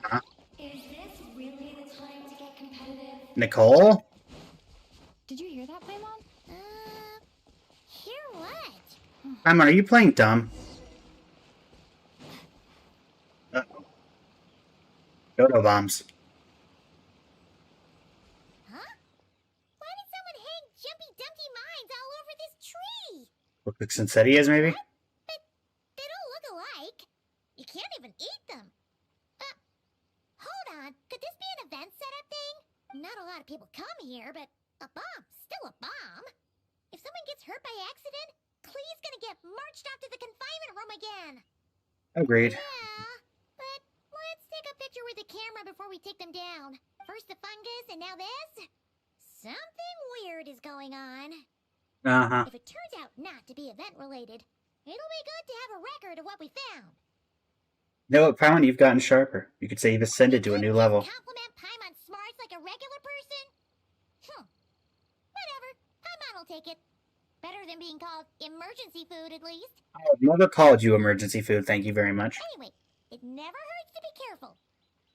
[SPEAKER 1] Huh? Nicole?
[SPEAKER 2] Did you hear that, Paimon?
[SPEAKER 13] Hear what?
[SPEAKER 1] Paimon, are you playing dumb? Uh-oh. Dodo bombs.
[SPEAKER 13] Huh? Why did someone hang Jumpy Dumpty mines all over this tree?
[SPEAKER 1] Look like Sinsettias, maybe?
[SPEAKER 13] But they don't look alike. You can't even eat them. Hold on. Could this be an event setup thing? Not a lot of people come here, but a bomb's still a bomb. If someone gets hurt by accident, Clee's gonna get marched off to the confinement room again.
[SPEAKER 1] Agreed.
[SPEAKER 13] Yeah, but let's take a picture with the camera before we take them down. First the fungus, and now this? Something weird is going on.
[SPEAKER 1] Uh-huh.
[SPEAKER 13] If it turns out not to be event-related, it'll be good to have a record of what we found.
[SPEAKER 1] You know what, Paimon? You've gotten sharper. You could say you've ascended to a new level.
[SPEAKER 13] Compliment Paimon's smarts like a regular person? Whatever. Paimon will take it. Better than being called emergency food, at least.
[SPEAKER 1] I've never called you emergency food, thank you very much.
[SPEAKER 13] Anyway, it never hurts to be careful.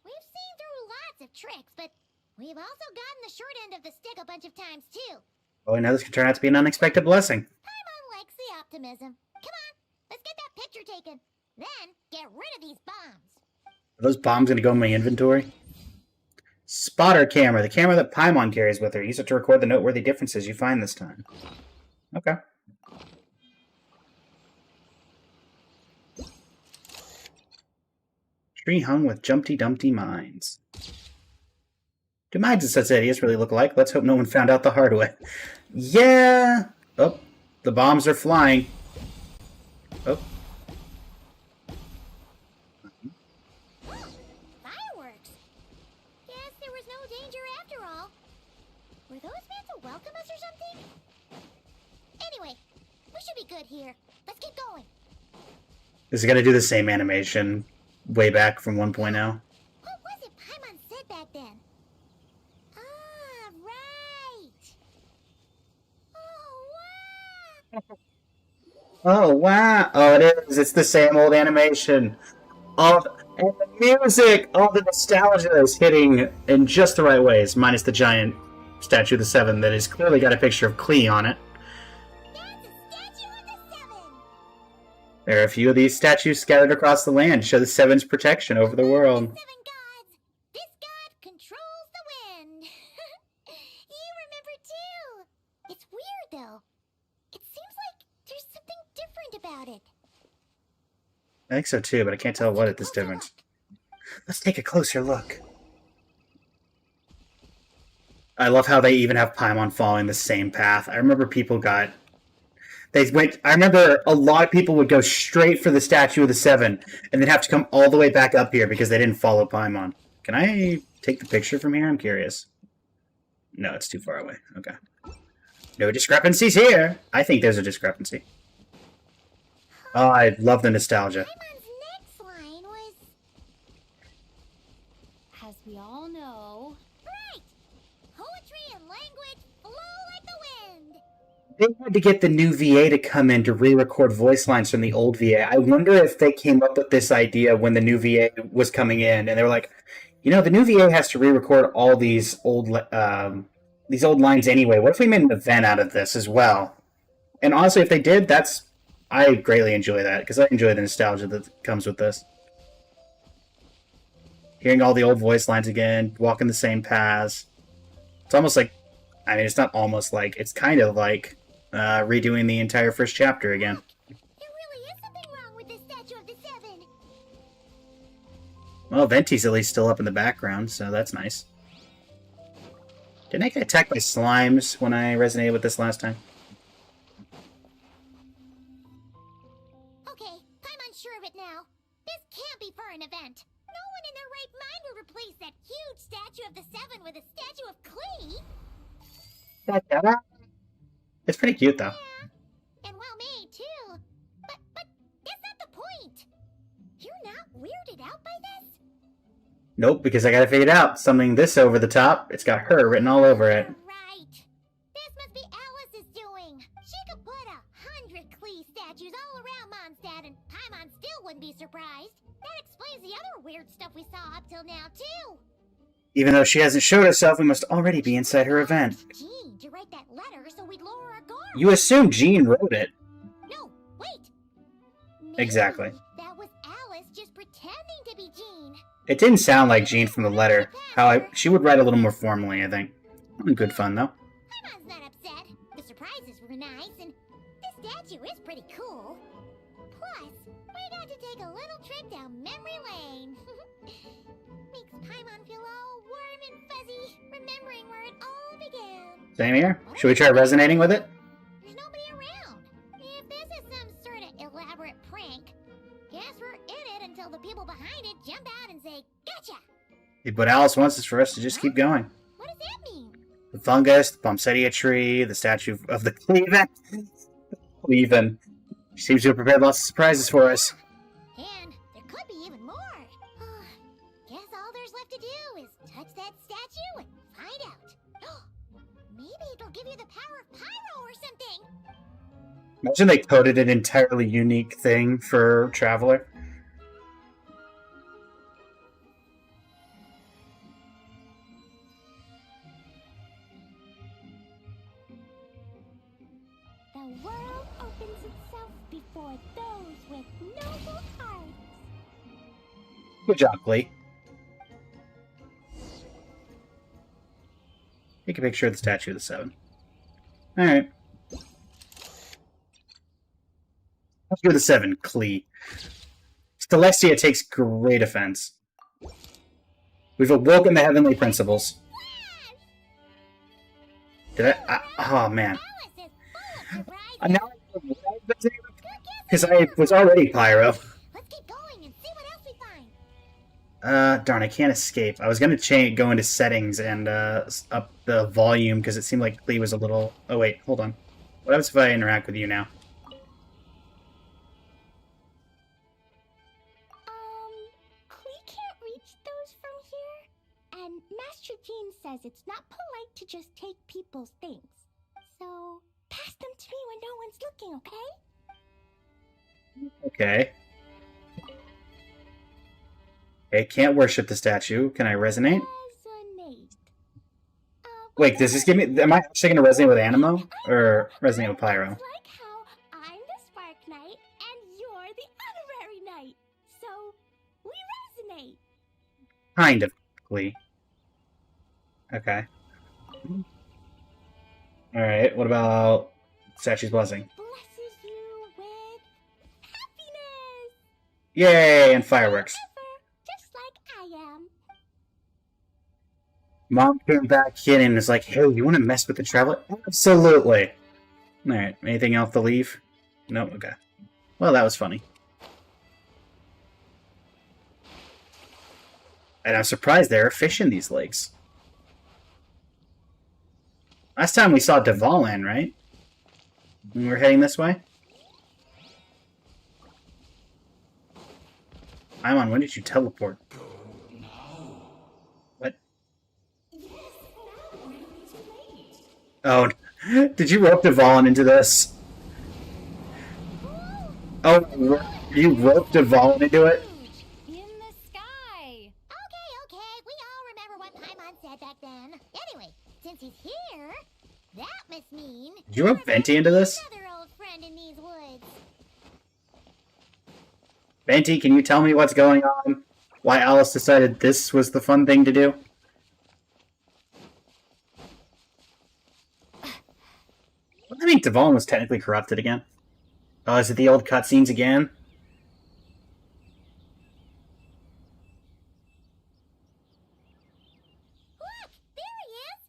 [SPEAKER 13] We've seen through lots of tricks, but we've also gotten the short end of the stick a bunch of times, too.
[SPEAKER 1] Oh, I know this could turn out to be an unexpected blessing.
[SPEAKER 13] Paimon likes the optimism. Come on, let's get that picture taken. Then, get rid of these bombs.
[SPEAKER 1] Are those bombs going to go in my inventory? Spotter camera, the camera that Paimon carries with her. Use it to record the noteworthy differences you find this time. Okay. Tree hung with Jumpty Dumpty mines. Do mines and such idiots really look alike? Let's hope no one found out the hard way. Yeah! Oh, the bombs are flying. Oh.
[SPEAKER 13] Fireworks! Guess there was no danger after all. Were those meant to welcome us or something? Anyway, we should be good here. Let's keep going.
[SPEAKER 1] Is it going to do the same animation way back from 1.0?
[SPEAKER 13] What was it Paimon said back then? Ah, right! Oh, wow!
[SPEAKER 1] Oh, wow. Oh, it is. It's the same old animation. And the music! All the nostalgia is hitting in just the right ways, minus the giant statue of the Seven that has clearly got a picture of Klee on it.
[SPEAKER 13] That's a statue of the Seven!
[SPEAKER 1] There are a few of these statues scattered across the land to show the Seven's protection over the world.
[SPEAKER 13] Seven gods! This god controls the wind! You remember too! It's weird though. It seems like there's something different about it.
[SPEAKER 1] I think so too, but I can't tell what at this difference. Let's take a closer look. I love how they even have Paimon following the same path. I remember people got... I remember a lot of people would go straight for the Statue of the Seven, and then have to come all the way back up here because they didn't follow Paimon. Can I take the picture from here? I'm curious. No, it's too far away. Okay. No discrepancies here. I think there's a discrepancy. Oh, I love the nostalgia.
[SPEAKER 13] Paimon's next line was...
[SPEAKER 14] As we all know...
[SPEAKER 13] Right! Poetry and language flow like the wind!
[SPEAKER 1] They had to get the new VA to come in to re-record voice lines from the old VA. I wonder if they came up with this idea when the new VA was coming in, and they were like, you know, the new VA has to re-record all these old lines anyway. What if we made an event out of this as well? And honestly, if they did, I greatly enjoy that, because I enjoy the nostalgia that comes with this. Hearing all the old voice lines again, walking the same paths. It's almost like, I mean, it's not almost like, it's kind of like redoing the entire first chapter again.
[SPEAKER 13] There really is something wrong with this Statue of the Seven!
[SPEAKER 1] Well, Venti's at least still up in the background, so that's nice. Didn't I get attacked by slimes when I resonated with this last time?
[SPEAKER 13] Okay, Paimon's sure of it now. This can't be for an event. No one in their right mind would replace that huge Statue of the Seven with a statue of Klee!
[SPEAKER 1] It's pretty cute, though.
[SPEAKER 13] Yeah, and well made, too. But that's not the point! You're not weirded out by this?
[SPEAKER 1] Nope, because I gotta figure it out. Something this over the top, it's got her written all over it.
[SPEAKER 13] Right. This must be Alice's doing. She could put 100 Klee statues all around Mondstadt and Paimon still wouldn't be surprised. That explains the other weird stuff we saw up till now, too.
[SPEAKER 1] Even though she hasn't showed herself, we must already be inside her event.
[SPEAKER 13] Jean to write that letter so we'd lower our guard.
[SPEAKER 1] You assume Jean wrote it.
[SPEAKER 13] No, wait. Maybe
[SPEAKER 1] Exactly.
[SPEAKER 13] that was Alice just pretending to be Jean.
[SPEAKER 1] It didn't sound like Jean from the letter. She would write a little more formally, I think. Good fun, though.
[SPEAKER 13] Paimon's not upset. The surprises were nice, and this statue is pretty cool. Plus, we got to take a little trip down memory lane. Makes Paimon feel all warm and fuzzy, remembering where it all began.
[SPEAKER 1] Same here. Should we try resonating with it?
[SPEAKER 13] There's nobody around. If this is some sort of elaborate prank, guess we're in it until the people behind it jump out and say, "Gotcha!"
[SPEAKER 1] What Alice wants is for us to just keep going.
[SPEAKER 13] What does that mean?
[SPEAKER 1] The fungus, the poinsettia tree, the statue of the Cleven. Cleven. She seems to have prepared lots of surprises for us.
[SPEAKER 13] And there could be even more. Guess all there's left to do is touch that statue and find out. Maybe it'll give you the power of pyro or something.
[SPEAKER 1] Imagine they coded an entirely unique thing for Traveler.
[SPEAKER 13] The world opens itself before those with noble hearts.
[SPEAKER 1] Good job, Glee. Take a picture of the Statue of the Seven. Alright. Statue of the Seven, Klee. Celestia takes great offense. We've awoken the heavenly principles. Did I oh, man. Now because I was already Pyro.
[SPEAKER 13] Let's keep going and see what else we find.
[SPEAKER 1] Darn, I can't escape. I was gonna go into settings and up the volume because it seemed like Klee was a little... Oh wait, hold on. What happens if I interact with you now?
[SPEAKER 14] Klee can't reach those from here. And Master Jean says it's not polite to just take people's things. So, pass them to me when no one's looking, okay?
[SPEAKER 1] Okay. I can't worship the statue. Can I resonate?
[SPEAKER 14] Resonate.
[SPEAKER 1] Wait, does this give me... Am I actually going to resonate with Animo? Or resonate with Pyro?
[SPEAKER 14] Like how I'm the Spark Knight and you're
[SPEAKER 1] Kind of glee. Okay. Alright, what about Statue's Blessing?
[SPEAKER 14] Blesses you with happiness.
[SPEAKER 1] Yay, and fireworks.
[SPEAKER 14] Just like I am.
[SPEAKER 1] Mom came back in and was like, hey, you want to mess with the Traveler? Absolutely. Alright, anything else to leave? No? Okay. Well, that was funny. And I'm surprised there are fish in these lakes. Last time we saw Dvalan, right? When we were heading this way? Paimon, when did you teleport? What? Oh, did you rope Dvalan into this? Oh, you roped Dvalan into it?
[SPEAKER 13] In the sky. Okay, we all remember what Paimon said back then. Anyway, since he's here, that must mean
[SPEAKER 1] Did you rope Venti into this?
[SPEAKER 13] another old friend in these woods.
[SPEAKER 1] Venti, can you tell me what's going on? Why Alice decided this was the fun thing to do? I think Dvalan was technically corrupted again. Oh, is it the old cutscenes again?
[SPEAKER 13] Look, there he is.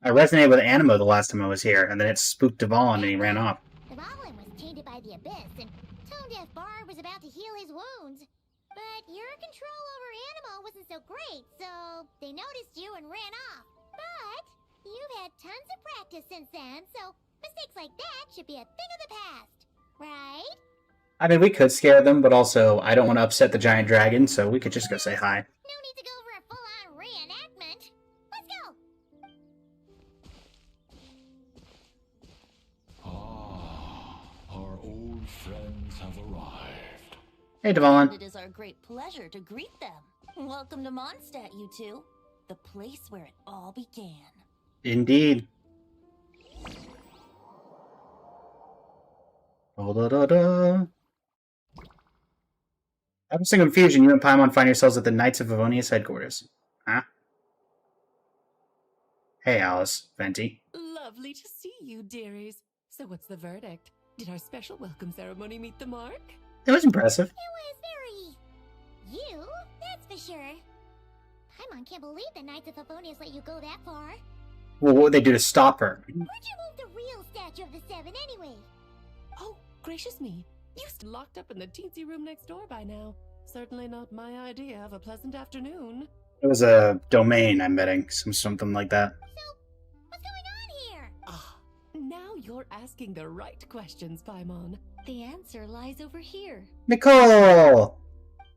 [SPEAKER 1] I resonated with Animo the last time I was here, and then it spooked Dvalan and he ran off.
[SPEAKER 13] Dvalan was tainted by the abyss, and Tone Deaf Bard was about to heal his wounds. But your control over Animo wasn't so great, so they noticed you and ran off. But you've had tons of practice since then, so mistakes like that should be a thing of the past, right?
[SPEAKER 1] I mean, we could scare them, but also, I don't want to upset the giant dragon, so we could just go say hi.
[SPEAKER 13] No need to go for a full-on reenactment. Let's go!
[SPEAKER 12] Our old friends have arrived.
[SPEAKER 1] Hey, Dvalan.
[SPEAKER 15] It is our great pleasure to greet them. Welcome to Mondstadt, you two. The place where it all began.
[SPEAKER 1] Indeed. Da-da-da-da. After some confusion, you and Paimon find yourselves at the Knights of Favonius headquarters. Huh? Hey, Alice. Venti.
[SPEAKER 16] Lovely to see you, dearies. So what's the verdict? Did our special welcome ceremony meet the mark?
[SPEAKER 1] It was impressive.
[SPEAKER 13] It was very... you, that's for sure. Paimon can't believe the Knights of Favonius let you go that far.
[SPEAKER 1] Well, what would they do to stop her?
[SPEAKER 13] Where'd you move the real statue of the Seven anyway?
[SPEAKER 16] Oh, gracious me. You locked up in the teensy room next door by now. Certainly not my idea of a pleasant afternoon.
[SPEAKER 1] It was a domain, I'm betting. Something like that.
[SPEAKER 13] So, what's going on here?
[SPEAKER 16] Ah, now you're asking the right questions, Paimon.
[SPEAKER 3] The answer lies over here.
[SPEAKER 1] Nicole!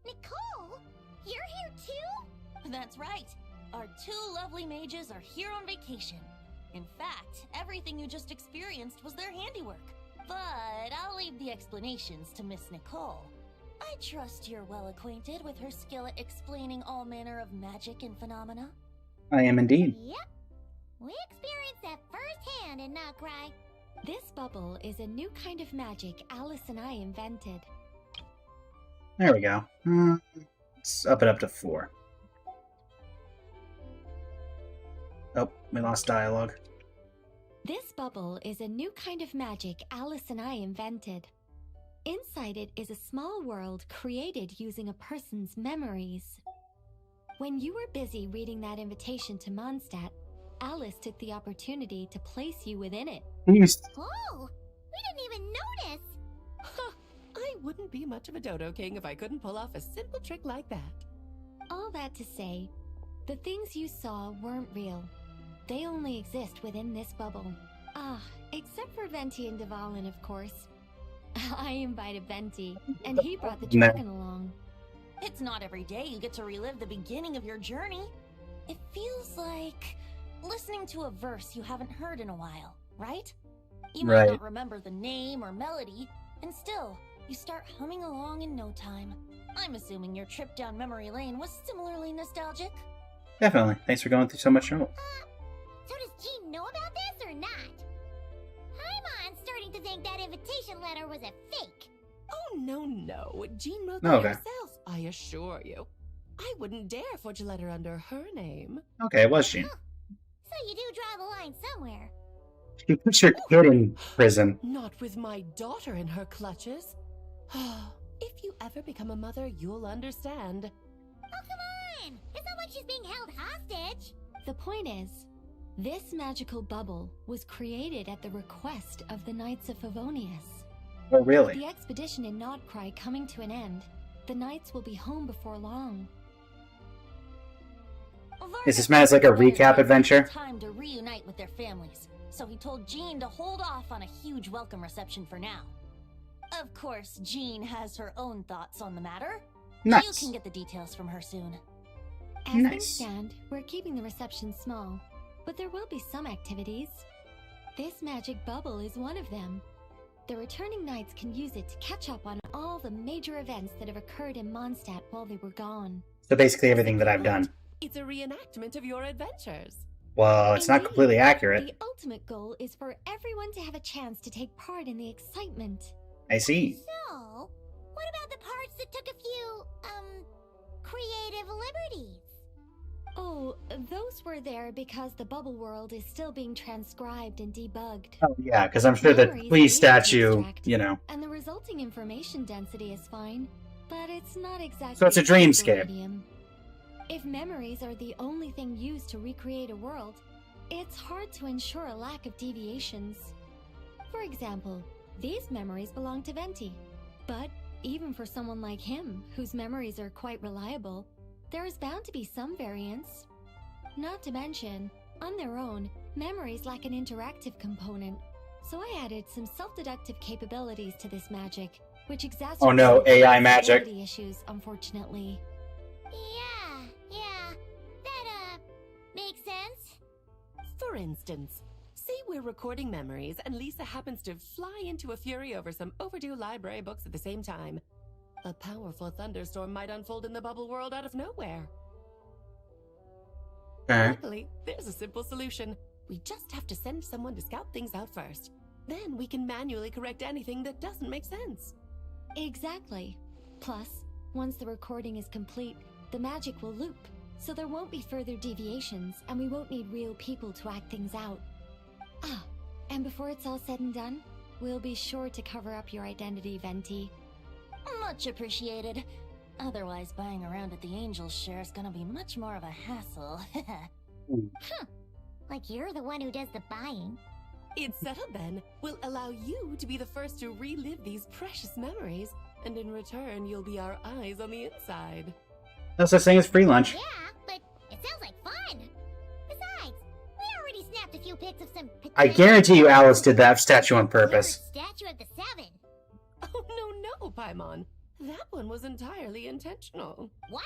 [SPEAKER 13] Nicole? You're here too?
[SPEAKER 15] That's right. Our two lovely mages are here on vacation. In fact, everything you just experienced was their handiwork. But I'll leave the explanations to Miss Nicole. I trust you're well acquainted with her skill at explaining all manner of magic and phenomena.
[SPEAKER 1] I am indeed.
[SPEAKER 13] Yep. We experienced that firsthand in Knockcry.
[SPEAKER 3] This bubble is a new kind of magic Alice and I invented.
[SPEAKER 1] There we go. Let's up it up to 4. Oh, we lost dialogue.
[SPEAKER 3] This bubble is a new kind of magic Alice and I invented. Inside it is a small world created using a person's memories. When you were busy reading that invitation to Mondstadt, Alice took the opportunity to place you within it.
[SPEAKER 13] Oh, we didn't even notice.
[SPEAKER 16] I wouldn't be much of a dodo king if I couldn't pull off a simple trick like that.
[SPEAKER 3] All that to say, the things you saw weren't real. They only exist within this bubble. Ah, except for Venti and Dvalan, of course. I invited Venti, and he brought the dragon along.
[SPEAKER 15] It's not every day you get to relive the beginning of your journey. It feels like listening to a verse you haven't heard in a while, right? You might not remember the name or melody, and still, you start humming along in no time. I'm assuming your trip down memory lane was similarly nostalgic.
[SPEAKER 1] Definitely. Thanks for going through so much trouble.
[SPEAKER 13] So does Jean know about this or not? Paimon's starting to think that invitation letter was a fake.
[SPEAKER 16] Oh, no. Jean wrote
[SPEAKER 1] Oh,
[SPEAKER 16] that
[SPEAKER 1] okay.
[SPEAKER 16] herself. I assure you. I wouldn't dare forge a letter under her name.
[SPEAKER 1] Okay, was she?
[SPEAKER 13] So you do draw the line somewhere.
[SPEAKER 1] She puts your kid in prison.
[SPEAKER 16] Not with my daughter in her clutches. If you ever become a mother, you'll understand.
[SPEAKER 13] Oh, come on! It's not like she's being held hostage.
[SPEAKER 17] The point is, this magical bubble was created at the request of the Knights of Favonius.
[SPEAKER 1] Oh,
[SPEAKER 17] With
[SPEAKER 1] really?
[SPEAKER 17] the expedition in Nodcry coming to an end, the Knights will be home before long.
[SPEAKER 1] Is this meant as like a recap adventure?
[SPEAKER 15] Time to reunite with their families, so he told Jean to hold off on a huge welcome reception for now. Of course, Jean has her own thoughts on the matter.
[SPEAKER 1] Nice.
[SPEAKER 15] You can get the details from her soon.
[SPEAKER 17] As things stand, we're keeping the reception small, but there will be some activities. This magic bubble is one of them. The returning knights can use it to catch up on all the major events that have occurred in Mondstadt while they were gone.
[SPEAKER 1] So basically everything that I've done.
[SPEAKER 16] It's a reenactment of your adventures.
[SPEAKER 1] Well, it's not completely accurate.
[SPEAKER 17] The ultimate goal is for everyone to have a chance to take part in the excitement.
[SPEAKER 1] I see.
[SPEAKER 13] So, what about the parts that took a few, creative liberties?
[SPEAKER 17] Oh, those were there because the bubble world is still being transcribed and debugged.
[SPEAKER 1] Oh, yeah, because I'm sure the please statue, you know.
[SPEAKER 17] And the resulting information density is fine, but it's not exactly...
[SPEAKER 1] So it's a dreamscape.
[SPEAKER 17] medium. If memories are the only thing used to recreate a world, it's hard to ensure a lack of deviations. For example, these memories belong to Venti. But even for someone like him, whose memories are quite reliable, there is bound to be some variance. Not to mention, on their own, memories lack an interactive component. So I added some self-deductive capabilities to this magic, which exacerbates
[SPEAKER 1] Oh no, AI magic.
[SPEAKER 17] issues, unfortunately.
[SPEAKER 13] Yeah, that, makes sense.
[SPEAKER 16] For instance, say we're recording memories and Lisa happens to fly into a fury over some overdue library books at the same time. A powerful thunderstorm might unfold in the bubble world out of nowhere. Luckily, there's a simple solution. We just have to send someone to scout things out first. Then we can manually correct anything that doesn't make sense.
[SPEAKER 17] Exactly. Plus, once the recording is complete, the magic will loop, so there won't be further deviations, and we won't need real people to act things out. Ah, and before it's all said and done, we'll be sure to cover up your identity, Venti.
[SPEAKER 15] Much appreciated. Otherwise, buying around at the Angels share is gonna be much more of a hassle.
[SPEAKER 13] Huh. Like you're the one who does the buying.
[SPEAKER 16] It's settled then. We'll allow you to be the first to relive these precious memories, and in return, you'll be our eyes on the inside.
[SPEAKER 1] No such thing as free lunch.
[SPEAKER 13] Yeah, but it sounds like fun. Besides, we already snapped a few pics of some...
[SPEAKER 1] I guarantee you Alice did that statue on purpose.
[SPEAKER 13] Statue of the Seven.
[SPEAKER 16] Oh, no, Paimon. That one was entirely intentional.
[SPEAKER 13] What?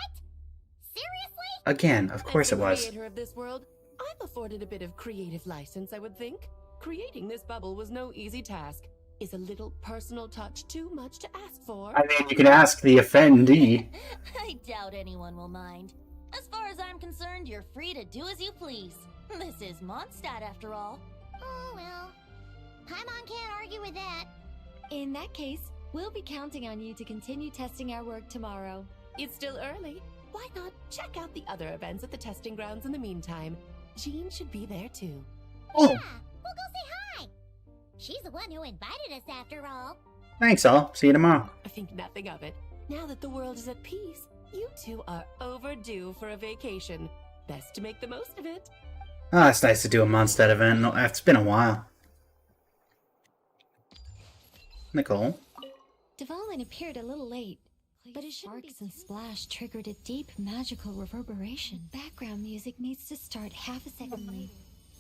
[SPEAKER 13] Seriously?
[SPEAKER 1] Again, of course it
[SPEAKER 16] As the
[SPEAKER 1] was.
[SPEAKER 16] creator of this world, I'm afforded a bit of creative license, I would think. Creating this bubble was no easy task. Is a little personal touch too much to ask for?
[SPEAKER 1] I mean, you can ask the offendee.
[SPEAKER 15] I doubt anyone will mind. As far as I'm concerned, you're free to do as you please. This is Mondstadt, after all.
[SPEAKER 13] Oh, well. Paimon can't argue with that.
[SPEAKER 17] In that case, we'll be counting on you to continue testing our work tomorrow.
[SPEAKER 16] It's still early. Why not check out the other events at the testing grounds in the meantime? Jean should be there too.
[SPEAKER 1] Oh.
[SPEAKER 13] Yeah, we'll go say hi. She's the one who invited us after all.
[SPEAKER 1] Thanks all. See you tomorrow.
[SPEAKER 16] I think nothing of it. Now that the world is at peace, you two are overdue for a vacation. Best to make the most of it.
[SPEAKER 1] Ah, it's nice to do a Mondstadt event. No, it's been a while. Nicole.
[SPEAKER 17] Dvalin appeared a little late, but his sharks and splash triggered a deep magical reverberation. Background music needs to start half a second late.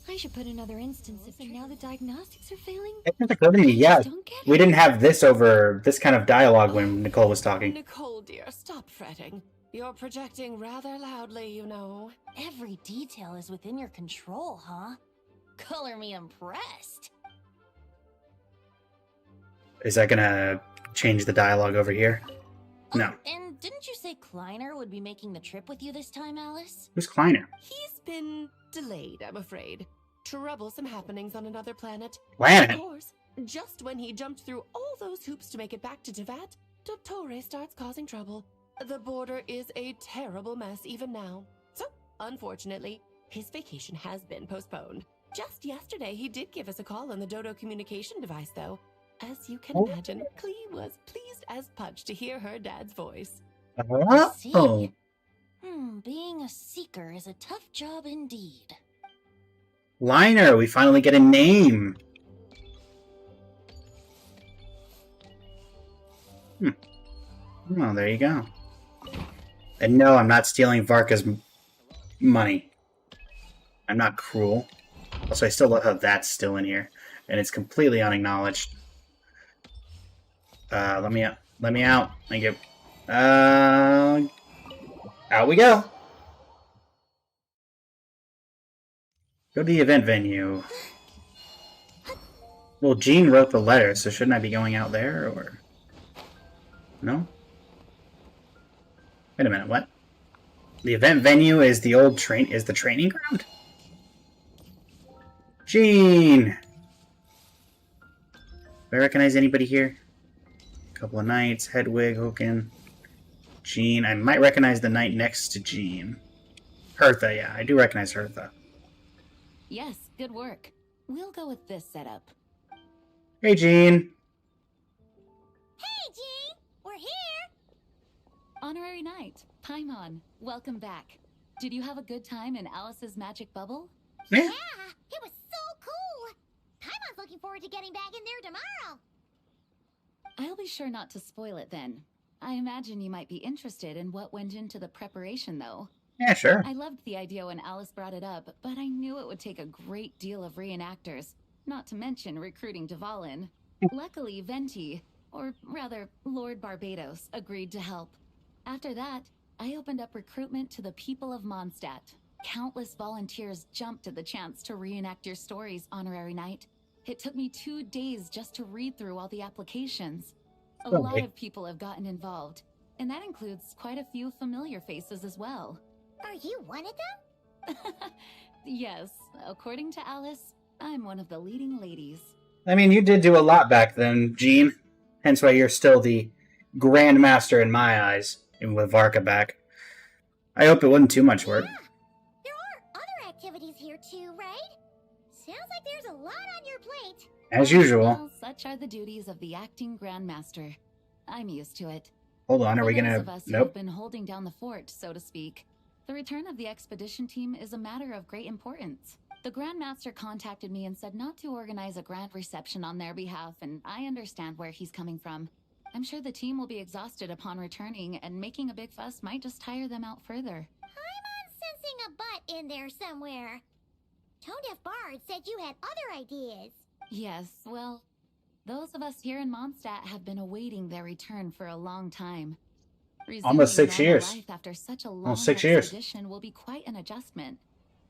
[SPEAKER 17] I should put another instance of it now the diagnostics are failing.
[SPEAKER 1] It just occurred to me, yeah, we didn't have this over this kind of dialogue when Nicole was talking.
[SPEAKER 16] Nicole, dear, stop fretting. You're projecting rather loudly, you know.
[SPEAKER 15] Every detail is within your control, huh? Color me impressed.
[SPEAKER 1] Is that gonna change the dialogue over here? No.
[SPEAKER 15] And didn't you say Kleiner would be making the trip with you this time, Alice?
[SPEAKER 1] Who's Kleiner?
[SPEAKER 16] He's been delayed, I'm afraid. Troublesome happenings on another planet.
[SPEAKER 1] Planet?
[SPEAKER 16] Of course, just when he jumped through all those hoops to make it back to Tevat, Dottore starts causing trouble. The border is a terrible mess even now. So, unfortunately, his vacation has been postponed. Just yesterday, he did give us a call on the Dodo communication device, though. As you can imagine, Klee was pleased as punch to hear her dad's voice.
[SPEAKER 1] Oh.
[SPEAKER 15] Being a seeker is a tough job indeed.
[SPEAKER 1] Liner, we finally get a name. Oh, there you go. And no, I'm not stealing Varka's money. I'm not cruel. Also, I still love how that's still in here. And it's completely unacknowledged. Let me out. Let me out. Thank you. Out we go. Go to the event venue. Well, Jean wrote the letter, so shouldn't I be going out there, or... No? Wait a minute, what? The event venue is the old is the training ground? Jean! Do I recognize anybody here? Couple of knights, Hedwig, Hoken, Jean. I might recognize the knight next to Jean. Hertha, yeah, I do recognize Hertha.
[SPEAKER 15] Yes, good work. We'll go with this setup.
[SPEAKER 1] Hey, Jean.
[SPEAKER 13] Hey, Jean! We're here!
[SPEAKER 2] Honorary Knight, Paimon, welcome back. Did you have a good time in Alice's magic bubble?
[SPEAKER 13] Yeah, it was so cool! Paimon's looking forward to getting back in there tomorrow.
[SPEAKER 2] I'll be sure not to spoil it then. I imagine you might be interested in what went into the preparation, though.
[SPEAKER 1] Yeah, sure.
[SPEAKER 2] I loved the idea when Alice brought it up, but I knew it would take a great deal of reenactors, not to mention recruiting Dvalin. Luckily, Venti, or rather, Lord Barbados, agreed to help. After that, I opened up recruitment to the people of Mondstadt. Countless volunteers jumped at the chance to reenact your stories, Honorary Knight. It took me 2 days just to read through all the applications. A lot of people have gotten involved, and that includes quite a few familiar faces as well.
[SPEAKER 13] Are you one of them?
[SPEAKER 2] Yes, according to Alice, I'm one of the leading ladies.
[SPEAKER 1] I mean, you did do a lot back then, Jean. Hence why you're still the Grandmaster in my eyes, even with Varka back. I hope it wasn't too much work.
[SPEAKER 13] Yeah. There are other activities here too, right? Sounds like there's a lot on your plate.
[SPEAKER 1] As usual.
[SPEAKER 2] Well, such are the duties of the acting Grandmaster. I'm used to it.
[SPEAKER 1] Hold on, are we
[SPEAKER 2] For
[SPEAKER 1] gonna...
[SPEAKER 2] those of us who have been holding down the fort, so to speak, the return of the expedition team is a matter of great importance. The Grandmaster contacted me and said not to organize a grand reception on their behalf, and I understand where he's coming from. I'm sure the team will be exhausted upon returning, and making a big fuss might just tire them out further.
[SPEAKER 13] I'm sensing a butt in there somewhere. Tone Deaf Bard said you had other ideas.
[SPEAKER 2] Yes, well, those of us here in Mondstadt have been awaiting their return for a long time.
[SPEAKER 1] Almost 6
[SPEAKER 2] Resuming normal
[SPEAKER 1] years.
[SPEAKER 2] life after such a long
[SPEAKER 1] Almost 6 years.
[SPEAKER 2] expedition will be quite an adjustment.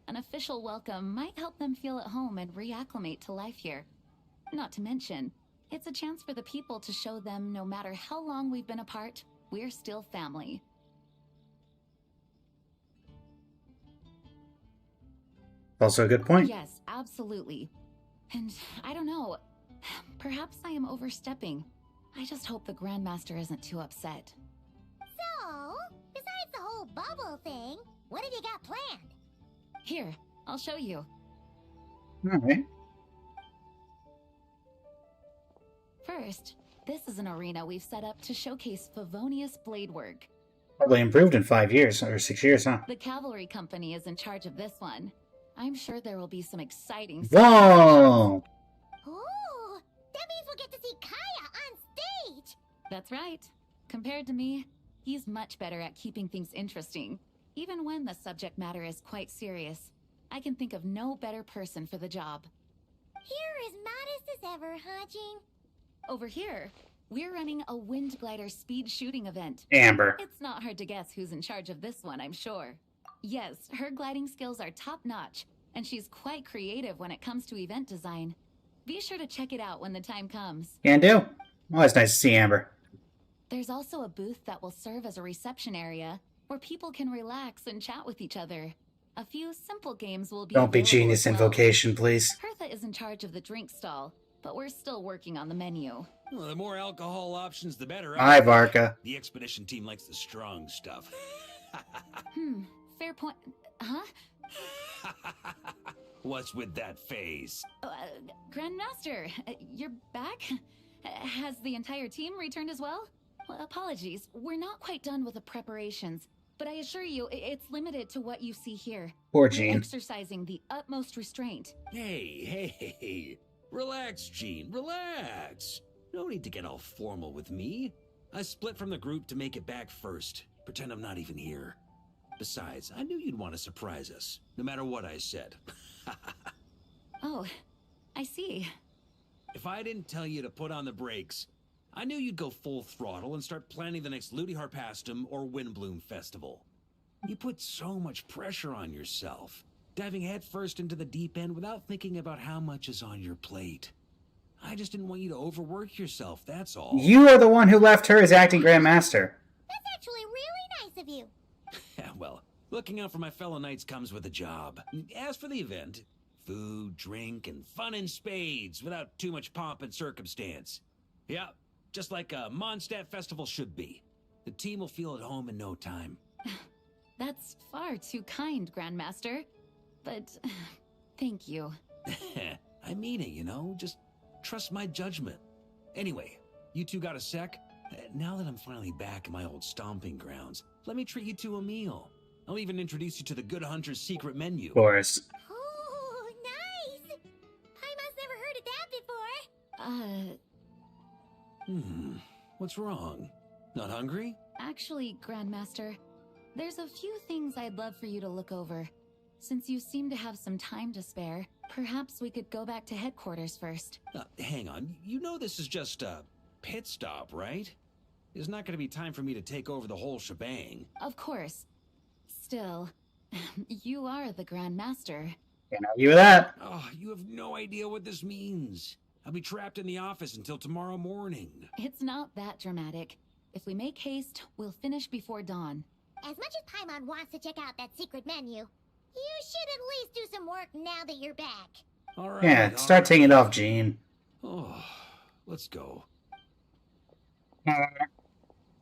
[SPEAKER 2] An official welcome might help them feel at home and reacclimate to life here. Not to mention, it's a chance for the people to show them no matter how long we've been apart, we're still family.
[SPEAKER 1] Also a good point.
[SPEAKER 2] Yes, absolutely. And I don't know, perhaps I am overstepping. I just hope the Grandmaster isn't too upset.
[SPEAKER 13] So, besides the whole bubble thing, what have you got planned?
[SPEAKER 2] Here, I'll show you.
[SPEAKER 1] Alright.
[SPEAKER 2] First, this is an arena we've set up to showcase Favonius blade work.
[SPEAKER 1] Probably improved in 5 years, or 6 years, huh?
[SPEAKER 2] The cavalry company is in charge of this one. I'm sure there will be some exciting...
[SPEAKER 1] Whoa!
[SPEAKER 13] Ooh, that means we'll get to see Kaya on stage!
[SPEAKER 2] That's right. Compared to me, he's much better at keeping things interesting, even when the subject matter is quite serious. I can think of no better person for the job.
[SPEAKER 13] You're as modest as ever, huh, Jean?
[SPEAKER 2] Over here, we're running a wind glider speed shooting event.
[SPEAKER 1] Amber.
[SPEAKER 2] It's not hard to guess who's in charge of this one, I'm sure. Yes, her gliding skills are top-notch, and she's quite creative when it comes to event design. Be sure to check it out when the time comes.
[SPEAKER 1] Can do. Always nice to see Amber.
[SPEAKER 2] There's also a booth that will serve as a reception area, where people can relax and chat with each other. A few simple games will be
[SPEAKER 1] Don't be
[SPEAKER 2] available
[SPEAKER 1] genius
[SPEAKER 2] as well.
[SPEAKER 1] invocation, please.
[SPEAKER 2] Hertha is in charge of the drink stall, but we're still working on the menu.
[SPEAKER 18] Well, the more alcohol options, the better.
[SPEAKER 1] Hi, Varka.
[SPEAKER 18] The expedition team likes the strong stuff.
[SPEAKER 2] Fair point. Huh?
[SPEAKER 18] What's with that face?
[SPEAKER 2] Grandmaster, you're back? Has the entire team returned as well? Well, apologies, we're not quite done with the preparations, but I assure you, it's limited to what you see here.
[SPEAKER 1] Poor
[SPEAKER 2] We're
[SPEAKER 1] Jean.
[SPEAKER 2] exercising the utmost restraint.
[SPEAKER 18] Hey. Relax, Gene, relax. No need to get all formal with me. I split from the group to make it back first. Pretend I'm not even here. Besides, I knew you'd want to surprise us, no matter what I said.
[SPEAKER 2] Oh, I see.
[SPEAKER 18] If I didn't tell you to put on the brakes, I knew you'd go full throttle and start planning the next Ludi Harpastum or Windbloom Festival. You put so much pressure on yourself, diving headfirst into the deep end without thinking about how much is on your plate. I just didn't want you to overwork yourself, that's all.
[SPEAKER 1] You are the one who left her as acting Grandmaster.
[SPEAKER 13] That's actually really nice of you.
[SPEAKER 18] Well, looking out for my fellow knights comes with a job. As for the event, food, drink, and fun in spades without too much pomp and circumstance. Yeah, just like a Mondstadt festival should be. The team will feel at home in no time.
[SPEAKER 2] That's far too kind, Grandmaster. But thank you.
[SPEAKER 18] I mean it, you know? Just trust my judgment. Anyway, you two got a sec? Now that I'm finally back in my old stomping grounds, let me treat you to a meal. I'll even introduce you to the Good Hunter's secret menu.
[SPEAKER 1] Of course.
[SPEAKER 13] Oh, nice! Paimon's never heard of that before.
[SPEAKER 18] What's wrong? Not hungry?
[SPEAKER 2] Actually, Grandmaster, there's a few things I'd love for you to look over. Since you seem to have some time to spare, perhaps we could go back to headquarters first.
[SPEAKER 18] Hang on. You know this is just a pit stop, right? There's not going to be time for me to take over the whole shebang.
[SPEAKER 2] Of course. Still, you are the Grandmaster.
[SPEAKER 1] Can't argue with that.
[SPEAKER 18] Oh, you have no idea what this means. I'll be trapped in the office until tomorrow morning.
[SPEAKER 2] It's not that dramatic. If we make haste, we'll finish before dawn.
[SPEAKER 13] As much as Paimon wants to check out that secret menu, you should at least do some work now that you're back.
[SPEAKER 18] All right.
[SPEAKER 1] Yeah, start taking it off, Gene.
[SPEAKER 18] Oh, let's go.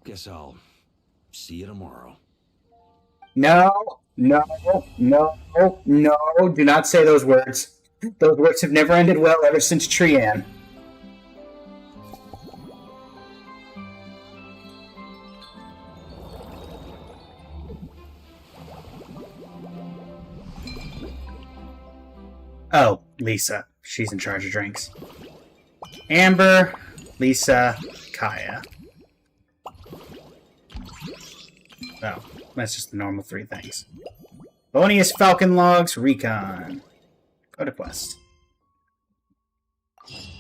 [SPEAKER 18] Guess I'll see you tomorrow.
[SPEAKER 1] No. Do not say those words. Those words have never ended well ever since Trian. Oh, Lisa. She's in charge of drinks. Amber, Lisa, Kaya. Oh, that's just the normal three things. Bonius, Falcon Logs, Recon. Go to quest.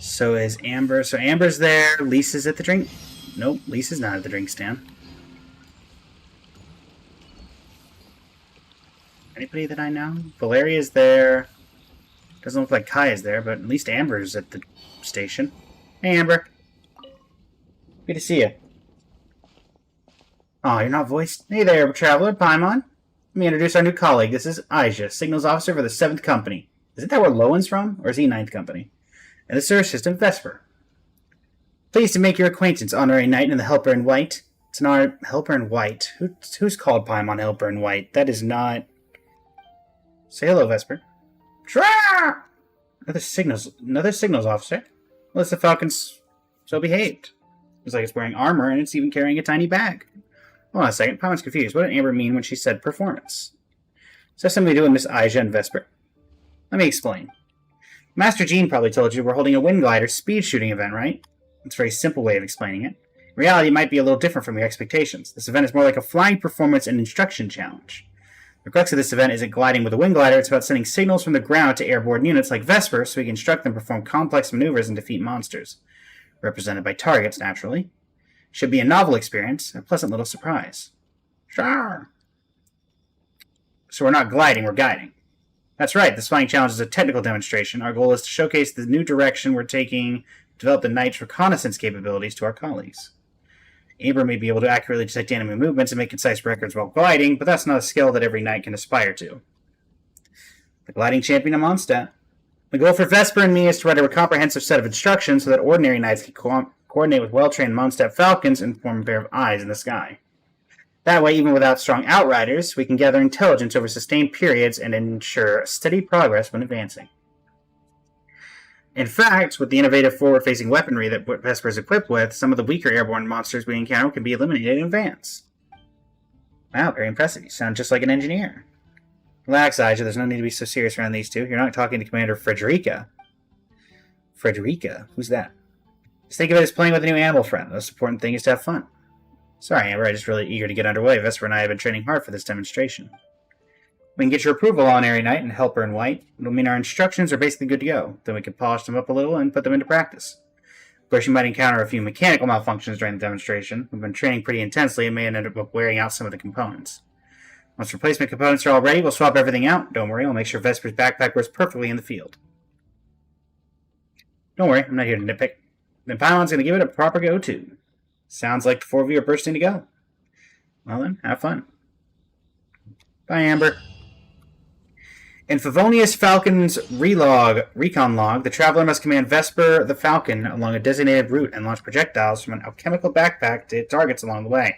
[SPEAKER 1] So is Amber. So Amber's there. Lisa's at the drink. Nope, Lisa's not at the drink stand. Anybody that I know? Valeria's there. Doesn't look like Kaya's there, but at least Amber's at the station. Hey, Amber. Good to see you. Oh, you're not voiced? Hey there, Traveler, Paimon. Let me introduce our new colleague. This is Aija, Signals Officer for the 7th Company. Isn't that where Lowen's from? Or is he 9th Company? And this is her assistant, Vesper. Pleased to make your acquaintance, Honorary Knight and the Helper in White. It's an Helper in White. Who's called Paimon Helper in White? That is not... Say hello, Vesper. Tra! Another signals officer. Well, it's the Falcon's so behaved. Looks like it's wearing armor, and it's even carrying a tiny bag. Hold on a second. Paimon's confused. What did Amber mean when she said performance? Is that something to do with Miss Aija and Vesper? Let me explain. Master Jean probably told you we're holding a wind glider speed shooting event, right? It's a very simple way of explaining it. In reality, it might be a little different from your expectations. This event is more like a flying performance and instruction challenge. The crux of this event isn't gliding with a wind glider, it's about sending signals from the ground to airborne units like Vesper so we can instruct them to perform complex maneuvers and defeat monsters. Represented by targets, naturally. Should be a novel experience, a pleasant little surprise. Sure. So we're not gliding, we're guiding. That's right, this flying challenge is a technical demonstration. Our goal is to showcase the new direction we're taking to develop the Knight's reconnaissance capabilities to our colleagues. Amber may be able to accurately detect enemy movements and make concise records while gliding, but that's not a skill that every knight can aspire to. The gliding champion of Mondstadt. The goal for Vesper and me is to write a comprehensive set of instructions so that ordinary knights can coordinate with well-trained Mondstadt falcons and form a pair of eyes in the sky. That way, even without strong outriders, we can gather intelligence over sustained periods and ensure steady progress when advancing. In fact, with the innovative forward-facing weaponry that Vesper is equipped with, some of the weaker airborne monsters we encounter can be eliminated in advance. Wow, very impressive. You sound just like an engineer. Relax, Aja. There's no need to be so serious around these two. You're not talking to Commander Frederica. Frederica? Who's that? Just think of it as playing with a new animal friend. The most important thing is to have fun. Sorry, Amber. I'm just really eager to get underway. Vesper and I have been training hard for this demonstration. We can get your approval on Airy Knight and Helper in White. It'll mean our instructions are basically good to go. Then we can polish them up a little and put them into practice. Of course, you might encounter a few mechanical malfunctions during the demonstration. We've been training pretty intensely and may end up wearing out some of the components. Once replacement components are all ready, we'll swap everything out. Don't worry, I'll make sure Vesper's backpack works perfectly in the field. Don't worry, I'm not here to nitpick. Then Pylon's going to give it a proper go, too. Sounds like the four of you are bursting to go. Well then, have fun. Bye, Amber. In Favonius Falcon's recon log, the traveler must command Vesper the Falcon along a designated route and launch projectiles from an alchemical backpack to hit targets along the way.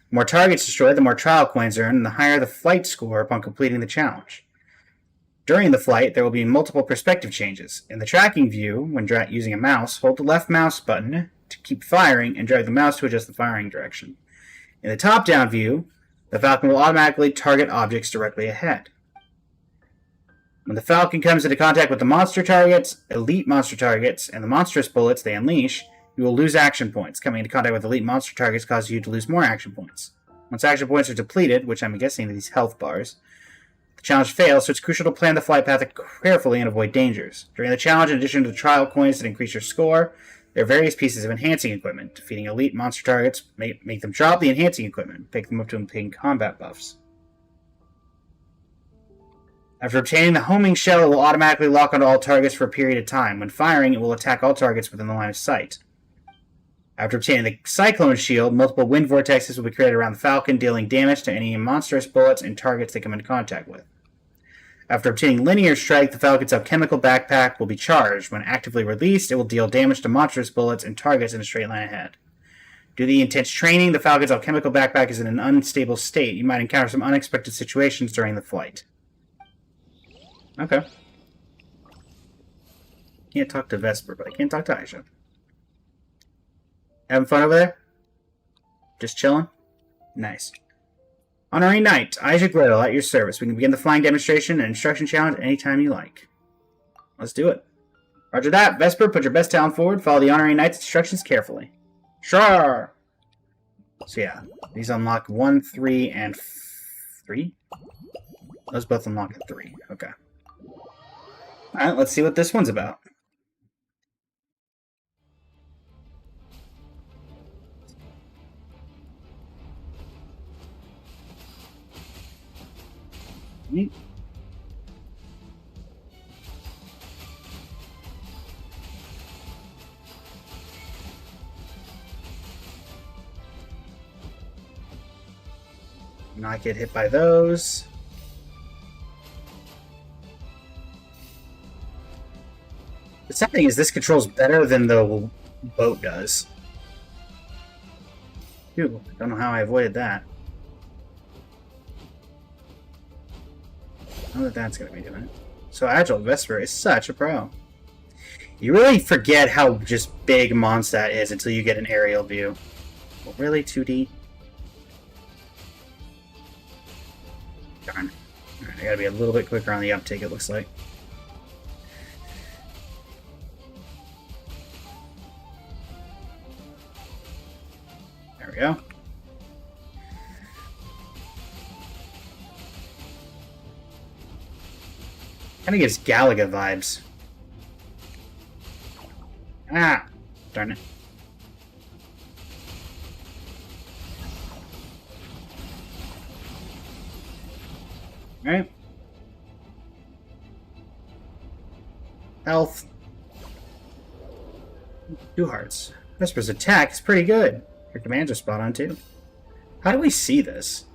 [SPEAKER 1] The more targets destroyed, the more trial coins earned, and the higher the flight score upon completing the challenge. During the flight, there will be multiple perspective changes. In the tracking view, when using a mouse, hold the left mouse button to keep firing and drag the mouse to adjust the firing direction. In the top-down view, the Falcon will automatically target objects directly ahead. When the Falcon comes into contact with the monster targets, elite monster targets, and the monstrous bullets they unleash, you will lose action points. Coming into contact with elite monster targets causes you to lose more action points. Once action points are depleted, which I'm guessing are these health bars, the challenge fails, so it's crucial to plan the flight path carefully and avoid dangers. During the challenge, in addition to the trial coins that increase your score, there are various pieces of enhancing equipment. Defeating elite monster targets make them drop the enhancing equipment, pick them up to obtain combat buffs. After obtaining the homing shell, it will automatically lock onto all targets for a period of time. When firing, it will attack all targets within the line of sight. After obtaining the Cyclone Shield, multiple wind vortexes will be created around the Falcon, dealing damage to any monstrous bullets and targets they come into contact with. After obtaining Linear Strike, the Falcon's alchemical backpack will be charged. When actively released, it will deal damage to monstrous bullets and targets in a straight line ahead. Due to the intense training, the Falcon's alchemical backpack is in an unstable state. You might encounter some unexpected situations during the flight. Okay. Can't talk to Vesper, but I can talk to Aisha. Having fun over there? Just chilling? Nice. Honorary Knight, Aisha Gretel, at your service. We can begin the flying demonstration and instruction challenge anytime you like. Let's do it. Roger that. Vesper, put your best talent forward. Follow the Honorary Knight's instructions carefully. Sure! So yeah, these unlock 1, 3, and 3? Those both unlock at 3. Okay. Alright, let's see what this one's about. Neat. Not get hit by those. The sad thing is this controls better than the boat does. Phew, I don't know how I avoided that. I know that that's going to be doing it. So Agile Vesper is such a pro. You really forget how just big Mondstadt is until you get an aerial view. Well, really, 2D? Darn. Alright, I gotta be a little bit quicker on the uptake, it looks like. There we go. Kind of gives Galaga vibes. Ah! Darn it. Alright. Health. 2 hearts. Vesper's attack is pretty good. Your commands are spot on too. How do we see this?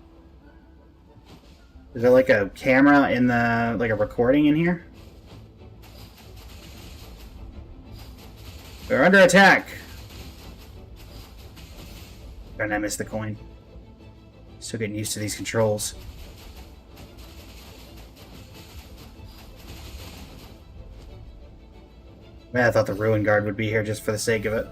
[SPEAKER 1] Is there like a camera in the, like a recording in here? We're under attack. Darn, I missed the coin. Still getting used to these controls. Man, I thought the Ruin Guard would be here just for the sake of it.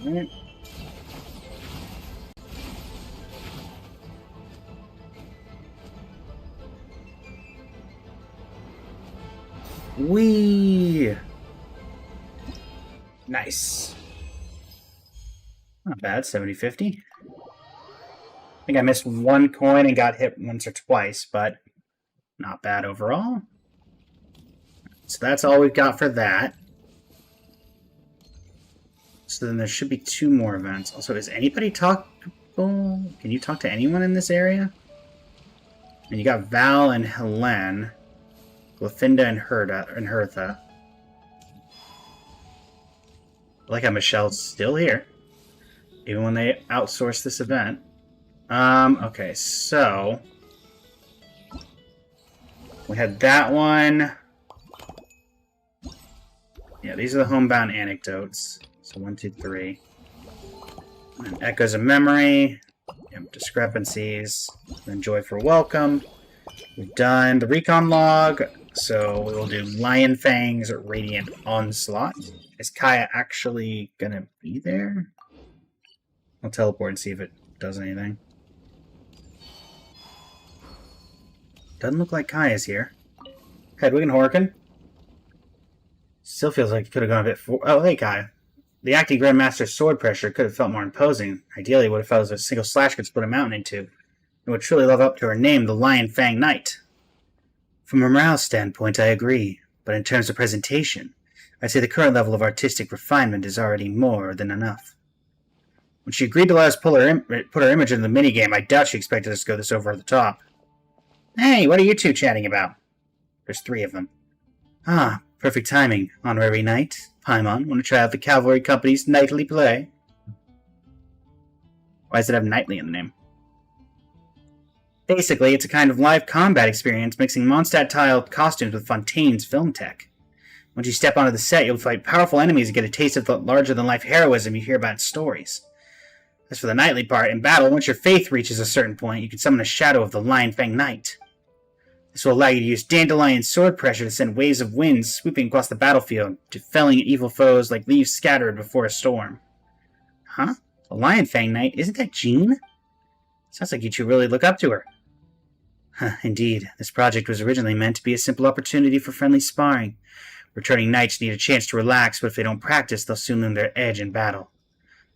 [SPEAKER 1] Alright. Whee! Nice. Not bad, 70-50. I think I missed one coin and got hit once or twice, but not bad overall. So that's all we've got for that. So then there should be 2 more events. Also, is anybody talkable? Can you talk to anyone in this area? And you got Val and Helene, Glyfinda and Hertha. I like how Michelle's still here, even when they outsource this event. Okay, so we had that one. Yeah, these are the homebound anecdotes. So 1, 2, 3. And echoes of memory. Yep, discrepancies. Then joy for welcome. We've done the recon log. So we will do Lion Fang's Radiant Onslaught. Is Kaya actually gonna be there? I'll teleport and see if it does anything. Doesn't look like Kaya's here. Hedwig and Horkin. Still feels like it could have gone a bit oh, hey, Kaya. The acting Grandmaster's sword pressure could have felt more imposing. Ideally, it would have felt as if a single slash could split a mountain in two. It would truly live up to her name, the Lion Fang Knight. From a morale standpoint, I agree. But in terms of presentation, I'd say the current level of artistic refinement is already more than enough. When she agreed to let us put her image in the minigame, I doubt she expected us to go this over the top. Hey, what are you two chatting about? There's 3 of them. Ah, perfect timing, honorary knight. Paimon, want to try out the Cavalry Company's nightly play? Why does it have knightly in the name? Basically, it's a kind of live combat experience mixing Mondstadt-tiled costumes with Fontaine's film tech. Once you step onto the set, you'll fight powerful enemies and get a taste of the larger-than-life heroism you hear about in stories. As for the knightly part, in battle, once your faith reaches a certain point, you can summon a shadow of the Lion Fang Knight. This will allow you to use dandelion sword pressure to send waves of wind sweeping across the battlefield, to felling evil foes like leaves scattered before a storm. Huh? The Lion Fang Knight? Isn't that Jean? Sounds like you two really look up to her. Huh, indeed. This project was originally meant to be a simple opportunity for friendly sparring. Returning knights need a chance to relax, but if they don't practice, they'll soon lose their edge in battle.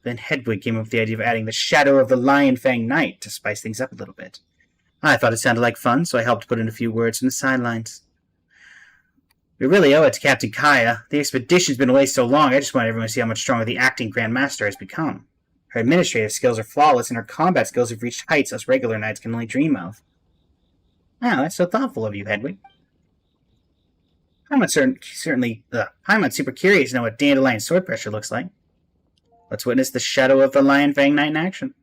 [SPEAKER 1] Then Hedwig came up with the idea of adding the shadow of the Lion Fang Knight to spice things up a little bit. I thought it sounded like fun, so I helped put in a few words from the sidelines. We really owe it to Captain Kaya. The expedition's been away so long, I just want everyone to see how much stronger the acting Grandmaster has become. Her administrative skills are flawless, and her combat skills have reached heights us regular knights can only dream of. Wow, that's so thoughtful of you, Hedwig. I'm super curious to know what dandelion sword pressure looks like. Let's witness the shadow of the Lion Fang Knight in action.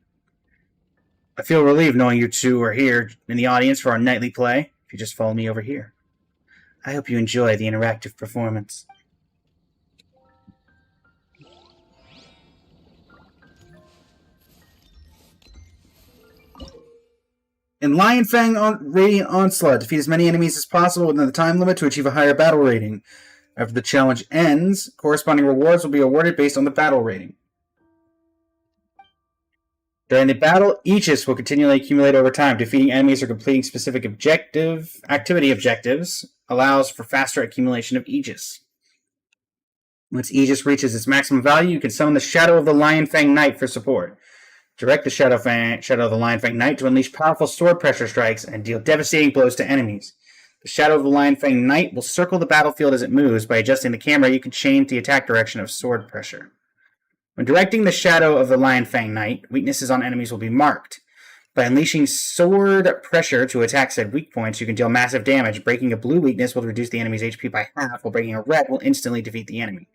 [SPEAKER 1] I feel relieved knowing you two are here in the audience for our nightly play. If you just follow me over here. I hope you enjoy the interactive performance. In Lion Fang Radiant Onslaught, defeat as many enemies as possible within the time limit to achieve a higher battle rating. After the challenge ends, corresponding rewards will be awarded based on the battle rating. During the battle, Aegis will continually accumulate over time. Defeating enemies or completing specific activity objectives allows for faster accumulation of Aegis. Once Aegis reaches its maximum value, you can summon the Shadow of the Lion Fang Knight for support. Direct the Shadow of the Lion Fang Knight to unleash powerful sword pressure strikes and deal devastating blows to enemies. The Shadow of the Lion Fang Knight will circle the battlefield as it moves. By adjusting the camera, you can change the attack direction of sword pressure. When directing the Shadow of the Lion Fang Knight, weaknesses on enemies will be marked. By unleashing sword pressure to attack said weak points, you can deal massive damage. Breaking a blue weakness will reduce the enemy's HP by half, while breaking a red will instantly defeat the enemy.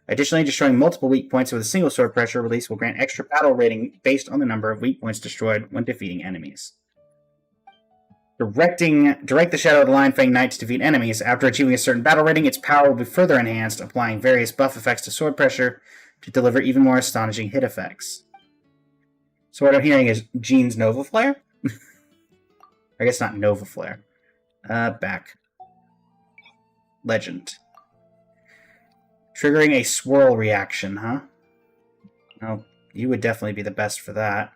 [SPEAKER 1] Additionally, destroying multiple weak points with a single sword pressure release will grant extra battle rating based on the number of weak points destroyed when defeating enemies. Direct the Shadow of the Lion Fang Knight to defeat enemies. After achieving a certain battle rating, its power will be further enhanced, applying various buff effects to sword pressure to deliver even more astonishing hit effects. So what I'm hearing is Jean's Nova Flare? I guess not Nova Flare. Back. Legend. Triggering a swirl reaction, huh? Well, you would definitely be the best for that.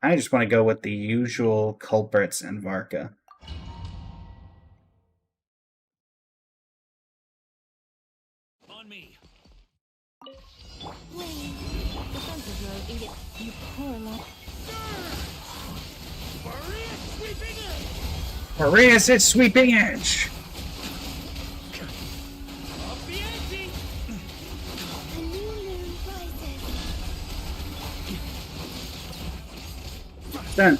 [SPEAKER 1] I just want to go with the usual culprits and Varka.
[SPEAKER 18] On me.
[SPEAKER 14] You poor lot.
[SPEAKER 1] Maria said sweeping edge.
[SPEAKER 14] A new moon rises.
[SPEAKER 1] Done.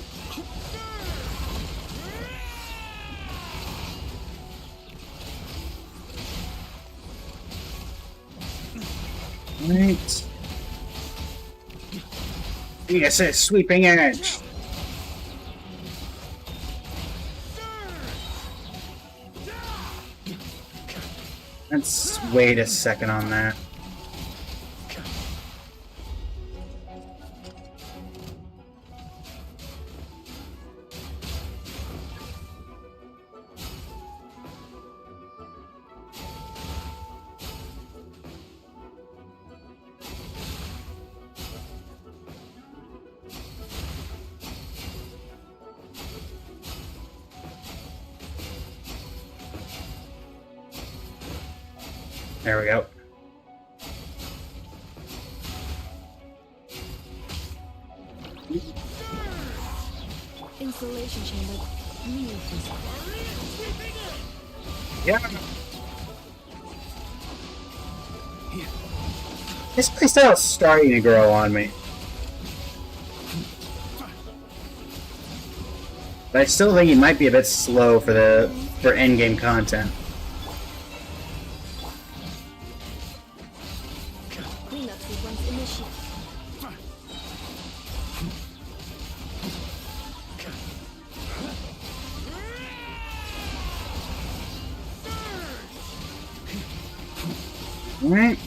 [SPEAKER 1] Right. Yes, it's sweeping edge. Let's wait a second on that. There we go.
[SPEAKER 17] Insulation chamber.
[SPEAKER 1] Yeah. This playstyle's starting to grow on me. But I still think it might be a bit slow for endgame content.
[SPEAKER 17] Cleanup sequence initiated.
[SPEAKER 1] Alright.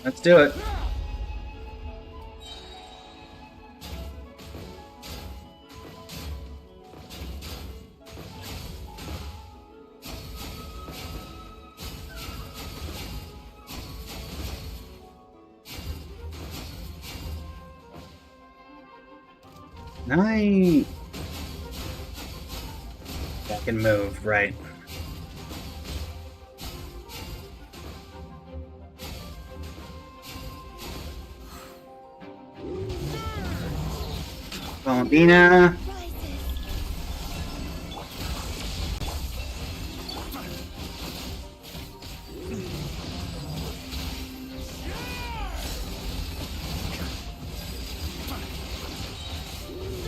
[SPEAKER 1] Let's do it. Nice. Back and move, right. Valentina.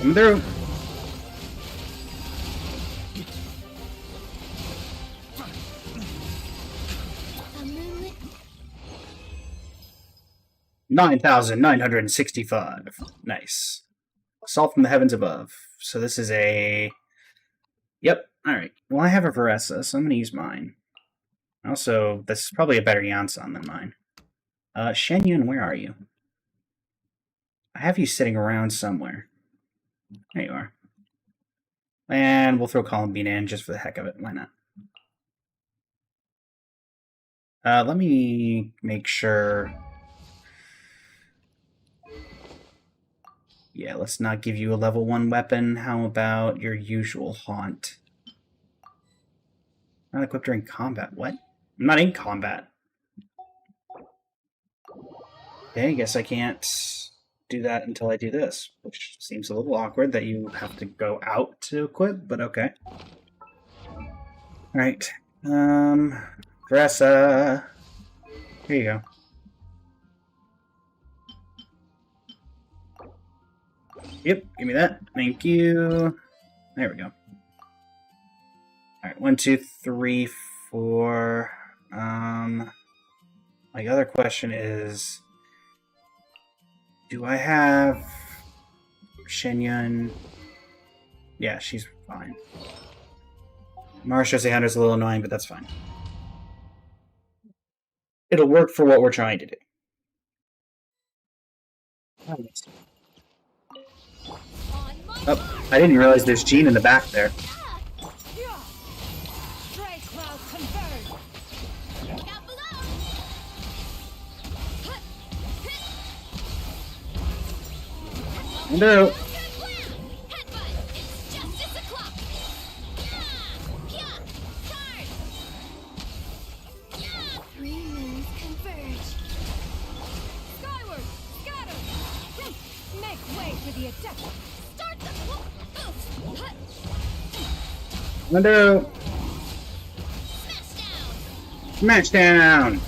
[SPEAKER 1] Come through.
[SPEAKER 14] A moonlit
[SPEAKER 1] 9,965. Nice. Salt from the heavens above. So this is a... Yep. Alright. Well, I have a Varessa, so I'm going to use mine. Also, this is probably a better Yansan than mine. Shen Yun, where are you? I have you sitting around somewhere. There you are. And we'll throw Columbine in just for the heck of it. Why not? Let me make sure... Yeah, let's not give you a level 1 weapon. How about your usual haunt? Not equipped during combat. What? I'm not in combat. Okay, I guess I can't do that until I do this, which seems a little awkward that you have to go out to equip, but okay. Alright. Dressa. Here you go. Yep, give me that. Thank you. There we go. Alright, 1, 2, 3, 4. My other question is, do I have Shenyun? Yeah, she's fine. Marsha Hunter's a little annoying, but that's fine. It'll work for what we're trying to do. Oh, I didn't realize there's Jean in the back there. No. Window. Smash down.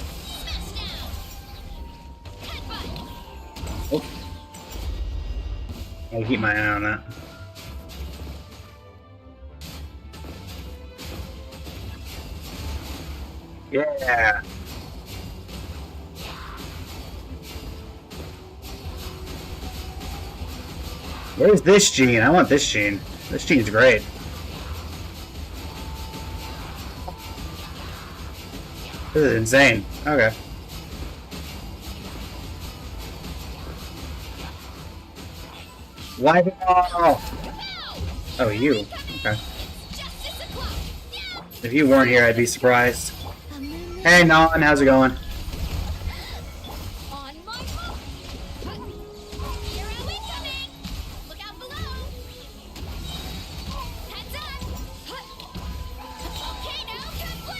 [SPEAKER 1] Oh. I'll keep my eye on that. Yeah. Where's this Gene? I want this Gene. This Gene's great. This is insane. Okay. Live ball! Oh, you. Okay. If you weren't here, I'd be surprised. Hey, Non, how's it going?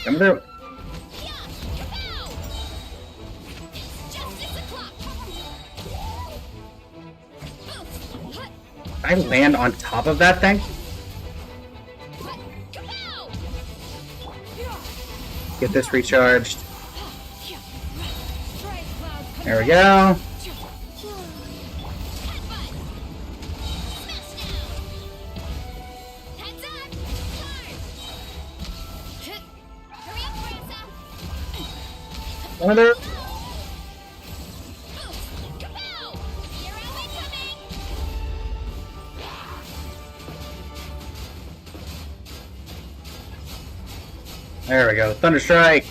[SPEAKER 1] Come through. I land on top of that thing? Get this recharged. There we go. Another. There we go. Thunder Strike.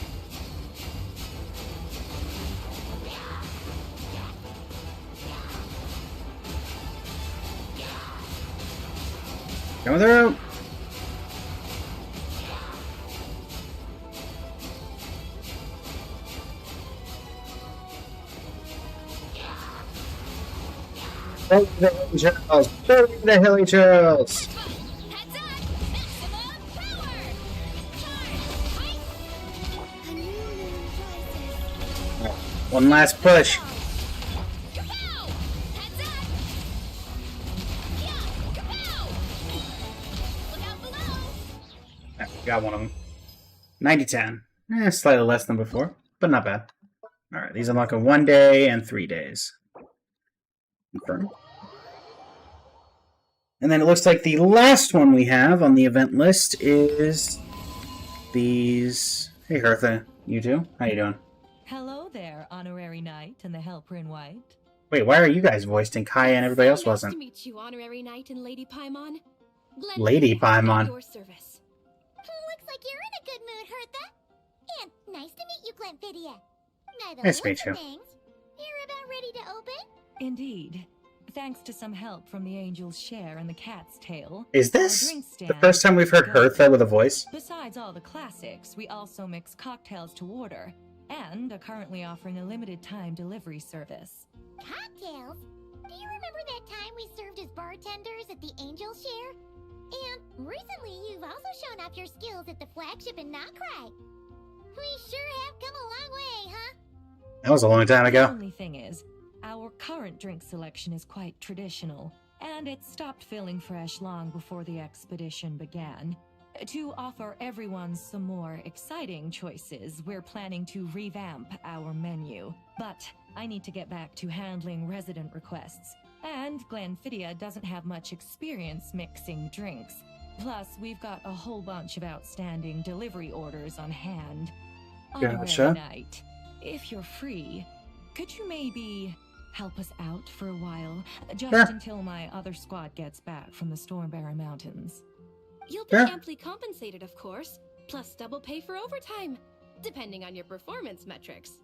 [SPEAKER 1] Coming through. The hilly trails. The hilly trails. One last push. Got one of them. 90-10. Slightly less than before, but not bad. Alright, these unlock in 1 day and 3 days. Confirm. And then it looks like the last one we have on the event list is these. Hey, Hertha, you two? How you doing?
[SPEAKER 19] Hello there, Honorary Knight and the Helper in White.
[SPEAKER 1] Wait, why are you guys voiced and Kaya and everybody else wasn't?
[SPEAKER 20] Nice to meet you, Honorary Knight and Lady Paimon.
[SPEAKER 1] Lady Paimon.
[SPEAKER 20] Your service.
[SPEAKER 13] Looks like you're in a good mood, Hertha. And nice to meet you, Glenfidia. By the
[SPEAKER 1] Nice to meet
[SPEAKER 13] looks
[SPEAKER 1] you.
[SPEAKER 13] of things, you're about ready to open?
[SPEAKER 19] Indeed. Thanks to some help from the Angel's Share and the Cat's Tail.
[SPEAKER 1] Is this the first time we've heard Hertha with a voice?
[SPEAKER 19] Besides all the classics, we also mix cocktails to order, and are currently offering a limited time delivery service.
[SPEAKER 13] Cocktails? Do you remember that time we served as bartenders at the Angel Share? And recently you've also shown off your skills at the flagship in Nocrai. We sure have come a long way, huh?
[SPEAKER 1] That was a long time
[SPEAKER 19] The
[SPEAKER 1] ago.
[SPEAKER 19] only thing is, our current drink selection is quite traditional, and it stopped feeling fresh long before the expedition began. To offer everyone some more exciting choices, we're planning to revamp our menu. But I need to get back to handling resident requests. And Glenfiddich doesn't have much experience mixing drinks. Plus, we've got a whole bunch of outstanding delivery orders on hand.
[SPEAKER 1] Gotcha.
[SPEAKER 19] Honorary night. If you're free, could you maybe help us out for a while? Just
[SPEAKER 1] Sure.
[SPEAKER 19] until my other squad gets back from the Stormbearer Mountains.
[SPEAKER 20] You'll be
[SPEAKER 1] Sure.
[SPEAKER 20] amply compensated, of course, plus double pay for overtime, depending on your performance metrics.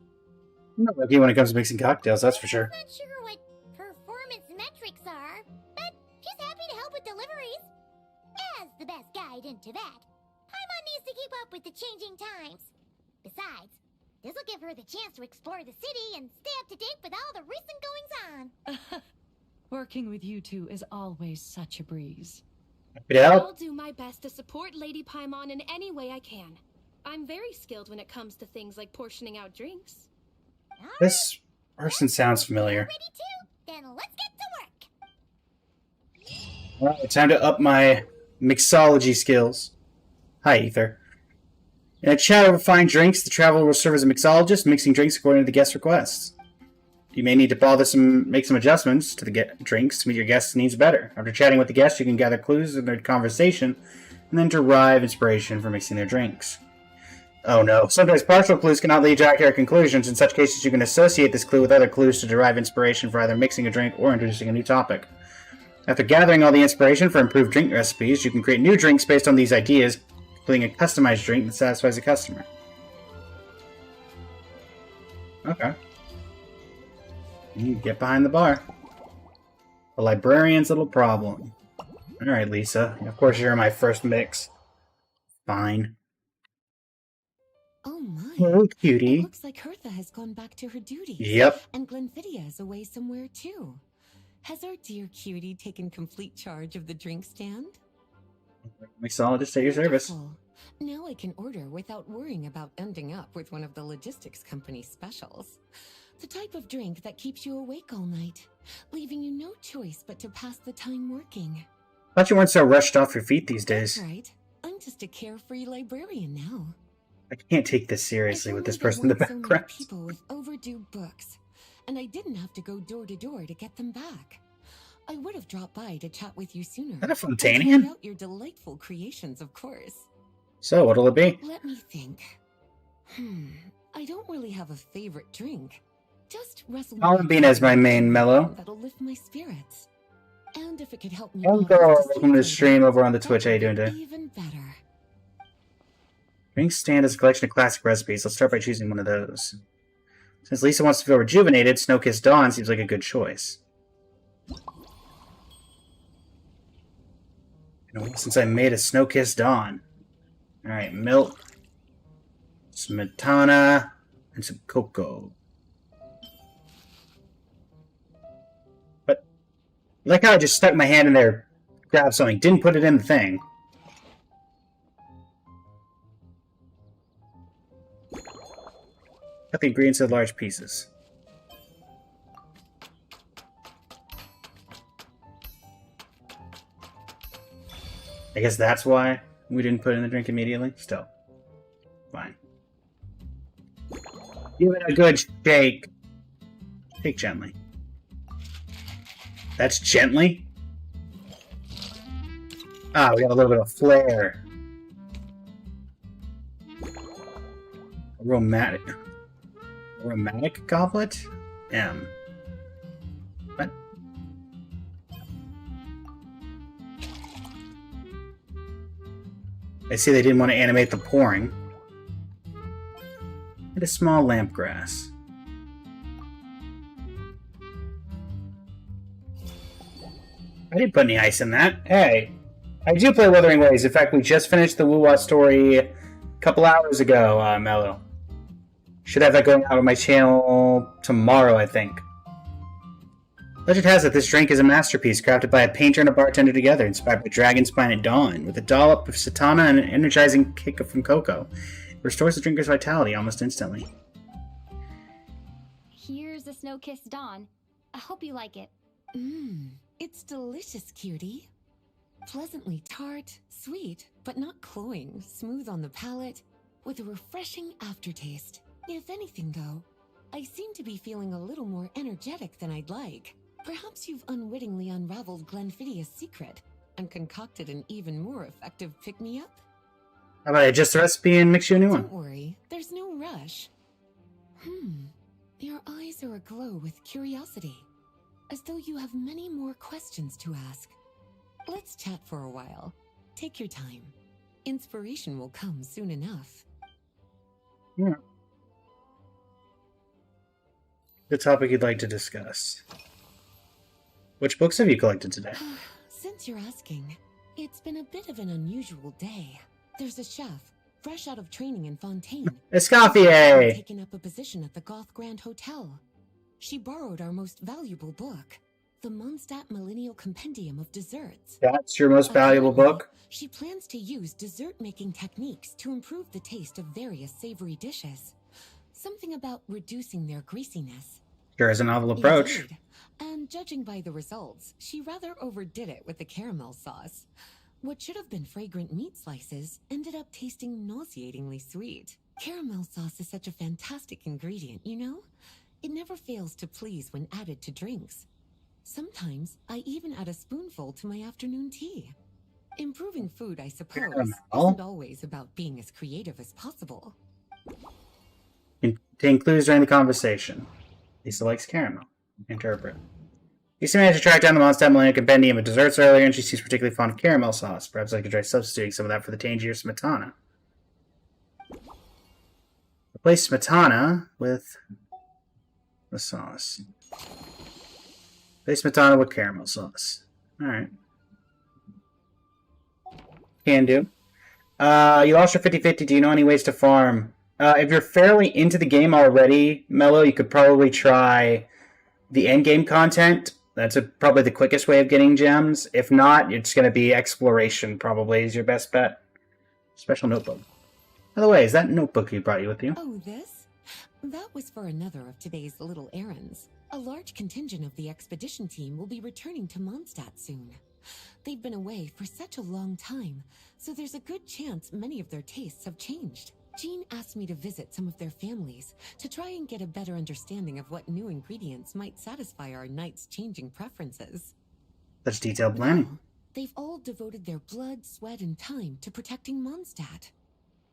[SPEAKER 1] I'm not lucky when it comes to mixing cocktails, that's for sure.
[SPEAKER 13] Not sure what performance metrics are, but she's happy to help with deliveries. As the best guide into that, Paimon needs to keep up with the changing times. Besides, this will give her the chance to explore the city and stay up to date with all the recent goings-on.
[SPEAKER 19] Working with you two is always such a breeze.
[SPEAKER 1] Happy to help.
[SPEAKER 20] I'll do my best to support Lady Paimon in any way I can. I'm very skilled when it comes to things like portioning out drinks.
[SPEAKER 1] This person sounds familiar.
[SPEAKER 13] Ready to? Then let's get to work.
[SPEAKER 1] Alright, time to up my mixology skills. Hi, Ether. In a chat over fine drinks, the traveler will serve as a mixologist, mixing drinks according to the guest's requests. You may need to make some adjustments to the drinks to meet your guest's needs better. After chatting with the guests, you can gather clues in their conversation, and then derive inspiration for mixing their drinks. Oh no, sometimes partial clues cannot lead to accurate conclusions. In such cases, you can associate this clue with other clues to derive inspiration for either mixing a drink or introducing a new topic. After gathering all the inspiration for improved drink recipes, you can create new drinks based on these ideas, including a customized drink that satisfies the customer. Okay. You get behind the bar. The librarian's little problem. Alright, Lisa. Of course you're my first mix. Fine.
[SPEAKER 16] Oh my.
[SPEAKER 1] Hello, cutie.
[SPEAKER 16] It looks like Hertha has gone back to her duties.
[SPEAKER 1] Yep.
[SPEAKER 16] And Glenfiddich is away somewhere too. Has our dear cutie taken complete charge of the drink stand?
[SPEAKER 1] Mixologist at your service.
[SPEAKER 16] Wonderful. Now I can order without worrying about ending up with one of the logistics company's specials. The type of drink that keeps you awake all night, leaving you no choice but to pass the time working.
[SPEAKER 1] Thought you weren't so rushed off your feet these days.
[SPEAKER 16] That's right. I'm just a carefree librarian now.
[SPEAKER 1] I can't take this seriously with this person in the
[SPEAKER 16] So many
[SPEAKER 1] background.
[SPEAKER 16] people with overdue books, and I didn't have to go door to door to get them back. I would have dropped by to chat with you sooner.
[SPEAKER 1] Is that a
[SPEAKER 16] and
[SPEAKER 1] Fontanian?
[SPEAKER 16] check out your delightful creations, of course.
[SPEAKER 1] So, what'll it be?
[SPEAKER 16] Let me think. I don't really have a favorite drink. Just wrestle.
[SPEAKER 1] Bean as my main mellow.
[SPEAKER 16] That'll lift my spirits. And if it could help me.
[SPEAKER 1] Hey girl, welcome to the stream over on the Twitch. How you doing today?
[SPEAKER 16] Even better.
[SPEAKER 1] Drink stand is a collection of classic recipes. Let's start by choosing one of those. Since Lisa wants to feel rejuvenated, Snow-Kissed Dawn seems like a good choice. Since I made a Snow-Kissed Dawn. Alright, milk, smetana, and some cocoa. But, like how I just stuck my hand in there, grabbed something, didn't put it in the thing. Cut the ingredients into large pieces. I guess that's why we didn't put in the drink immediately. Still. Fine. Give it a good shake. Shake gently. That's gently? Ah, we got a little bit of flair. Aromatic goblet? M. What? I see they didn't want to animate the pouring. And a small lamp grass. I didn't put any ice in that. Hey, I do play Wuthering Waves. In fact, we just finished the Wuwa story a couple hours ago, Mello. Should have that going out on my channel tomorrow, I think. Legend has it this drink is a masterpiece crafted by a painter and a bartender together, inspired by dragon spine at dawn, with a dollop of satana and an energizing kick from cocoa. It restores the drinker's vitality almost instantly.
[SPEAKER 17] Here's a Snow-Kissed Dawn. I hope you like it.
[SPEAKER 16] It's delicious, cutie. Pleasantly tart, sweet, but not cloying, smooth on the palate, with a refreshing aftertaste. If anything, though, I seem to be feeling a little more energetic than I'd like. Perhaps you've unwittingly unraveled Glenfiddia's secret and concocted an even more effective pick-me-up?
[SPEAKER 1] How about I adjust the recipe and mix you a new one?
[SPEAKER 16] Don't worry, there's no rush. Your eyes are aglow with curiosity, as though you have many more questions to ask. Let's chat for a while. Take your time. Inspiration will come soon enough.
[SPEAKER 1] Yeah. The topic you'd like to discuss. Which books have you collected today?
[SPEAKER 16] Since you're asking, it's been a bit of an unusual day. There's a chef, fresh out of training in Fontaine.
[SPEAKER 1] Escoffier!
[SPEAKER 16] Taken up a position at the Goth Grand Hotel. She borrowed our most valuable book, the Mondstadt Millennial Compendium of Desserts.
[SPEAKER 1] That's your most valuable book?
[SPEAKER 16] She plans to use dessert-making techniques to improve the taste of various savory dishes. Something about reducing their greasiness.
[SPEAKER 1] Sure is a novel approach.
[SPEAKER 16] Indeed. And judging by the results, she rather overdid it with the caramel sauce. What should have been fragrant meat slices ended up tasting nauseatingly sweet. Caramel sauce is such a fantastic ingredient, you know? It never fails to please when added to drinks. Sometimes I even add a spoonful to my afternoon tea. Improving food, I suppose, isn't always about being as creative as possible.
[SPEAKER 1] Contain clues during the conversation. Lisa likes caramel. Interpret. Lisa managed to track down the Mondstadt Millennial Compendium of Desserts earlier, and she seems particularly fond of caramel sauce. Perhaps I could try substituting some of that for the tangier smetana. Replace smetana with the sauce. Replace smetana with caramel sauce. Alright. Can do. You lost your 50-50. Do you know any ways to farm? If you're fairly into the game already, Mello, you could probably try the endgame content. That's probably the quickest way of getting gems. If not, it's going to be exploration probably is your best bet. Special notebook. By the way, is that notebook you brought with you?
[SPEAKER 16] Oh, this? That was for another of today's little errands. A large contingent of the expedition team will be returning to Mondstadt soon. They've been away for such a long time, so there's a good chance many of their tastes have changed. Jean asked me to visit some of their families to try and get a better understanding of what new ingredients might satisfy our knights' changing preferences.
[SPEAKER 1] That's detailed planning.
[SPEAKER 16] Now, they've all devoted their blood, sweat, and time to protecting Mondstadt.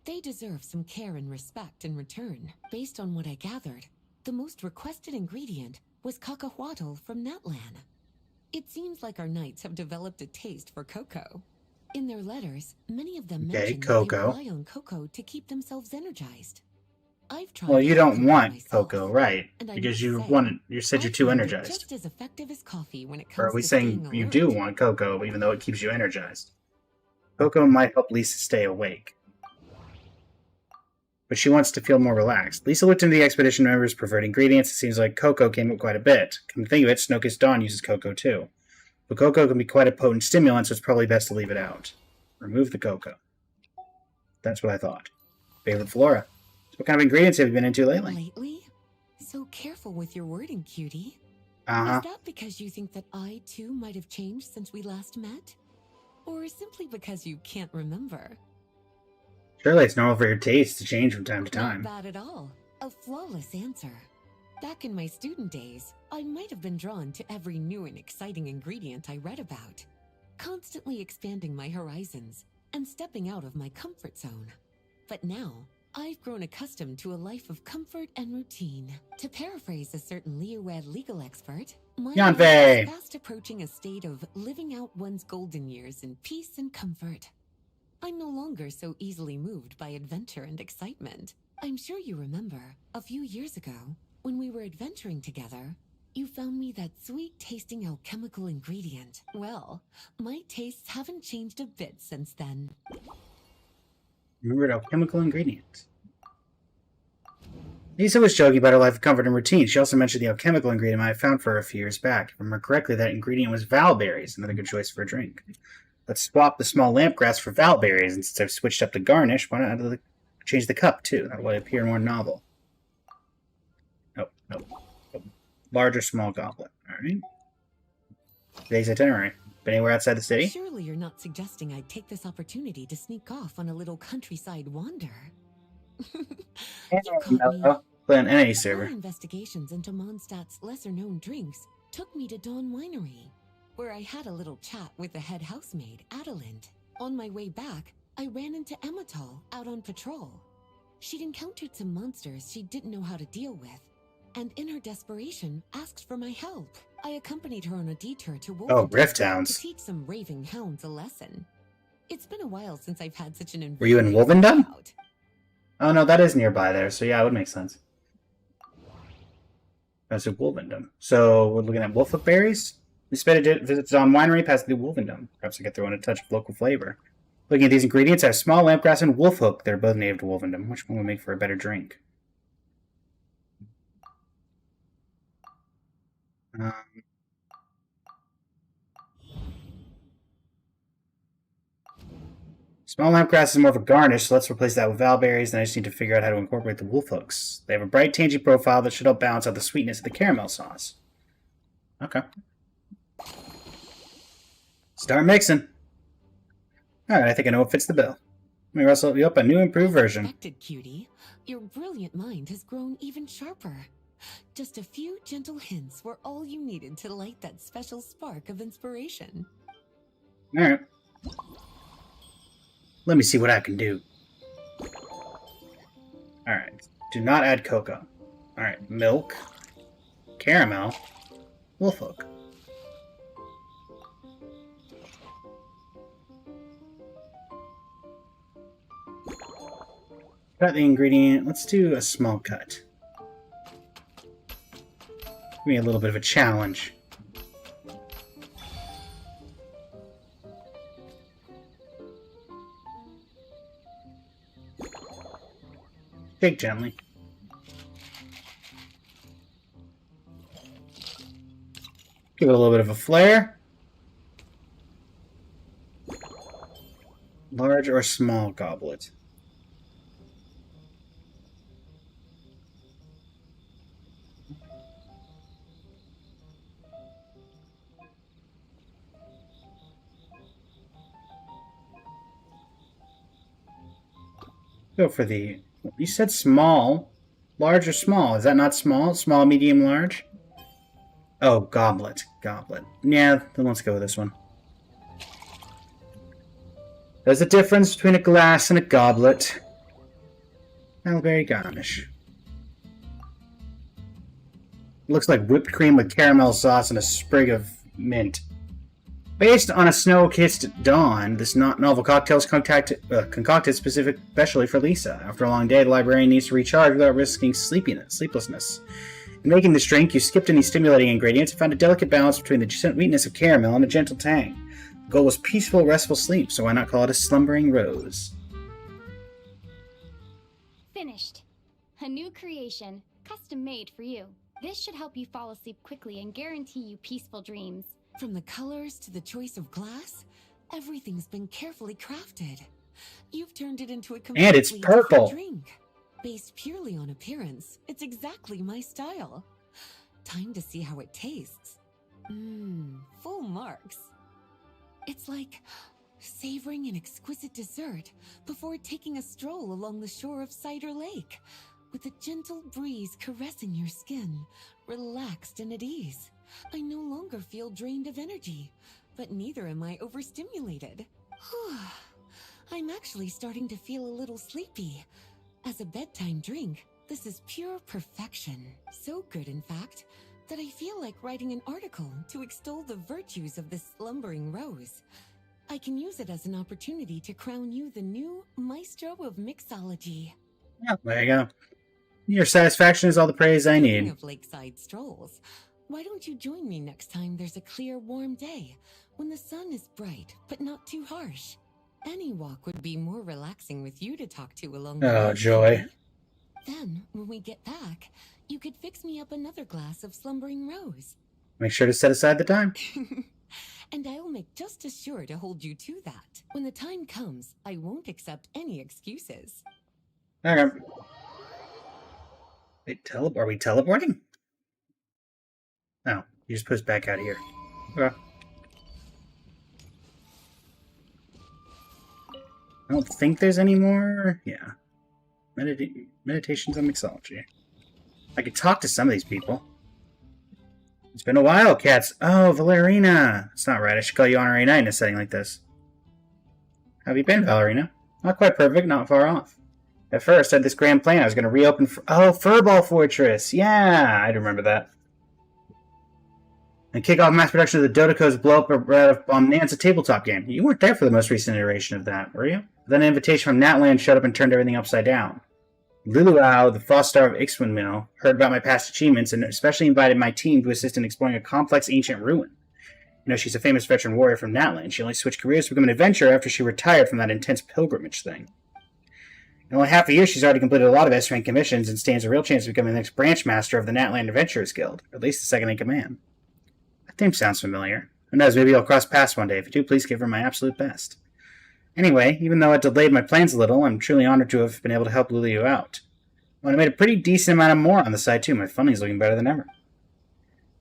[SPEAKER 16] They deserve some care and respect in return. Based on what I gathered, the most requested ingredient was cacahuatl from Natlan. It seems like our knights have developed a taste for cocoa. In their letters, many of them mention that they rely on cocoa to keep themselves energized. I've tried.
[SPEAKER 1] Well, you don't want cocoa, right? Because you said you're too energized.
[SPEAKER 16] Just as effective as coffee when it comes
[SPEAKER 1] or are we
[SPEAKER 16] to
[SPEAKER 1] saying you do want cocoa, even though it keeps you energized? Cocoa might help Lisa stay awake. But she wants to feel more relaxed. Lisa looked into the expedition members' preferred ingredients. It seems like cocoa came up quite a bit. Come to think of it, Snow-Kissed Dawn uses cocoa too. But cocoa can be quite a potent stimulant, so it's probably best to leave it out. Remove the cocoa. That's what I thought. Favorite flora. So what kind of ingredients have you been into lately?
[SPEAKER 16] Lately? So careful with your wording, cutie.
[SPEAKER 1] Uh-huh.
[SPEAKER 16] Is that because you think that I, too, might have changed since we last met? Or simply because you can't remember?
[SPEAKER 1] Surely it's normal for your taste to change from time to time.
[SPEAKER 16] Not bad at all. A flawless answer. Back in my student days, I might have been drawn to every new and exciting ingredient I read about, constantly expanding my horizons and stepping out of my comfort zone. But now, I've grown accustomed to a life of comfort and routine. To paraphrase a certain Leowed legal expert, my life is fast approaching a state of living out one's golden years in peace and comfort. I'm no longer so easily moved by adventure and excitement. I'm sure you remember, a few years ago, when we were adventuring together, you found me that sweet-tasting alchemical ingredient. Well, my tastes haven't changed a bit since then.
[SPEAKER 1] Remembered alchemical ingredient. Lisa was joking about her life of comfort and routine. She also mentioned the alchemical ingredient I found for her a few years back. If I remember correctly, that ingredient was valberries, another good choice for a drink. Let's swap the small lampgrass for valberries, and since I've switched up the garnish, why not change the cup too? That way appear more novel. Nope. Large or small goblet. Alright. Today's itinerary. Been anywhere outside the city?
[SPEAKER 16] Surely you're not suggesting I take this opportunity to sneak off on a little countryside wander.
[SPEAKER 1] Play on any server.
[SPEAKER 16] Our investigations into Mondstadt's lesser-known drinks took me to Dawn Winery, where I had a little chat with the head housemaid, Adelind. On my way back, I ran into Emmetall out on patrol. She'd encountered some monsters she didn't know how to deal with, and in her desperation, asked for my help. I accompanied her on a detour to
[SPEAKER 1] Oh, Rift
[SPEAKER 16] to
[SPEAKER 1] Hounds.
[SPEAKER 16] teach some raving hounds a lesson. It's been a while since I've had such an
[SPEAKER 1] Were you in Wolvendom? Oh no, that is nearby there, so yeah, it would make sense. That's at Wolvendom. So we're looking at Wolfhook berries. We spent a visit to Dawn Winery, past the Wolvendom. Perhaps I get throw in a touch of local flavor. Looking at these ingredients, I have small lampgrass and wolfhook. They're both native to Wolvendom. Which one would make for a better drink? Small lampgrass is more of a garnish, so let's replace that with valberries. Then I just need to figure out how to incorporate the wolfhooks. They have a bright, tangy profile that should help balance out the sweetness of the caramel sauce. Okay. Start mixing. Alright, I think I know what fits the bill. Let me rustle you up a new improved version.
[SPEAKER 16] Expected, cutie. Your brilliant mind has grown even sharper. Just a few gentle hints were all you needed to light that special spark of inspiration.
[SPEAKER 1] Alright. Let me see what I can do. Alright. Do not add cocoa. Alright. Milk. Caramel. Wolfhook. Cut the ingredient. Let's do a small cut. Give me a little bit of a challenge. Shake gently. Give it a little bit of a flair. Large or small goblet? Go for the... You said small. Large or small? Is that not small? Small, medium, large? Oh, goblet. Goblet. Yeah, then let's go with this one. There's a difference between a glass and a goblet. Elberry garnish. Looks like whipped cream with caramel sauce and a sprig of mint. Based on a snow-kissed dawn, this novel cocktail is concocted especially for Lisa. After a long day, the librarian needs to recharge without risking sleeplessness. In making this drink, you skipped any stimulating ingredients and found a delicate balance between the sweetness of caramel and a gentle tang. The goal was peaceful, restful sleep, so why not call it a slumbering rose?
[SPEAKER 17] Finished. A new creation, custom made for you. This should help you fall asleep quickly and guarantee you peaceful dreams.
[SPEAKER 16] From the colors to the choice of glass, everything's been carefully crafted. You've turned it into a completely
[SPEAKER 1] And it's purple.
[SPEAKER 16] different drink. Based purely on appearance, it's exactly my style. Time to see how it tastes. Full marks. It's like savoring an exquisite dessert before taking a stroll along the shore of Cider Lake, with a gentle breeze caressing your skin, relaxed and at ease. I no longer feel drained of energy, but neither am I overstimulated. I'm actually starting to feel a little sleepy. As a bedtime drink, this is pure perfection. So good, in fact, that I feel like writing an article to extol the virtues of this slumbering rose. I can use it as an opportunity to crown you the new maestro of mixology.
[SPEAKER 1] Yeah, there you go. Your satisfaction is all the praise I
[SPEAKER 16] Speaking
[SPEAKER 1] need.
[SPEAKER 16] of lakeside strolls, why don't you join me next time there's a clear, warm day, when the sun is bright, but not too harsh? Any walk would be more relaxing with you to talk to along the way.
[SPEAKER 1] Oh, joy.
[SPEAKER 16] Then, when we get back, you could fix me up another glass of slumbering rose.
[SPEAKER 1] Make sure to set aside the time.
[SPEAKER 16] And I'll make just as sure to hold you to that. When the time comes, I won't accept any excuses.
[SPEAKER 1] Okay. Wait, are we teleporting? No, you just put us back out of here. Okay. I don't think there's any more. Yeah. Meditations on mixology. I could talk to some of these people. It's been a while, cats. Oh, Valerina. It's not right. I should call you honorary knight in a setting like this. How have you been, Valerina? Not quite perfect, not far off. At first, I had this grand plan. I was going to reopen... Furball Fortress! Yeah, I remember that. And kick off mass production of the Dodoco's blow-up Bonanza tabletop game. You weren't there for the most recent iteration of that, were you? Then an invitation from Natland showed up and turned everything upside down. Luluao, the frost star of Ixwin Mill, heard about my past achievements and especially invited my team to assist in exploring a complex ancient ruin. You know, she's a famous veteran warrior from Natland. She only switched careers to become an adventurer after she retired from that intense pilgrimage thing. In only half a year, she's already completed a lot of S-rank commissions and stands a real chance of becoming the next branch master of the Natland Adventurers Guild, or at least the second in command. That name sounds familiar. Who knows, maybe I'll cross paths one day. If you do, please give her my absolute best. Anyway, even though it delayed my plans a little, I'm truly honored to have been able to help Lulu out. Well, I made a pretty decent amount of more on the side, too. My funding's looking better than ever.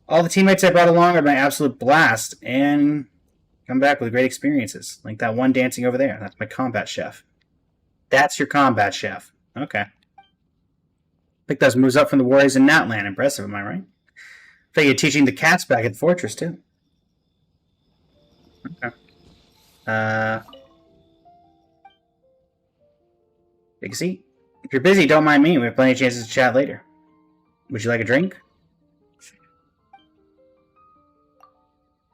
[SPEAKER 1] All the teammates I brought along are my absolute blast, and come back with great experiences. Like that one dancing over there. That's my combat chef. That's your combat chef. Okay. Pick those moves up from the warriors in Natland. Impressive, am I right? I think you're teaching the cats back at the fortress, too. Okay. Take a seat. If you're busy, don't mind me. We have plenty of chances to chat later. Would you like a drink?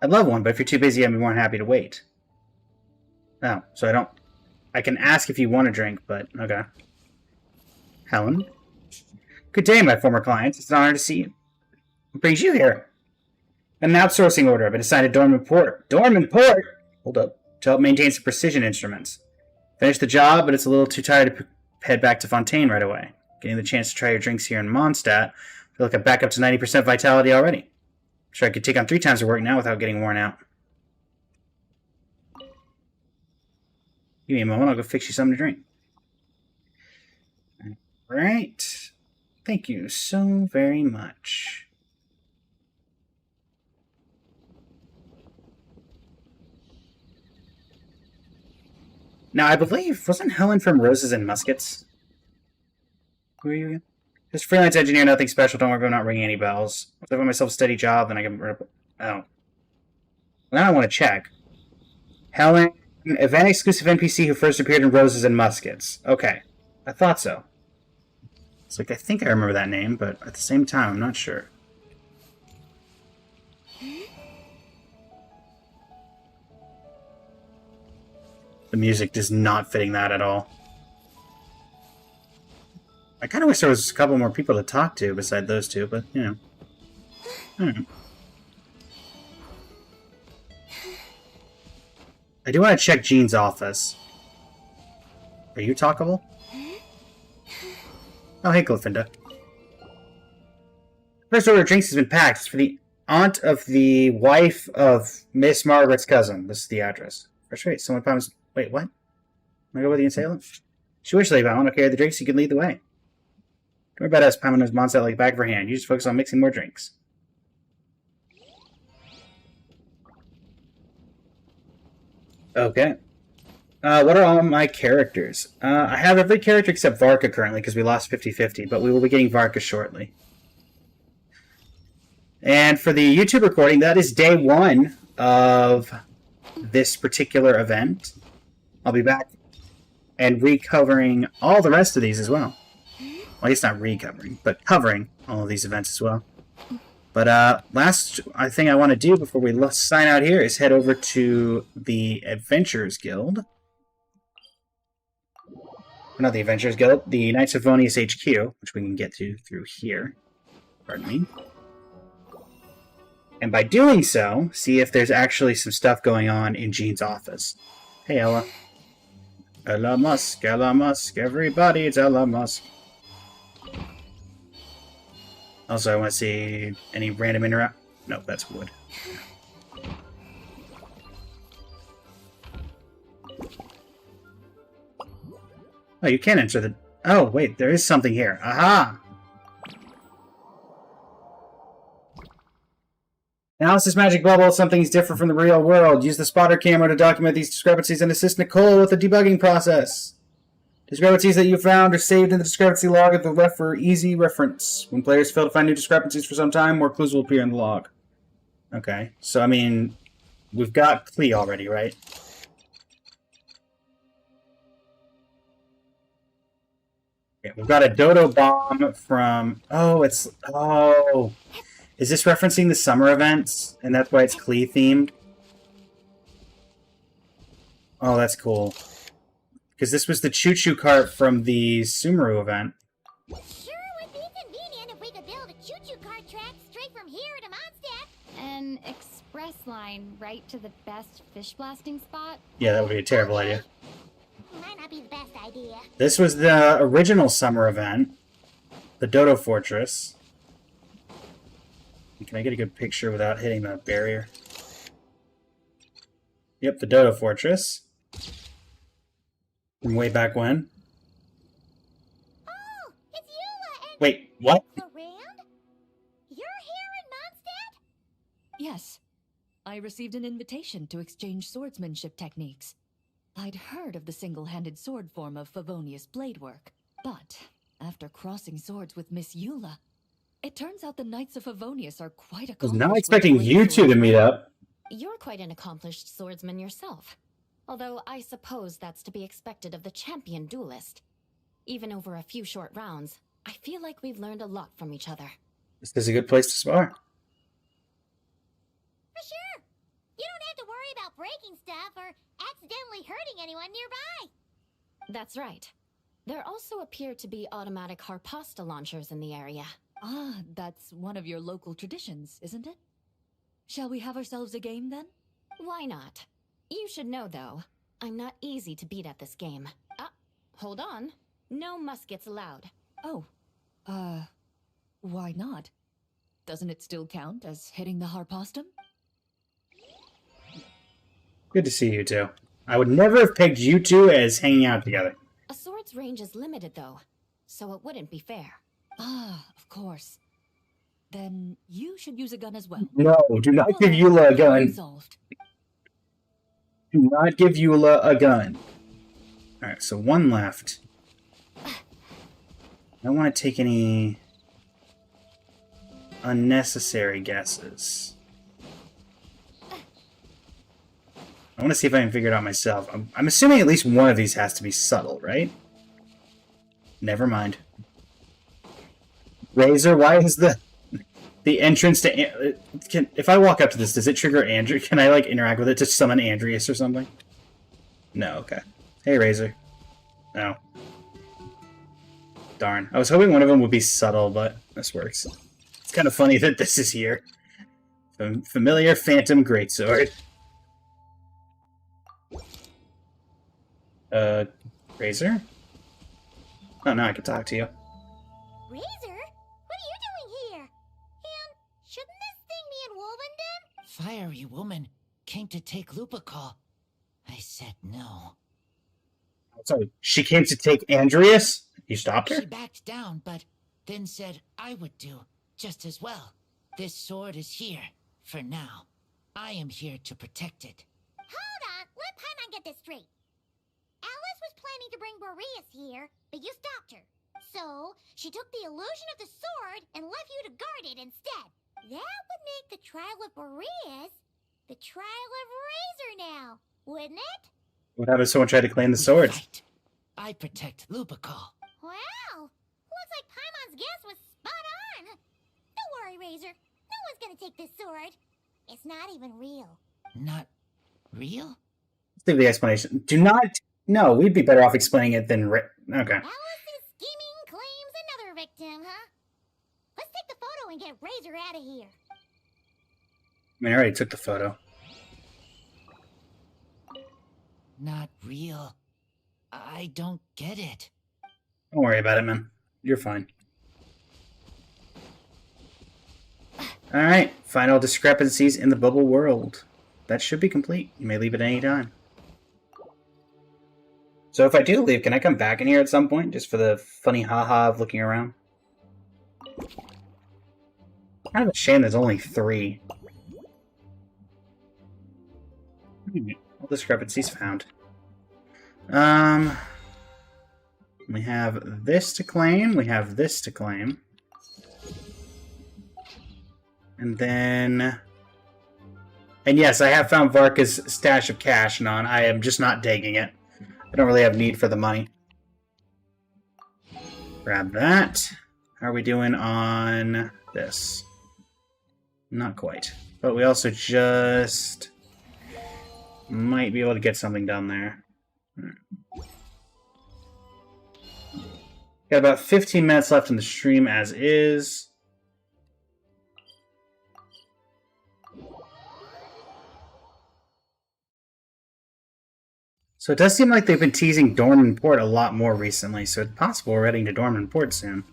[SPEAKER 1] I'd love one, but if you're too busy, I'd be more than happy to wait. Oh, so I don't... I can ask if you want a drink, but... Okay. Helen? Good day, my former clients. It's an honor to see you. What brings you here? An outsourcing order. I've been assigned to Dorman Port. Dorman Port? Hold up. To help maintain some precision instruments. Finished the job, but it's a little too tired to head back to Fontaine right away. Getting the chance to try your drinks here in Mondstadt, I feel like I'm back up to 90% vitality already. I'm sure I could take on 3 times the work now without getting worn out. Give me a moment, I'll go fix you something to drink. Alright. Thank you so very much. Now, I believe, wasn't Helen from Roses and Muskets? Who are you again? Just freelance engineer, nothing special. Don't worry about not ringing any bells. If I find myself a steady job, then I can... Oh. Well, now I want to check. Helen, event-exclusive NPC who first appeared in Roses and Muskets. Okay. I thought so. It's like, I think I remember that name, but at the same time, I'm not sure. The music is not fitting that at all. I kind of wish there was a couple more people to talk to beside those two, but, you know. I do want to check Jean's office. Are you talkable? Oh, hey, Glyphinda. First order of drinks has been packed. It's for the aunt of the wife of Miss Margaret's cousin. This is the address. First rate, someone promised... Wait, what? Am I go with you and Salem? She wished Levi, I want to carry the drinks, you can lead the way. Don't worry about us, Paimon knows Mondstadt like the back of her hand. You just focus on mixing more drinks. Okay. What are all my characters? I have every character except Varka currently, because we lost 50-50, but we will be getting Varka shortly. And for the YouTube recording, that is day 1 of this particular event. I'll be back and recovering all the rest of these as well. Well, I guess not recovering, but covering all of these events as well. But last thing I want to do before we sign out here is head over to the Adventurers Guild. Not the Adventurers Guild, the Knights of Vonius HQ, which we can get to through here. Pardon me. And by doing so, see if there's actually some stuff going on in Jean's office. Hey, Ella. Ella Musk, everybody, it's Ella Musk. Also, I want to see any random interact. No, that's wood. Oh, you can enter the... Oh, wait, there is something here. Aha! Analysis magic bubble. Something's different from the real world. Use the spotter camera to document these discrepancies and assist Nicole with the debugging process. Discrepancies that you found are saved in the discrepancy log at the left for easy reference. When players fail to find new discrepancies for some time, more clues will appear in the log. Okay, so I mean, we've got Klee already, right? Okay, we've got a Dodo Bomb from... Oh, it's... Oh! Is this referencing the summer events? And that's why it's Klee themed? Oh, that's cool. Because this was the choo-choo cart from the Sumeru event.
[SPEAKER 13] Sure would be convenient if we could build a choo-choo cart track straight from here to Mondstadt.
[SPEAKER 17] An express line right to the best fish blasting spot?
[SPEAKER 1] Yeah, that would be a terrible idea.
[SPEAKER 13] Might not be the best idea.
[SPEAKER 1] This was the original summer event. The Dodo Fortress. Can I get a good picture without hitting the barrier? Yep, the Dodo Fortress. From way back when.
[SPEAKER 13] Oh, it's Eula and...
[SPEAKER 1] Wait, what?
[SPEAKER 13] Around? You're here in Mondstadt?
[SPEAKER 21] Yes. I received an invitation to exchange swordsmanship techniques. I'd heard of the single-handed sword form of Favonius blade work, but after crossing swords with Miss Eula, it turns out the Knights of Favonius are quite
[SPEAKER 1] I was
[SPEAKER 21] accomplished.
[SPEAKER 1] not expecting you two to meet up.
[SPEAKER 15] You're quite an accomplished swordsman yourself. Although I suppose that's to be expected of the champion duelist. Even over a few short rounds, I feel like we've learned a lot from each other.
[SPEAKER 1] This is a good place to spar.
[SPEAKER 13] For sure. You don't have to worry about breaking stuff or accidentally hurting anyone nearby.
[SPEAKER 15] That's right. There also appear to be automatic harpasta launchers in the area.
[SPEAKER 21] Ah, that's one of your local traditions, isn't it? Shall we have ourselves a game then?
[SPEAKER 15] Why not? You should know, though, I'm not easy to beat at this game. Ah, hold on. No muskets allowed.
[SPEAKER 21] Oh, why not? Doesn't it still count as hitting the harpastum?
[SPEAKER 1] Good to see you two. I would never have pegged you two as hanging out together.
[SPEAKER 15] A sword's range is limited, though, so it wouldn't be fair.
[SPEAKER 21] Ah, of course. Then you should use a gun as well.
[SPEAKER 1] No, do not give Eula a gun.
[SPEAKER 21] Resolved.
[SPEAKER 1] Do not give Eula a gun. Alright, so one left. I don't want to take any unnecessary guesses. I want to see if I can figure it out myself. I'm assuming at least one of these has to be subtle, right? Never mind. Razor, why is the entrance to... if I walk up to this, does it trigger Andrew? Can I, like, interact with it to summon Andreas or something? No, okay. Hey, Razor. No. Darn. I was hoping one of them would be subtle, but this works. It's kind of funny that this is here. Familiar Phantom Greatsword. Razor? Oh, now I can talk to you.
[SPEAKER 13] Razor? What are you doing here? And shouldn't this thing be in Wolvenden?
[SPEAKER 12] Fiery woman came to take Lupical. I said no.
[SPEAKER 1] Sorry, she came to take Andreas? You stopped her?
[SPEAKER 12] She backed down, but then said I would do just as well. This sword is here, for now. I am here to protect it.
[SPEAKER 13] Hold on, let Paimon get this straight. Alice was planning to bring Boreas here, but you stopped her. So, she took the illusion of the sword and left you to guard it instead. That would make the trial of Boreas the trial of Razor now, wouldn't it?
[SPEAKER 1] What happened if someone tried to claim the sword?
[SPEAKER 12] Right. I protect Lupical.
[SPEAKER 13] Wow, looks like Paimon's guess was spot on. Don't worry, Razor. No one's gonna take this sword. It's not even real.
[SPEAKER 12] Not real?
[SPEAKER 1] Let's leave the explanation. Do not... No, we'd be better off explaining it than... Okay.
[SPEAKER 13] Alice's scheming claims another victim, huh? Let's take the photo and get Razor out of here.
[SPEAKER 1] I mean, I already took the photo.
[SPEAKER 12] Not real. I don't get it.
[SPEAKER 1] Don't worry about it, man. You're fine. Alright, final discrepancies in the bubble world. That should be complete. You may leave at any time. So if I do leave, can I come back in here at some point? Just for the funny haha of looking around? Kind of a shame there's only 3. All discrepancies found. We have this to claim. We have this to claim. And then And yes, I have found Varka's stash of cash, Non. I am just not digging it. I don't really have need for the money. Grab that. How are we doing on this? Not quite. But we also just might be able to get something done there. Got about 15 minutes left in the stream as is. So it does seem like they've been teasing Dorman Port a lot more recently, so it's possible we're heading to Dorman Port soon.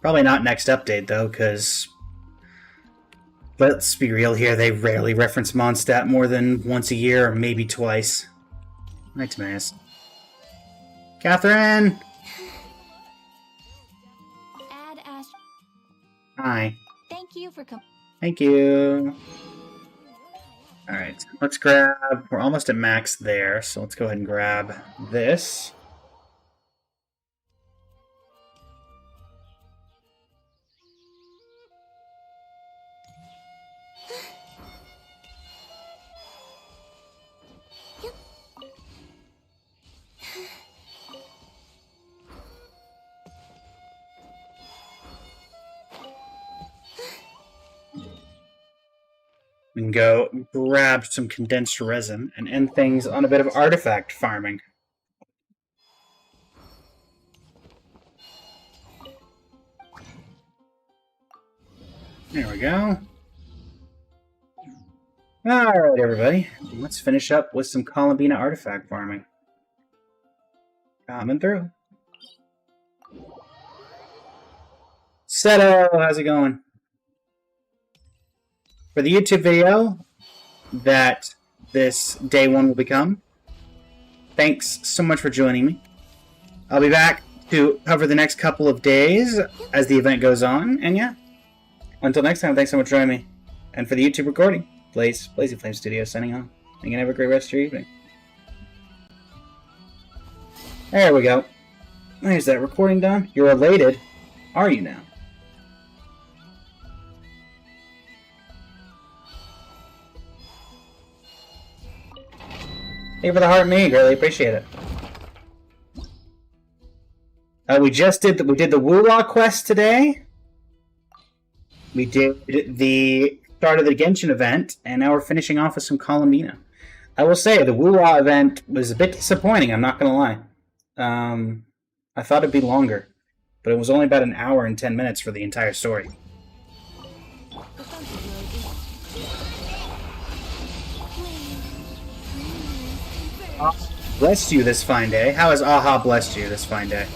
[SPEAKER 1] Probably not next update, though, because let's be real here, they rarely reference Mondstadt more than once a year, or maybe twice. Hi, Timaeus. Catherine!
[SPEAKER 17] Ad Ash.
[SPEAKER 1] Hi.
[SPEAKER 17] Thank you for coming.
[SPEAKER 1] Thank you. Alright, let's grab... We're almost at max there, so let's go ahead and grab this. We can go grab some condensed resin and end things on a bit of artifact farming. There we go. Alright, everybody. Let's finish up with some Columbina artifact farming. Coming through. Seto, how's it going? For the YouTube video that this day one will become, thanks so much for joining me. I'll be back to cover the next couple of days as the event goes on, and yeah. Until next time, thanks so much for joining me. And for the YouTube recording, Blazing Flame Studio signing off. You can have a great rest of your evening. There we go. There's that recording done. You're elated, are you now? Thank you for the heart, me. Greatly appreciate it. We did the Wula quest today. We did the start of the Genshin event, and now we're finishing off with some Columbina. I will say the Wula event was a bit disappointing. I'm not gonna lie. I thought it'd be longer, but it was only about an hour and 10 minutes for the entire story. Blessed you this fine day. How has Aha blessed you this fine day?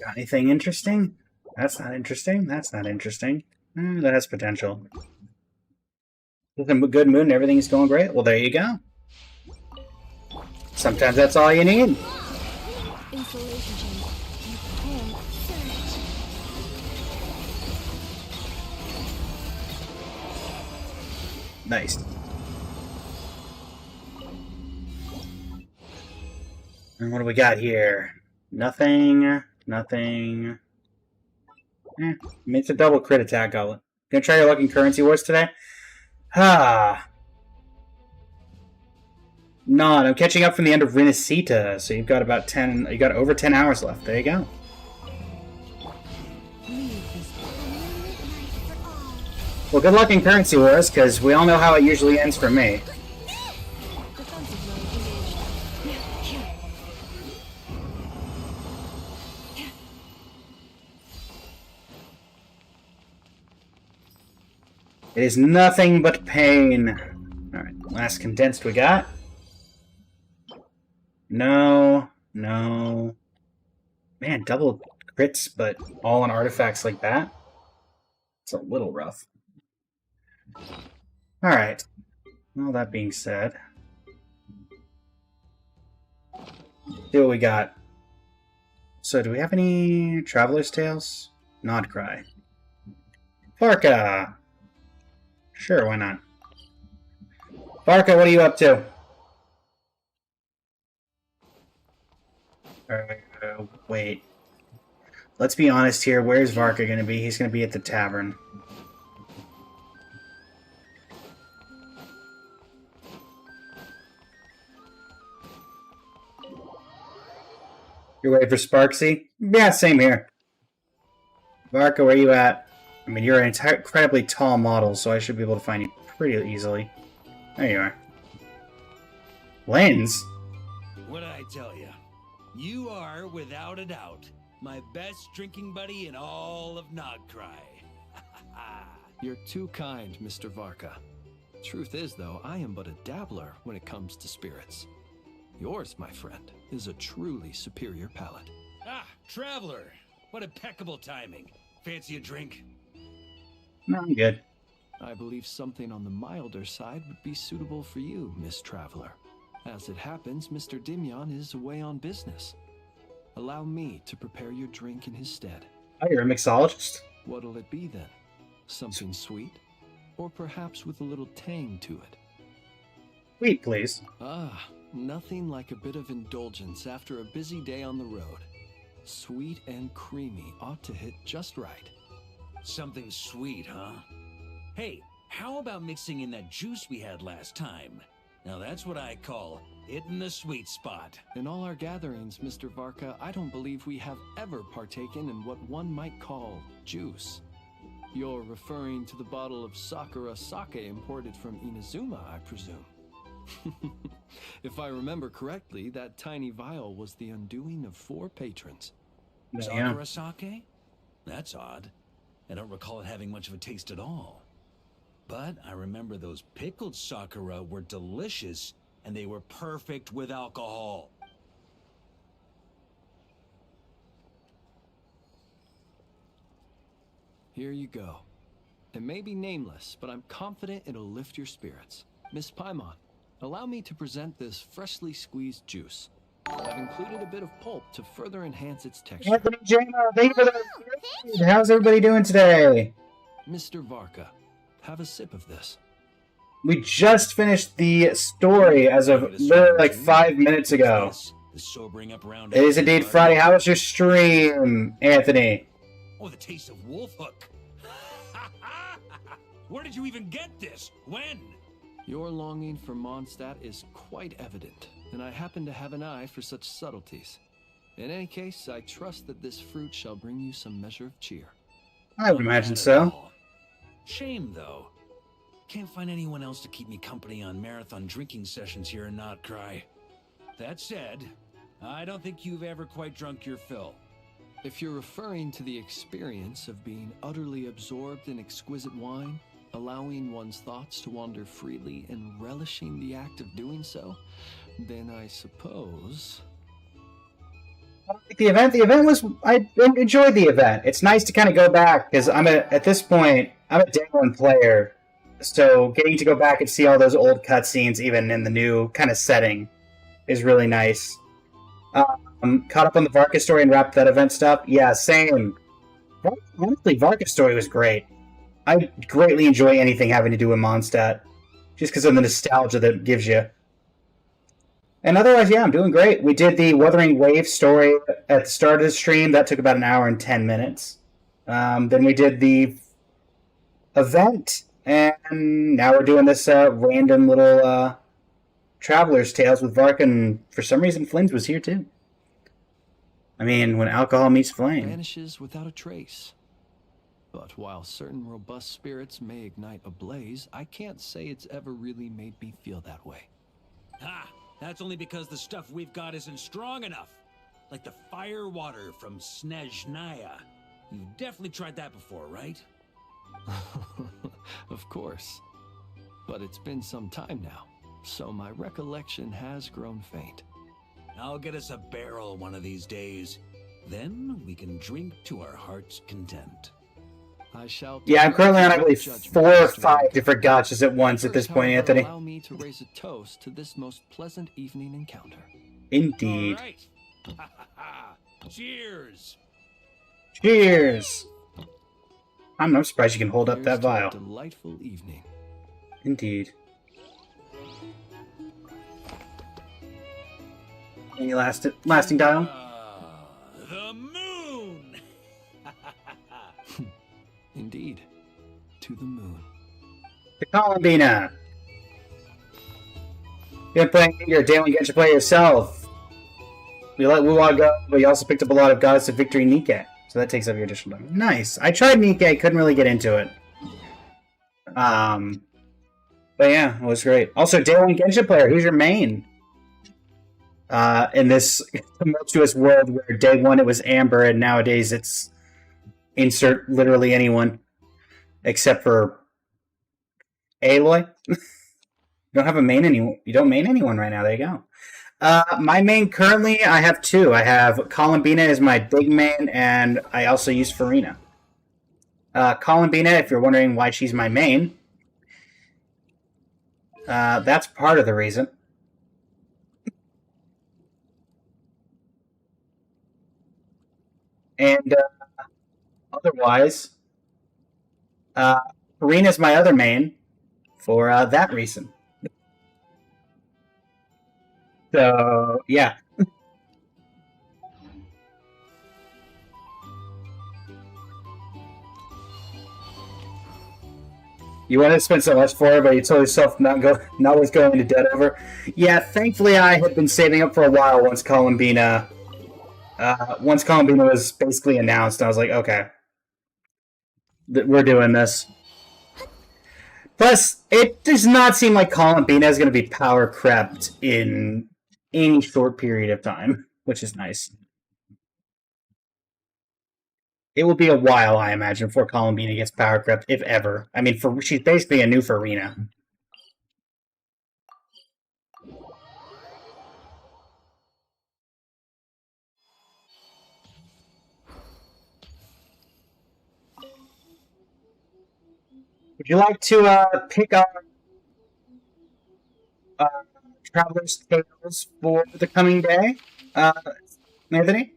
[SPEAKER 1] Got anything interesting? That's not interesting. That's not interesting. That has potential. With a good mood and everything's going great. Well, there you go. Sometimes that's all you need.
[SPEAKER 17] Installation chamber.
[SPEAKER 1] Nice. And what do we got here? Nothing. Nothing. I mean, it's a double crit attack goblet. Gonna try your luck in Currency Wars today? Not. I'm catching up from the end of Renacita, so you've got about 10. You got over 10 hours left. There you go. Well, good luck in Currency Wars, because we all know how it usually ends for me. It is nothing but pain. Alright, last condensed we got. No. Man, double crits, but all on artifacts like that? It's a little rough. Alright. All that being said, see what we got. So, do we have any Traveler's Tales? Nod Cry. Farka! Sure, why not? Farka, what are you up to? Wait. Let's be honest here. Where's Varka going to be? He's going to be at the tavern. You're waiting for Sparksy? Yeah, same here. Varka, where you at? I mean, you're an incredibly tall model, so I should be able to find you pretty easily. There you are. Lens?
[SPEAKER 18] What'd I tell you? You are, without a doubt, my best drinking buddy in all of Nogcry.
[SPEAKER 5] You're too kind, Mr. Varka. Truth is, though, I am but a dabbler when it comes to spirits. Yours, my friend, is a truly superior palate.
[SPEAKER 18] Ah, Traveler! What impeccable timing. Fancy a drink?
[SPEAKER 1] No, I'm good.
[SPEAKER 5] I believe something on the milder side would be suitable for you, Miss Traveler. As it happens, Mr. Dimyon is away on business. Allow me to prepare your drink in his stead.
[SPEAKER 1] Oh, you're a mixologist?
[SPEAKER 5] What'll it be then? Something sweet? Or perhaps with a little tang to it?
[SPEAKER 1] Sweet, please.
[SPEAKER 5] Ah, nothing like a bit of indulgence after a busy day on the road. Sweet and creamy ought to hit just right.
[SPEAKER 18] Something sweet, huh? Hey, how about mixing in that juice we had last time? Now that's what I call hitting the sweet spot.
[SPEAKER 5] In all our gatherings, Mr. Varka, I don't believe we have ever partaken in what one might call juice. You're referring to the bottle of Sakura sake imported from Inazuma, I presume. If I remember correctly, that tiny vial was the undoing of 4 patrons.
[SPEAKER 18] Sakura sake? That's odd. I don't recall it having much of a taste at all. But I remember those pickled Sakura were delicious, and they were perfect with alcohol.
[SPEAKER 5] Here you go. It may be nameless, but I'm confident it'll lift your spirits. Miss Paimon, allow me to present this freshly squeezed juice. I've included a bit of pulp to further enhance its texture.
[SPEAKER 1] Anthony Jamo, thank you for that. How's everybody doing today?
[SPEAKER 5] Mr. Varka, have a sip of this.
[SPEAKER 1] We just finished the story as of literally like 5 minutes ago. It is indeed Friday. How was your stream, Anthony?
[SPEAKER 18] Oh, the taste of wolf hook. Where did you even get this? When?
[SPEAKER 5] Your longing for Mondstadt is quite evident, and I happen to have an eye for such subtleties. In any case, I trust that this fruit shall bring you some measure of cheer.
[SPEAKER 1] I would imagine so.
[SPEAKER 18] Shame, though. Can't find anyone else to keep me company on marathon drinking sessions here in Notcry. That said, I don't think you've ever quite drunk your fill.
[SPEAKER 5] If you're referring to the experience of being utterly absorbed in exquisite wine, allowing one's thoughts to wander freely and relishing the act of doing so, then I suppose...
[SPEAKER 1] The event was, I enjoyed the event. It's nice to kind of go back, because at this point, I'm a day one player, so getting to go back and see all those old cutscenes, even in the new kind of setting, is really nice. Caught up on the Varka story and wrapped that event stuff. Yeah, same. Honestly, Varka story was great. I greatly enjoy anything having to do with Mondstadt, just because of the nostalgia that it gives you. And otherwise, yeah, I'm doing great. We did the Wuthering Waves story at the start of the stream. That took about an hour and 10 minutes. Then we did the event, and now we're doing this random little Traveler's Tales with Varka, and for some reason, Flynn's was here too. I mean, when alcohol meets flame.
[SPEAKER 5] Vanishes without a trace. But while certain robust spirits may ignite a blaze, I can't say it's ever really made me feel that way.
[SPEAKER 18] Ha! That's only because the stuff we've got isn't strong enough. Like the fire water from Snezhnaya. You've definitely tried that before, right?
[SPEAKER 5] Of course. But it's been some time now, so my recollection has grown faint.
[SPEAKER 18] I'll get us a barrel one of these days. Then we can drink to our heart's content.
[SPEAKER 5] I shall.
[SPEAKER 1] Yeah, I'm currently on, I believe, 4 or 5 different gotchas at once at this point, Anthony.
[SPEAKER 5] Allow me to raise a toast to this most pleasant evening encounter.
[SPEAKER 1] Indeed.
[SPEAKER 18] All right. Cheers.
[SPEAKER 1] Cheers. I'm surprised you can hold up that vial.
[SPEAKER 5] Delightful evening.
[SPEAKER 1] Indeed. Any lasting dial?
[SPEAKER 18] the moon!
[SPEAKER 5] Indeed. To the moon.
[SPEAKER 1] The Columbina. You're playing your daily Genshin play yourself. You let Wuwa go, but you also picked up a lot of Goddess of Victory Nikke. So that takes up your additional time. Nice. I tried Nikke, couldn't really get into it. But yeah, it was great. Also, Day 1 Genshin player, who's your main? In this tumultuous world where Day 1 it was Amber, and nowadays it's insert literally anyone. Except for Aloy. You don't have a main anyone. You don't main anyone right now. There you go. My main currently, I have two. I have Columbina as my big main, and I also use Farina. Columbina, if you're wondering why she's my main, that's part of the reason. And otherwise, Farina's my other main for that reason. So, yeah. You wanted to spend so much for her, but you told yourself not worth going into debt over. Yeah, thankfully I had been saving up for a while once Columbina was basically announced. I was like, okay, we're doing this. Plus, it does not seem like Columbina is going to be power crept in any short period of time, which is nice. It will be a while, I imagine, before Columbina gets power crept, if ever. I mean, she's basically a new Farina. Would you like to pick up Traveler's Tales for the coming day, Anthony?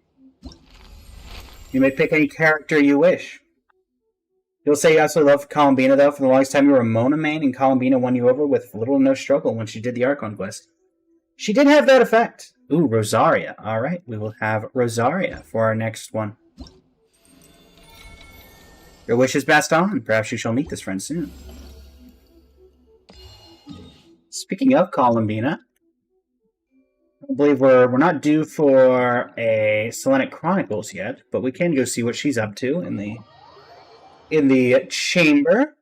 [SPEAKER 1] You may pick any character you wish. You'll say you absolutely love Columbina, though. For the longest time, you were a Mona main, and Columbina won you over with little or no struggle when she did the Archon quest. She did have that effect. Ooh, Rosaria. Alright, we will have Rosaria for our next one. Your wish is passed on. Perhaps you shall meet this friend soon. Speaking of Columbina, I believe we're not due for a Selenic Chronicles yet, but we can go see what she's up to in the chamber.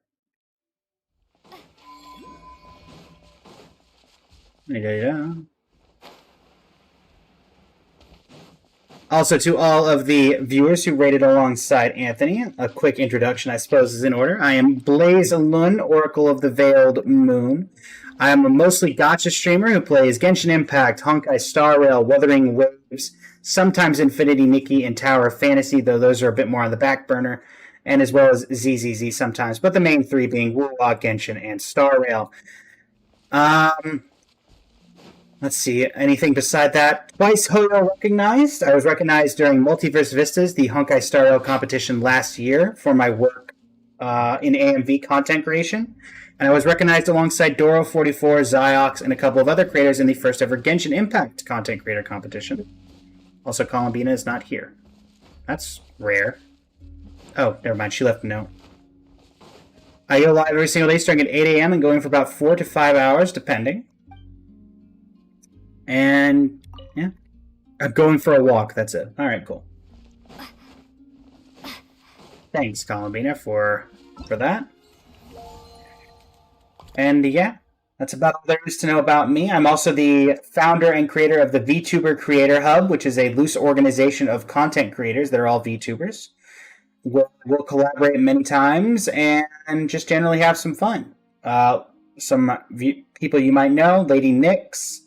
[SPEAKER 1] Also, to all of the viewers who rated alongside Anthony, a quick introduction, I suppose, is in order. I am Blaze Lun, Oracle of the Veiled Moon. I am a mostly gacha streamer who plays Genshin Impact, Honkai Star Rail, Wuthering Waves, sometimes Infinity Nikki, and Tower of Fantasy, though those are a bit more on the back burner, and as well as ZZZ sometimes, but the main three being Warlock, Genshin, and Star Rail. Let's see, anything beside that? Twice Hoyo recognized. I was recognized during Multiverse Vistas, the Honkai Star Rail competition last year, for my work in AMV content creation. And I was recognized alongside Doro44, Ziox, and a couple of other creators in the first ever Genshin Impact content creator competition. Also, Columbina is not here. That's rare. Oh, never mind, she left a note. I go live every single day starting at 8 a.m. and going for about 4 to 5 hours, depending. And, yeah. I'm going for a walk, that's it. Alright, cool. Thanks, Columbina, for that. And yeah, that's about all there is to know about me. I'm also the founder and creator of the VTuber Creator Hub, which is a loose organization of content creators that are all VTubers. We'll collaborate many times and just generally have some fun. Some people you might know, Lady Nyx,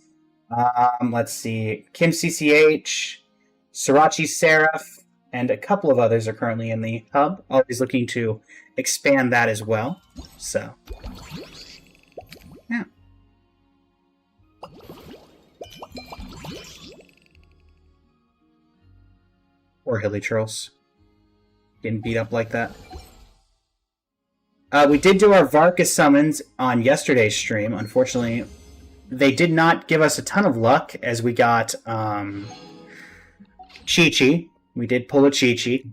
[SPEAKER 1] let's see, Kim CCH, Srirachi Seraph, and a couple of others are currently in the hub. Always looking to expand that as well. So, yeah. Poor Hilly Trolls. Getting beat up like that. We did do our Varka summons on yesterday's stream. Unfortunately, they did not give us a ton of luck as we got Chi-Chi. We did pull a Chi-Chi.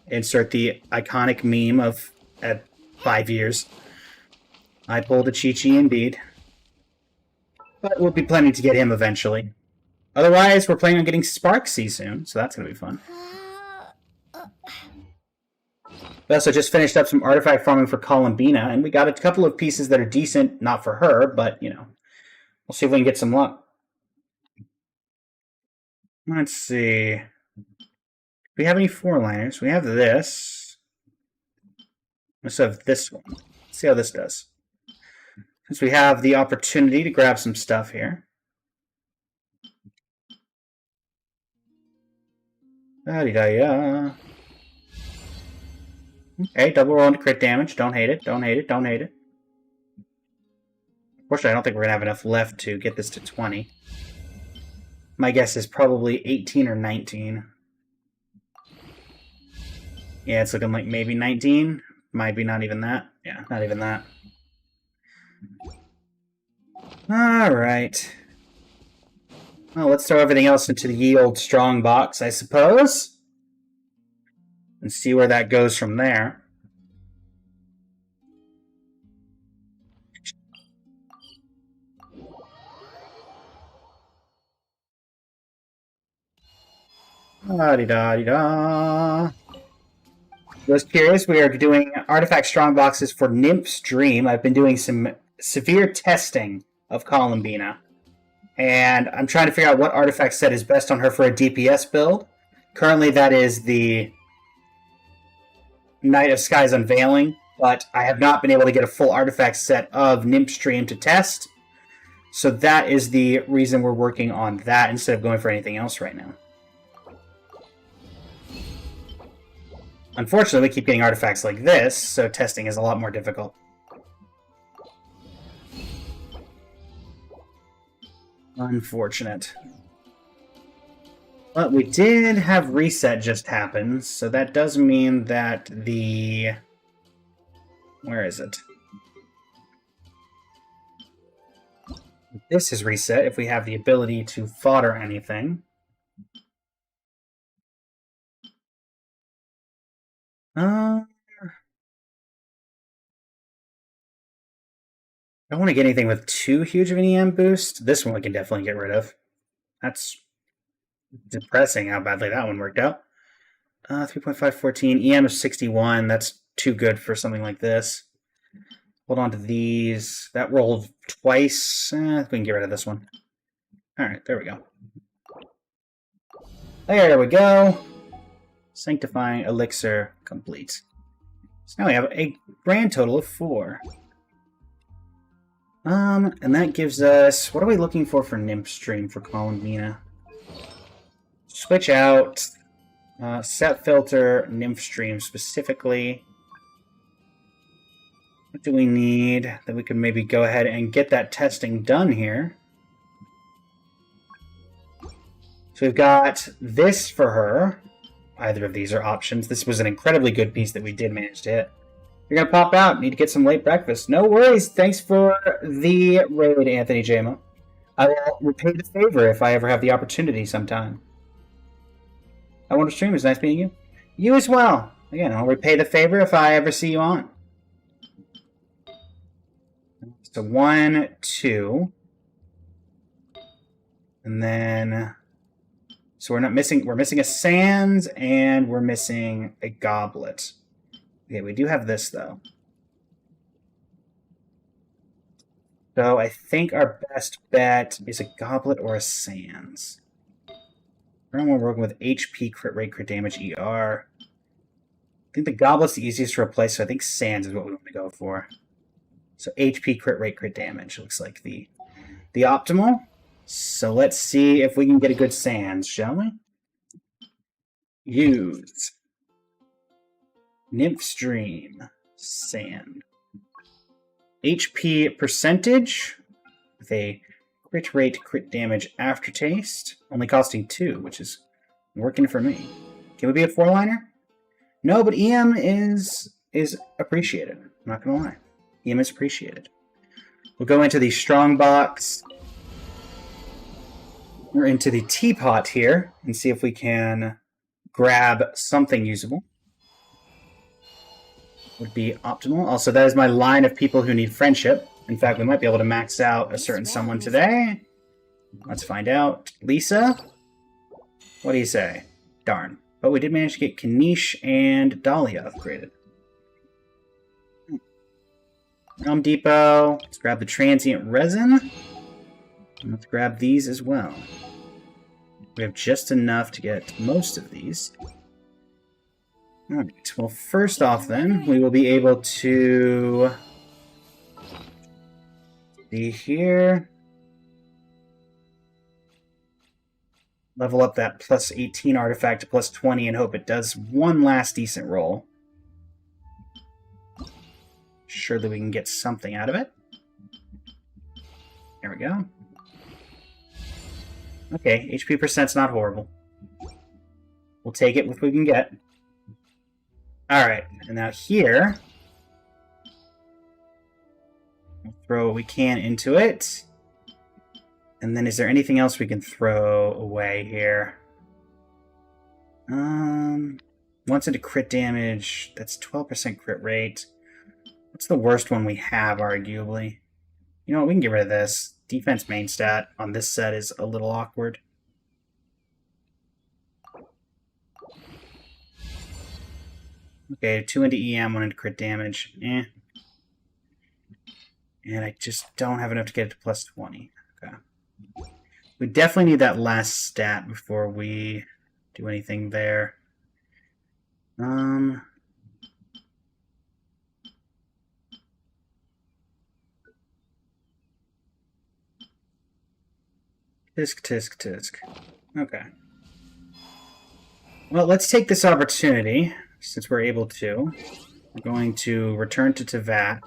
[SPEAKER 1] Insert the iconic meme of at 5 years. I pulled a Chi-Chi indeed. But we'll be planning to get him eventually. Otherwise, we're planning on getting Sparksy soon, so that's going to be fun. We also just finished up some artifact farming for Columbina, and we got a couple of pieces that are decent, not for her, but, you know, we'll see if we can get some luck. Let's see. Do we have any 4-liners? We have this. Let's have this one. Let's see how this does. Since we have the opportunity to grab some stuff here. Da-dee-da-ya. Okay, double roll into crit damage. Don't hate it, don't hate it, don't hate it. Unfortunately, I don't think we're going to have enough left to get this to 20. My guess is probably 18 or 19. Yeah, it's looking like maybe 19. Might be not even that. Yeah, not even that. Alright. Well, let's throw everything else into the ye old strong box, I suppose. And see where that goes from there. La-di-da-di-da. I was curious, we are doing artifact strong boxes for Nymph's Dream. I've been doing some severe testing of Columbina. And I'm trying to figure out what artifact set is best on her for a DPS build. Currently, that is the Night of Sky's Unveiling, but I have not been able to get a full artifact set of Nymph's Dream to test. So that is the reason we're working on that instead of going for anything else right now. Unfortunately, we keep getting artifacts like this, so testing is a lot more difficult. Unfortunate. But we did have reset just happen, so that does mean that the... Where is it? This is reset if we have the ability to fodder anything. I don't want to get anything with too huge of an EM boost. This one we can definitely get rid of. That's depressing how badly that one worked out. 3.514, EM of 61. That's too good for something like this. Hold on to these. That rolled twice. We can get rid of this one. Alright, there we go. There we go. Sanctifying Elixir complete. So now we have a grand total of 4. And that gives us... What are we looking for Nymph's Dream for Columbina? Switch out. Set filter Nymph's Dream specifically. What do we need that we could maybe go ahead and get that testing done here? So we've got this for her. Either of these are options. This was an incredibly good piece that we did manage to hit. You're going to pop out. Need to get some late breakfast. No worries. Thanks for the raid, Anthony Jamo. I will repay the favor if I ever have the opportunity sometime. I want to stream. It's nice meeting you. You as well. Again, I'll repay the favor if I ever see you on. So 1, 2. And then... So we're missing a Sands, and we're missing a Goblet. Okay, we do have this, though. So I think our best bet is a Goblet or a Sands. We're working with HP, crit rate, crit damage, ER. I think the Goblet's the easiest to replace, so I think Sands is what we want to go for. So HP, crit rate, crit damage looks like the optimal. So let's see if we can get a good Sands, shall we? Use Nymph's Dream Sand. HP percentage with a crit rate, crit damage aftertaste, only costing 2, which is working for me. Can we be a 4-liner? No, but EM is appreciated. I'm not gonna lie. EM is appreciated. We'll go into the strong box. We're into the teapot here and see if we can grab something usable. Would be optimal. Also, that is my line of people who need friendship. In fact, we might be able to max out a certain someone today. Let's find out. Lisa? What do you say? Darn. But we did manage to get Kanish and Dahlia upgraded. Realm Depot. Let's grab the transient resin. And let's grab these as well. We have just enough to get most of these. Alright, well, first off then, we will be able to see here. Level up that plus 18 artifact to plus 20 and hope it does one last decent roll. Surely we can get something out of it. There we go. Okay, HP percent's not horrible. We'll take it if we can get. Alright, and now here, we'll throw what we can into it. And then is there anything else we can throw away here? Once into crit damage, that's 12% crit rate. What's the worst one we have, arguably? You know what, we can get rid of this. Defense main stat on this set is a little awkward. Okay, 2 into EM, 1 into crit damage. Eh. And I just don't have enough to get it to plus 20. Okay. We definitely need that last stat before we do anything there. Tisk. Okay. Well, let's take this opportunity, since we're able to. We're going to return to Teyvat.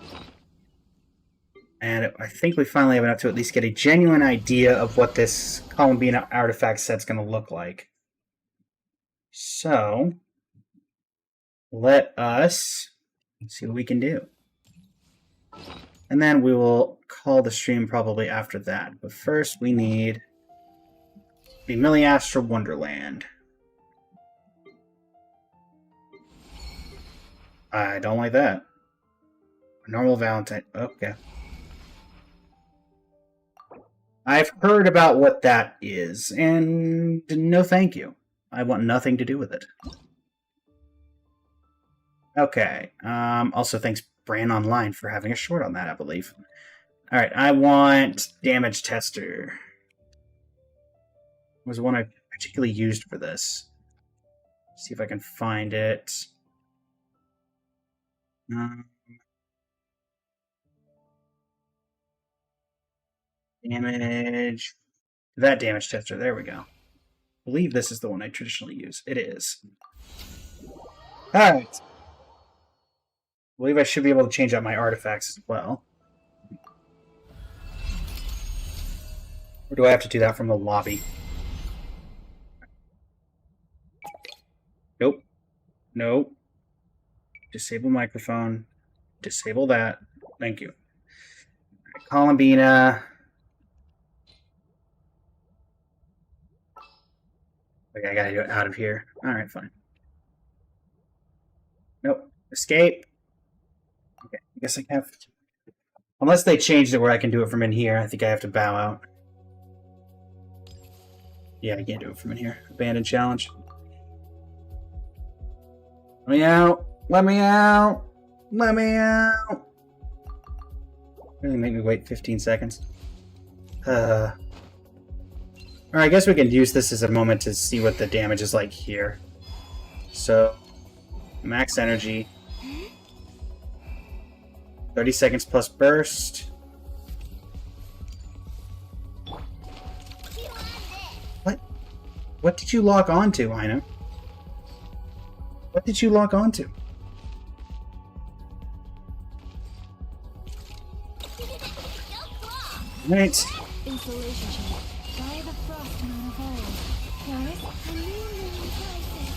[SPEAKER 1] And I think we finally have enough to at least get a genuine idea of what this Columbina artifact set's going to look like. So, let us see what we can do. And then we will call the stream probably after that. But first, we need the Milliastra Wonderland. I don't like that. Normal Valentine. Okay. I've heard about what that is, and no thank you. I want nothing to do with it. Okay. Also, thanks Bran Online for having a short on that, I believe. Alright, I want Damage Tester. Was the one I particularly used for this. See if I can find it. Damage. That damage tester. There we go. I believe this is the one I traditionally use. It is. Alright. I believe I should be able to change out my artifacts as well. Or do I have to do that from the lobby? Nope. Nope. Disable microphone. Disable that. Thank you. Right, Columbina. Okay, I gotta get out of here. Alright, fine. Nope. Escape. Okay, I guess I have to. Unless they changed it where I can do it from in here, I think I have to bow out. Yeah, I can't do it from in here. Abandon challenge. Let me out! Let me out! Let me out! Really make me wait 15 seconds. Alright, I guess we can use this as a moment to see what the damage is like here. So, max energy. 30 seconds plus burst. What? What did you lock onto, Ina? What did you lock onto? Right.
[SPEAKER 17] Insulation chamber. By the frost moon of old. Chorus. A new moon rises.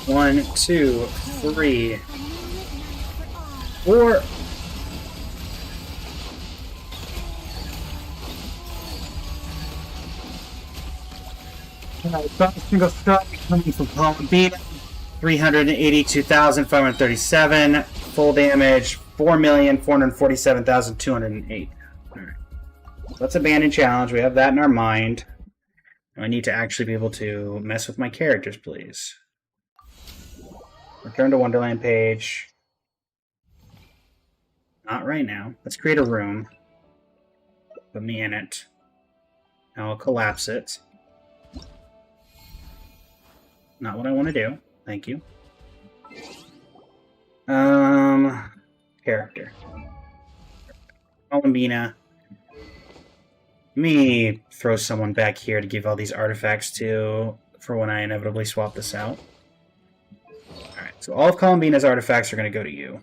[SPEAKER 1] One, two, 3, 4. Alright, first single strike coming from Columbina. 382,537. Full damage, 4,447,208. Alright. Let's abandon challenge. We have that in our mind. I need to actually be able to mess with my characters, please. Return to Wonderland page. Not right now. Let's create a room. Put me in it. Now I'll collapse it. Not what I want to do. Thank you. Character. Columbina. Let me throw someone back here to give all these artifacts to for when I inevitably swap this out. Alright, so all of Columbina's artifacts are going to go to you.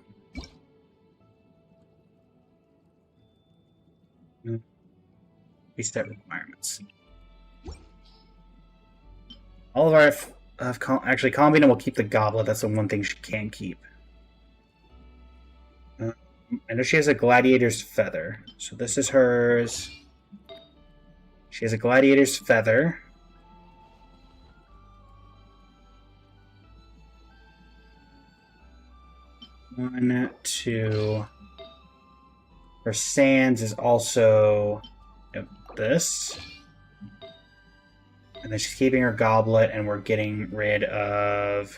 [SPEAKER 1] Reset requirements. All of our... actually, Columbina will keep the goblet. That's the one thing she can keep. I know she has a gladiator's feather. So this is hers. She has a gladiator's feather. One, two. Her sands is also this. And then she's keeping her goblet, and we're getting rid of...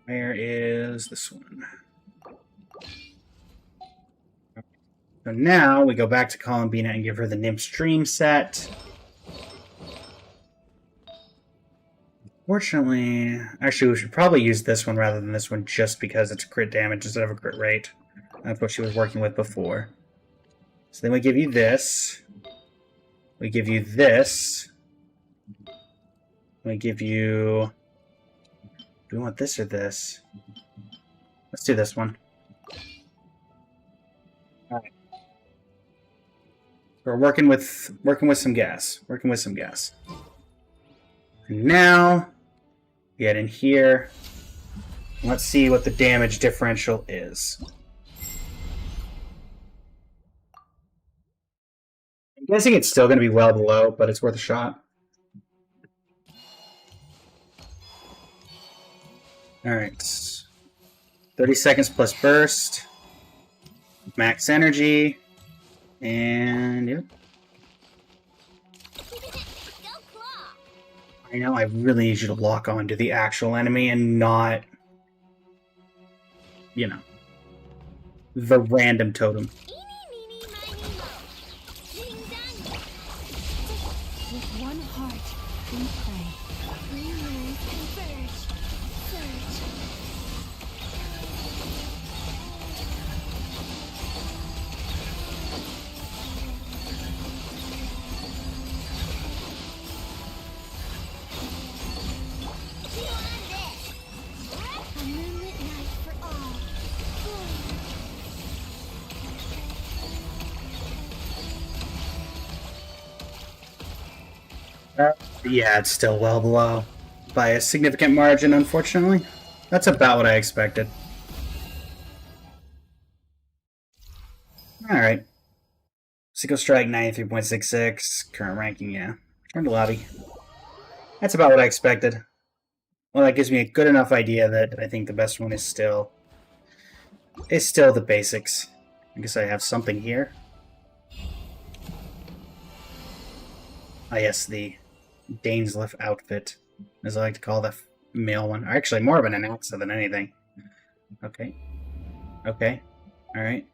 [SPEAKER 1] Where is this one? So now we go back to Columbina and give her the Nymph's Dream set. Fortunately, actually we should probably use this one rather than this one just because it's crit damage instead of a crit rate. That's what she was working with before. So then we give you this. We give you this. We give you... Do we want this or this? Let's do this one. Alright. We're working with some gas. Working with some gas. And now, get in here. Let's see what the damage differential is. I'm guessing it's still going to be well below, but it's worth a shot. Alright. 30 seconds plus burst. Max energy. And yep. I know, I really need you to lock on to the actual enemy and not, you know, the random totem.
[SPEAKER 14] With one heart, we pray. Renew, converge, surge. A moonlit night for all.
[SPEAKER 1] Yeah, it's still well below. By a significant margin, unfortunately. That's about what I expected. Alright. Single strike 93.66. Current ranking, yeah. Turn to lobby. That's about what I expected. Well, that gives me a good enough idea that I think the best one is still the basics. I guess I have something here. Ah, yes, the Dainsleif outfit, as I like to call the male one. Or actually, more of an announcer than anything. Okay. Okay. Alright.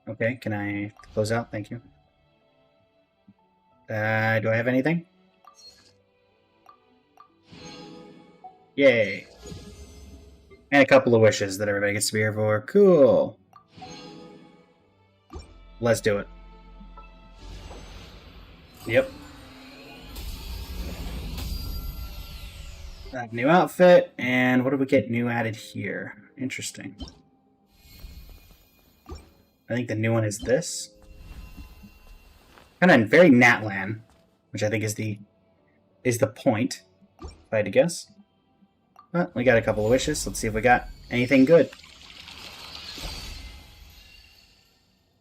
[SPEAKER 1] Okay, can I close out? Thank you. Do I have anything? Yay. And a couple of wishes that everybody gets to be here for. Cool. Let's do it. Yep. New outfit, and what do we get new added here? Interesting. I think the new one is this. Kind of very Natlan, which I think is the point, if I had to guess. But we got a couple of wishes. Let's see if we got anything good.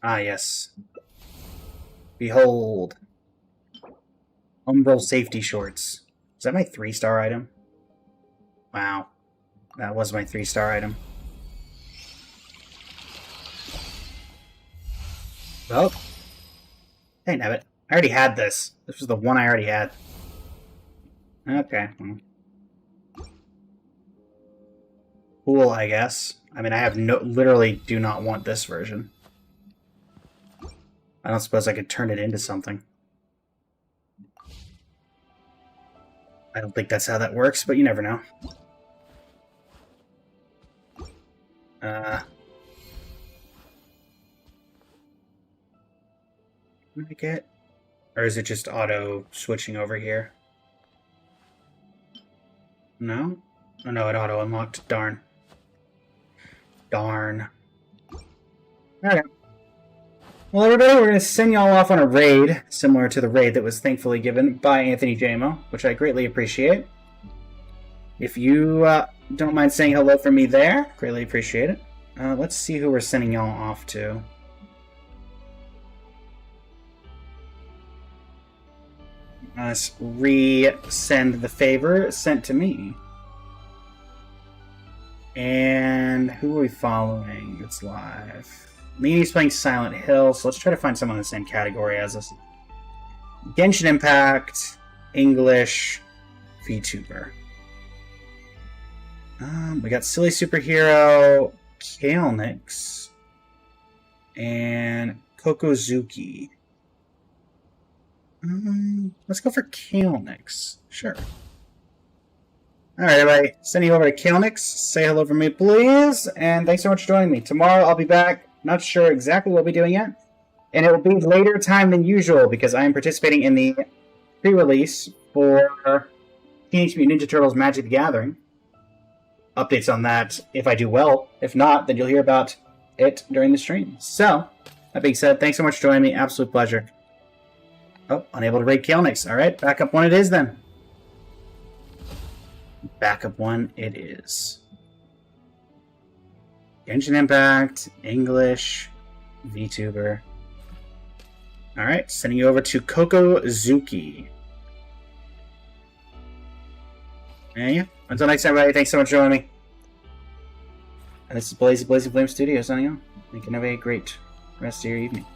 [SPEAKER 1] Ah, yes. Behold. Umbral safety shorts. Is that my 3-star item? Wow. That was my 3-star item. Well. Hey, Nabbit. I already had this. This was the one I already had. Okay. Cool, I guess. I mean, I have literally do not want this version. I don't suppose I could turn it into something. I don't think that's how that works, but you never know. What did I get? Or is it just auto switching over here? No? Oh no, it auto unlocked. Darn. Darn. Okay. Well, everybody, we're going to send y'all off on a raid, similar to the raid that was thankfully given by Anthony JMO, which I greatly appreciate. If you don't mind saying hello for me there, greatly appreciate it. Let's see who we're sending y'all off to. Let's re-send the favor sent to me. And who are we following? It's live. Leanie's playing Silent Hill, so let's try to find someone in the same category as us. Genshin Impact, English, VTuber. We got Silly Superhero, Kalenix, and Kokozuki. Let's go for Kalenix. Sure. Alright, everybody. Sending you over to Kalenix. Say hello for me, please. And thanks so much for joining me. Tomorrow I'll be back. Not sure exactly what we'll be doing yet. And it will be later time than usual because I am participating in the pre-release for Teenage Mutant Ninja Turtles Magic the Gathering. Updates on that if I do well. If not, then you'll hear about it during the stream. So, that being said, thanks so much for joining me. Absolute pleasure. Oh, unable to raid Kalenix. Alright, backup one it is then. Backup one it is. Genshin Impact, English, VTuber. Alright, sending you over to Kokozuki. And yeah, until next time, everybody, thanks so much for joining me. And this is Blazing Flame Studio signing off. You can have a great rest of your evening.